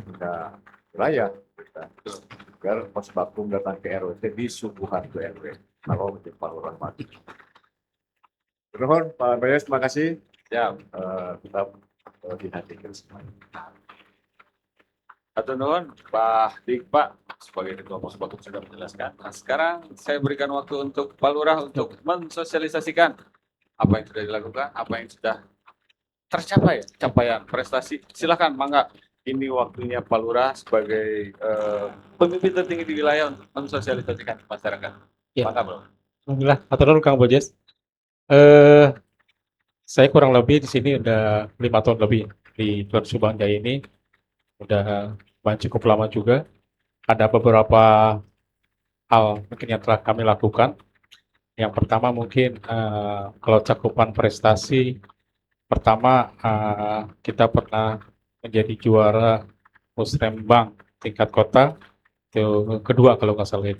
pindah wilayah, agar Pos Bakun datang ke RW di subuhan ke RW. Kalau menjadi Pak Lurah mati. Mohon Pak Bayes, terima kasih. Ya, Tetap dihadirkan semuanya. Atur nuhun Pak Dik Pak sebagai Ketua Pos Bakun sudah menjelaskan. Nah, sekarang saya berikan waktu untuk Pak Lurah untuk mensosialisasikan apa yang sudah dilakukan, apa yang sudah tercapai, capaian prestasi. Silakan, mangga. Ini waktunya Pak Lurah sebagai pemimpin tertinggi di wilayah untuk mensosialisasikan ke masyarakat. Ya. Mangga, Bro. Alhamdulillah, atur nuhun Kang Bojes. Saya kurang lebih di sini udah 5 tahun lebih di Kelurahan Subang Jaya ini, udah cukup lama juga. Ada beberapa hal mungkin yang telah kami lakukan. Yang pertama mungkin kalau cakupan prestasi, pertama kita pernah menjadi juara Musrembang tingkat kota, itu kedua kalau nggak salah.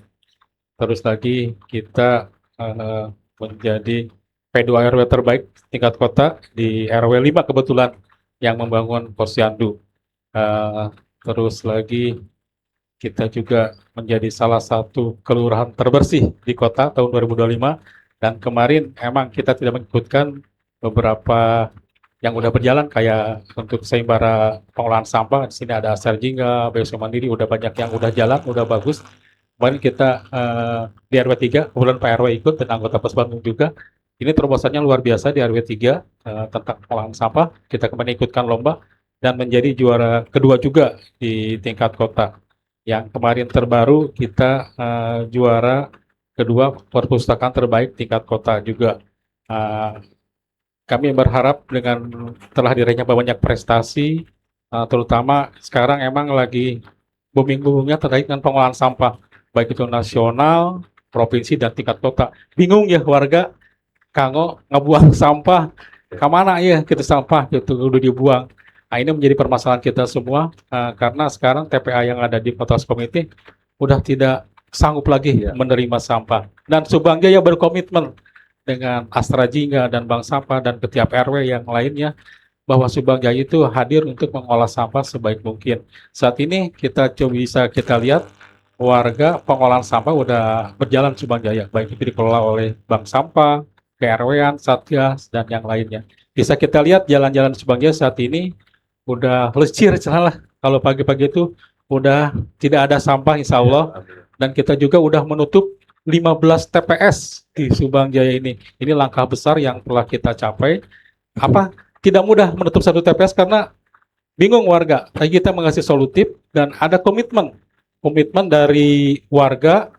Terus lagi kita menjadi P2 RW terbaik tingkat kota di RW 5 kebetulan yang membangun posyandu. Terus lagi kita juga menjadi salah satu kelurahan terbersih di kota tahun 2025, dan kemarin emang kita tidak mengikutkan beberapa yang udah berjalan kayak untuk seimbara pengolahan sampah. Di sini ada Sarjingga, BSO Mandiri, udah banyak yang udah jalan, udah bagus. Kemarin kita di RW 3, kemudian Pak RW ikut dan anggota Pos Bandung juga. Ini terobosannya luar biasa di RW 3 tentang pengolahan sampah. Kita kemarin ikutkan lomba dan menjadi juara kedua juga di tingkat kota. Yang kemarin terbaru kita juara kedua perpustakaan terbaik tingkat kota juga. Kami berharap dengan telah diraihnya banyak prestasi, terutama sekarang emang lagi booming-boomingnya terkait dengan pengolahan sampah, baik itu nasional, provinsi, dan tingkat kota. Bingung ya warga, kanggo ngebuang sampah, kemana ya kita sampah gitu udah dibuang. Nah, ini menjadi permasalahan kita semua karena sekarang TPA yang ada di Kota Subang itu udah tidak sanggup lagi menerima sampah. Dan Subang Jaya berkomitmen dengan Astra Jingga dan Bank Sampah dan setiap RW yang lainnya bahwa Subang Jaya itu hadir untuk mengolah sampah sebaik mungkin. Saat ini kita coba bisa kita lihat warga pengolahan sampah udah berjalan Subang Jaya, baik itu dikelola oleh Bank Sampah, KRW-an, Satgas, dan yang lainnya. Bisa kita lihat jalan-jalan Subang Jaya saat ini udah lecir lah. Kalau pagi-pagi itu udah tidak ada sampah insya Allah. Dan kita juga udah menutup 15 TPS di Subang Jaya ini. Ini langkah besar yang telah kita capai. Tidak mudah menutup satu TPS karena bingung warga. Tapi kita mengasih solutif dan ada komitmen dari warga,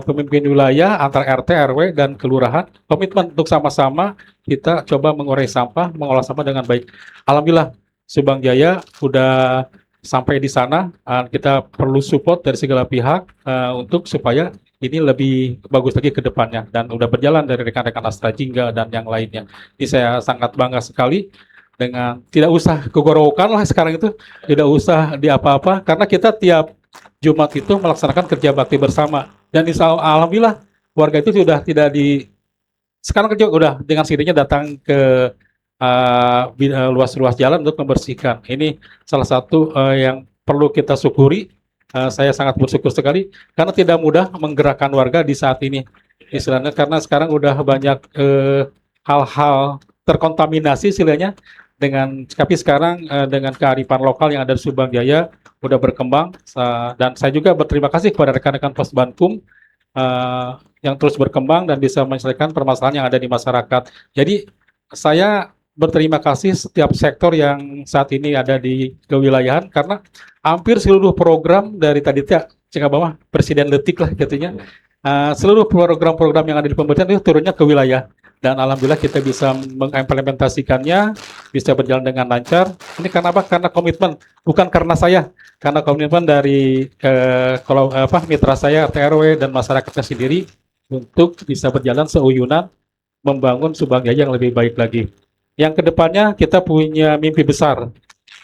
pemimpin wilayah antar RT, RW, dan kelurahan, komitmen untuk sama-sama kita coba mengurai sampah, mengolah sampah dengan baik. Alhamdulillah Subang Jaya sudah sampai di sana. Kita perlu support dari segala pihak untuk supaya ini lebih bagus lagi ke depannya, dan udah berjalan dari rekan-rekan Astra Jingga dan yang lainnya. Ini saya sangat bangga sekali dengan tidak usah kegorowokan lah sekarang itu, tidak usah di apa-apa karena kita tiap Jumat itu melaksanakan kerja bakti bersama, dan alhamdulillah warga itu sudah tidak sekarang kerja udah dengan sendirinya datang ke luas-luas jalan untuk membersihkan. Ini salah satu yang perlu kita syukuri. Saya sangat bersyukur sekali karena tidak mudah menggerakkan warga di saat ini istilahnya, karena sekarang udah banyak hal-hal terkontaminasi istilahnya tapi sekarang dengan kearifan lokal yang ada di Subang Jaya udah berkembang, dan saya juga berterima kasih kepada rekan-rekan Posbankum yang terus berkembang dan bisa menyelesaikan permasalahan yang ada di masyarakat. Jadi saya berterima kasih setiap sektor yang saat ini ada di kewilayahan, karena hampir seluruh program dari tadi cek bawah Presiden Letik lah katanya, seluruh program-program yang ada di pemerintahan itu turunnya ke wilayah. Dan alhamdulillah kita bisa mengimplementasikannya, bisa berjalan dengan lancar. Ini karena apa? Karena komitmen, bukan karena saya. Karena komitmen dari mitra saya, TRW dan masyarakatnya sendiri untuk bisa berjalan seuyunan membangun Subang Jaya yang lebih baik lagi. Yang kedepannya kita punya mimpi besar.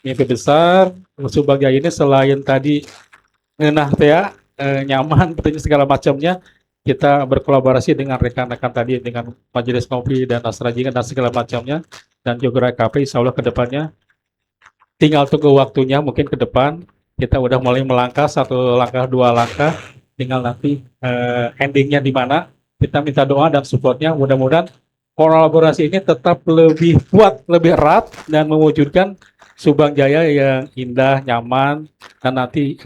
Mimpi besar Subang Jaya ini selain tadi nyaman, tentunya segala macamnya, kita berkolaborasi dengan rekan-rekan tadi, dengan Majelis Kopi dan Asrajingan dan segala macamnya, dan juga RKP, insya Allah ke depannya. Tinggal tunggu waktunya, mungkin ke depan kita udah mulai melangkah, 1 langkah, 2 langkah, tinggal nanti endingnya di mana. Kita minta doa dan supportnya, mudah-mudahan kolaborasi ini tetap lebih kuat, lebih erat, dan mewujudkan Subang Jaya yang indah, nyaman, dan nanti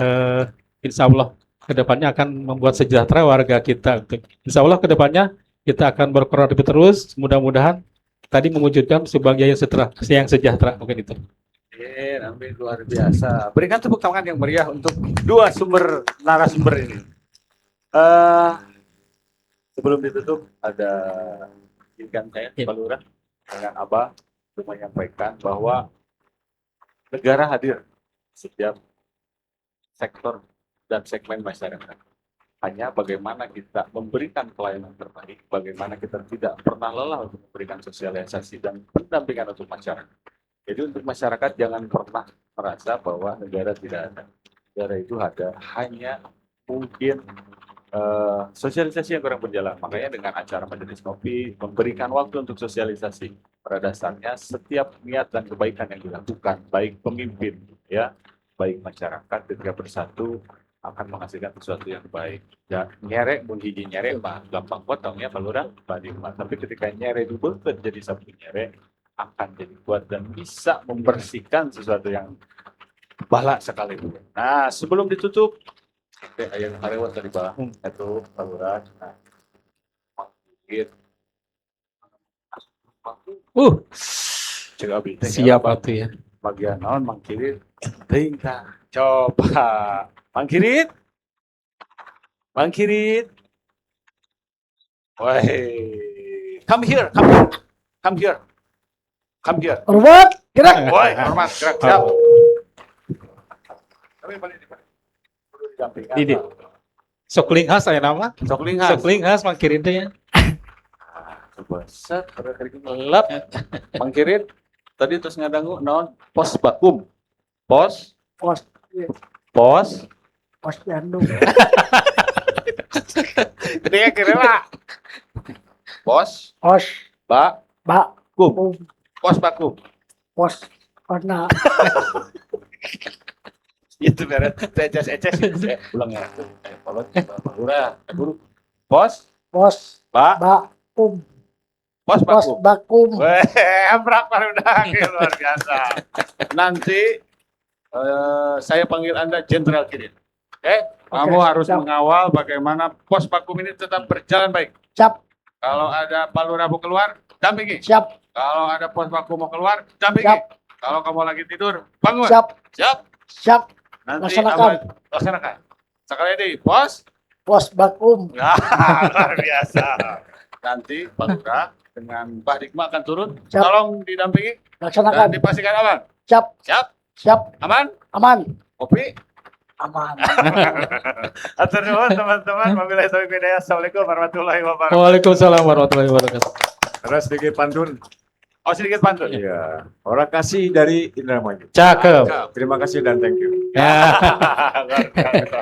insya Allah kedepannya akan membuat sejahtera warga kita. Insya Allah kedepannya kita akan berkoordinasi terus. Mudah-mudahan tadi mewujudkan Subang Jaya yang sejahtera. Mungkin itu. Amin, luar biasa. Berikan tepuk tangan yang meriah untuk 2 narasumber ini. Sebelum ditutup, ada izinkan saya, Pak Lurah, dengan Abah untuk menyampaikan bahwa negara hadir setiap sektor dan segmen masyarakat. Hanya bagaimana kita memberikan pelayanan terbaik, bagaimana kita tidak pernah lelah untuk memberikan sosialisasi dan pendampingan untuk masyarakat. Jadi untuk masyarakat jangan pernah merasa bahwa negara tidak ada. Negara itu ada, hanya mungkin sosialisasi yang kurang berjalan. Makanya dengan acara Majelis Kopi memberikan waktu untuk sosialisasi. Pada dasarnya setiap niat dan kebaikan yang dilakukan, baik pemimpin, ya, baik masyarakat ketika bersatu, akan menghasilkan sesuatu yang baik. Ya, nyerek, mun hiji nyerek, mah gampang potongnya Pak Lurah, Pak Digma. Tapi ketika nyerek itu jadi satu nyerek, akan jadi kuat dan bisa membersihkan sesuatu yang balak sekali. Nah, sebelum ditutup, ayat karewat tadi Pak, itu Pak Lurah. Nah, cek abi. Siap waktu ya. Bagian naon mangkirit, tingkah. Coba. Bangkirit. Woi. Come here. Hormat, gerak. Woi, hormat, gerak, siap. Kami balik di mana? Perlu didampingan. Didi. Sokling khas saya nama. Sokling khas. Sokling khas mangkirin teh ya. Coba set, lap. Bangkirit. Tadi terus ngadangu naon? Posbakum. Pos Jantung. Dia kira lah. Pos bakum. Warna. Itu beres. Eces. Ulang ya. Kolot. Lurah. Guru. Pos Bakum. bakum. Weh, ambrak udah luar biasa. Nanti saya panggil Anda Jenderal Kirin. Oke? Kamu harus mengawal bagaimana pos bakum ini tetap berjalan baik. Siap. Kalau ada Pak Lurah mau keluar, dampingi. Siap. Kalau ada pos bakum mau keluar, dampingi. Siap. Kalau kamu lagi tidur, bangun. Siap. Nanti Laksanakan. laksanakan. Sekali lagi, pos Bakum. Nah, luar biasa. Nanti Pak Lurah dengan Pak Digma akan turun. Siap. Tolong didampingi dan Laksanakan. dipastikan aman. Siap. Aman? Kopi? Aman. Atur nuhun teman-teman. Wabillahi taufiq wal hidayah. Assalamualaikum warahmatullahi wabarakatuh. Waalaikumsalam warahmatullahi wabarakatuh. Terus sedikit pantun. Oh, sedikit pantun. Iya. Orang kasih dari Indramayu. Cakep. Terima kasih dan thank you. Ya. Luar biasa.